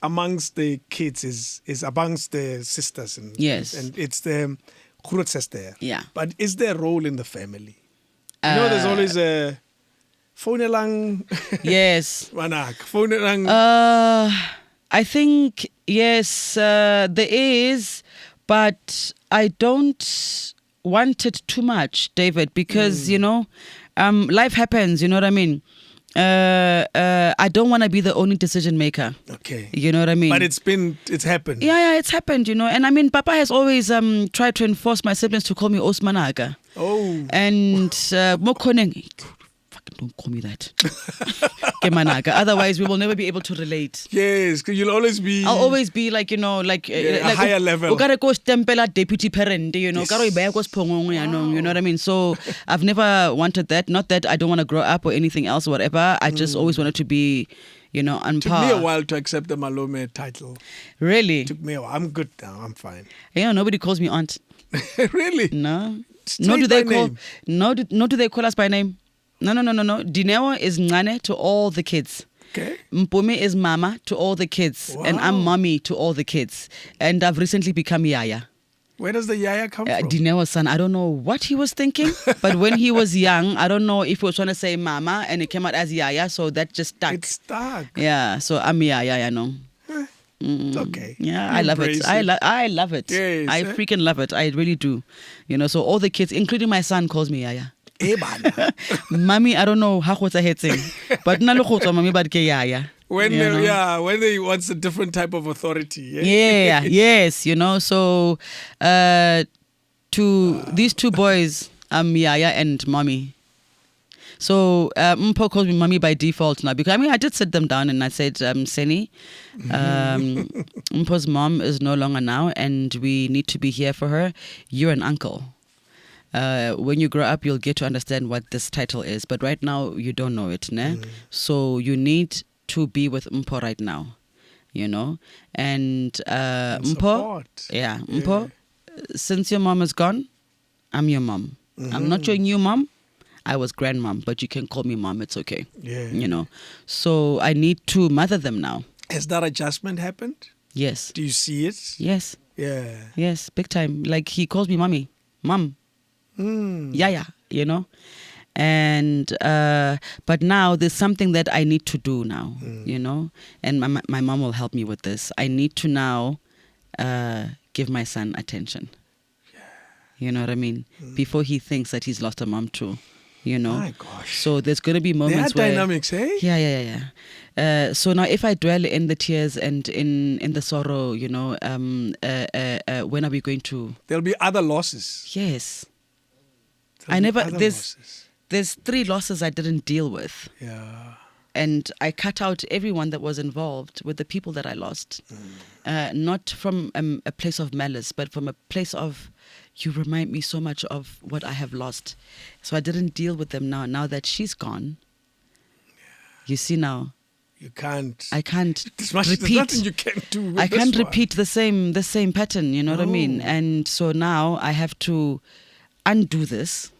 amongst the kids is amongst the sisters, and yes, and it's the sister. Yeah, but is there a role in the family? There's always a phone. Yes, Manaka, phone. I think yes, there is, but I don't want it too much, David, because life happens. You know what I mean? I don't want to be the only decision maker. Okay. You know what I mean? But it's happened. Yeah, it's happened, And I mean, Papa has always tried to enforce my siblings to call me MANAKA. Oh. And fucking don't call me that. MANAKA. Otherwise, we will never be able to relate. Yes, because I'll always be like, a higher level. O gotta go stempela deputy parent, yes. You know what I mean? So I've never wanted that. Not that I don't want to grow up or anything else or whatever. I just always wanted to be, on Took par. me a while to accept the Malome title. Really? Took me a while. I'm good now. I'm fine. Nobody calls me aunt. Really? No. Straight No, do they by call? name. No, do they call us by name? No. Dineo is Ngane to all the kids. Okay. Mpumi is Mama to all the kids. Wow. And I'm Mommy to all the kids. And I've recently become Yaya. Where does the Yaya come from? Dineo's son, I don't know what he was thinking. But when he was young, I don't know if he was trying to say Mama and it came out as Yaya. So that just stuck. It's stuck. Yeah, so I'm Yaya, It's okay. Yeah, You I love it. embrace I love it. Yes, I freaking love it. I really do. So all the kids, including my son, calls me Yaya. Mommy, I don't know how what's hitting, but mommy, but Yaya. When they wants a different type of authority. Yeah, yes, So to these two boys, I'm Yaya and Mommy. So Mpo calls me Mommy by default now, because I did sit them down and I said, Seni, Mpo's mom is no longer now and we need to be here for her. You're an uncle. When you grow up, you'll get to understand what this title is. But right now, you don't know it. Ne? So you need to be with Mpo right now. And Mpo, support. Yeah, Mpo, since your mom is gone, I'm your mom. I'm not your new mom. I was grandmom, but you can call me mom. It's okay. Yeah. So I need to mother them now. Has that adjustment happened? Yes. Do you see it? Yes. Yeah. Yes, big time. Like he calls me mommy, mom. Yeah, and but now there's something that I need to do now, and my mom will help me with this. I need to now give my son attention. You know what I mean? Before he thinks that he's lost a mom too. You know? My gosh. So there's going to be moments There are where... dynamics, eh? Yeah. So now if I dwell in the tears and in the sorrow, you know, when are we going to... There'll be other losses. Yes. There'll be other losses. There's 3 losses I didn't deal with. Yeah. And I cut out everyone that was involved with the people that I lost. Not from a place of malice, but from a place of, you remind me so much of what I have lost. So I didn't deal with them now. Now that she's gone, you see now, I can't There's repeat. nothing you can do with I can't this one. repeat the same pattern. You know what I mean? And so now I have to undo this.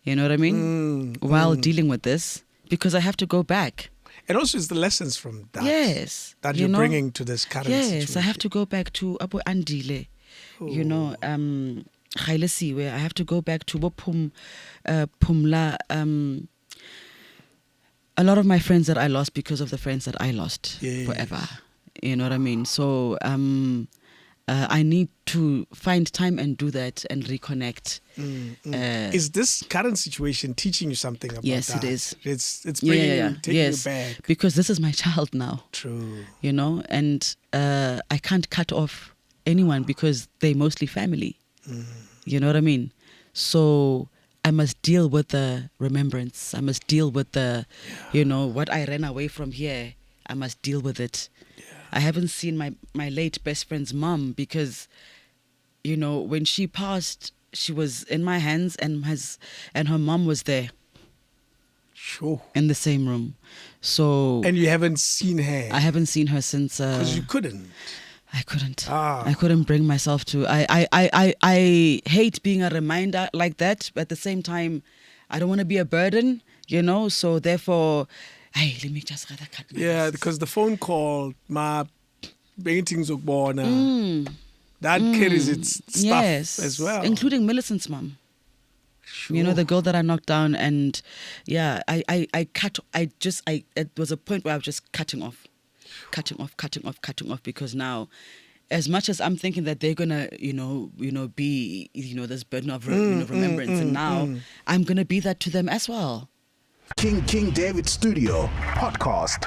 You know what I mean? While dealing with this, because I have to go back. And also it's the lessons from that. Yes. That you're bringing to this current situation. Yes, I have to go back to Abu Andile. You know, where I have to go back to Pumla. A lot of my friends that I lost because of the friends that I lost forever. You know what I mean? So I need to find time and do that and reconnect. Is this current situation teaching you something about yes, that? Yes, it is. It's bringing taking you back. Because this is my child now. True. You know, and I can't cut off anyone because they're mostly family. You know what I mean? So I must deal with the remembrance. I must deal with the, you know, what I ran away from here. I must deal with it. I haven't seen my late best friend's mom because, you know, when she passed, she was in my hands and her mom was there. Sure. In the same room. So. And you haven't seen her? I haven't seen her since. Because you couldn't. I couldn't. I couldn't bring myself to. I hate being a reminder like that, but at the same time, I don't want to be a burden, you know. So therefore, hey, let me just rather cut. Yeah, because the phone call, my paintings of born, that carries its stuff as well, including Millicent's mom. Sure. You know, the girl that I knocked down, and it was a point where I was just cutting off because now, as much as I'm thinking that they're gonna, be, this burden of remembrance, and now I'm gonna be that to them as well. King David Studio Podcast.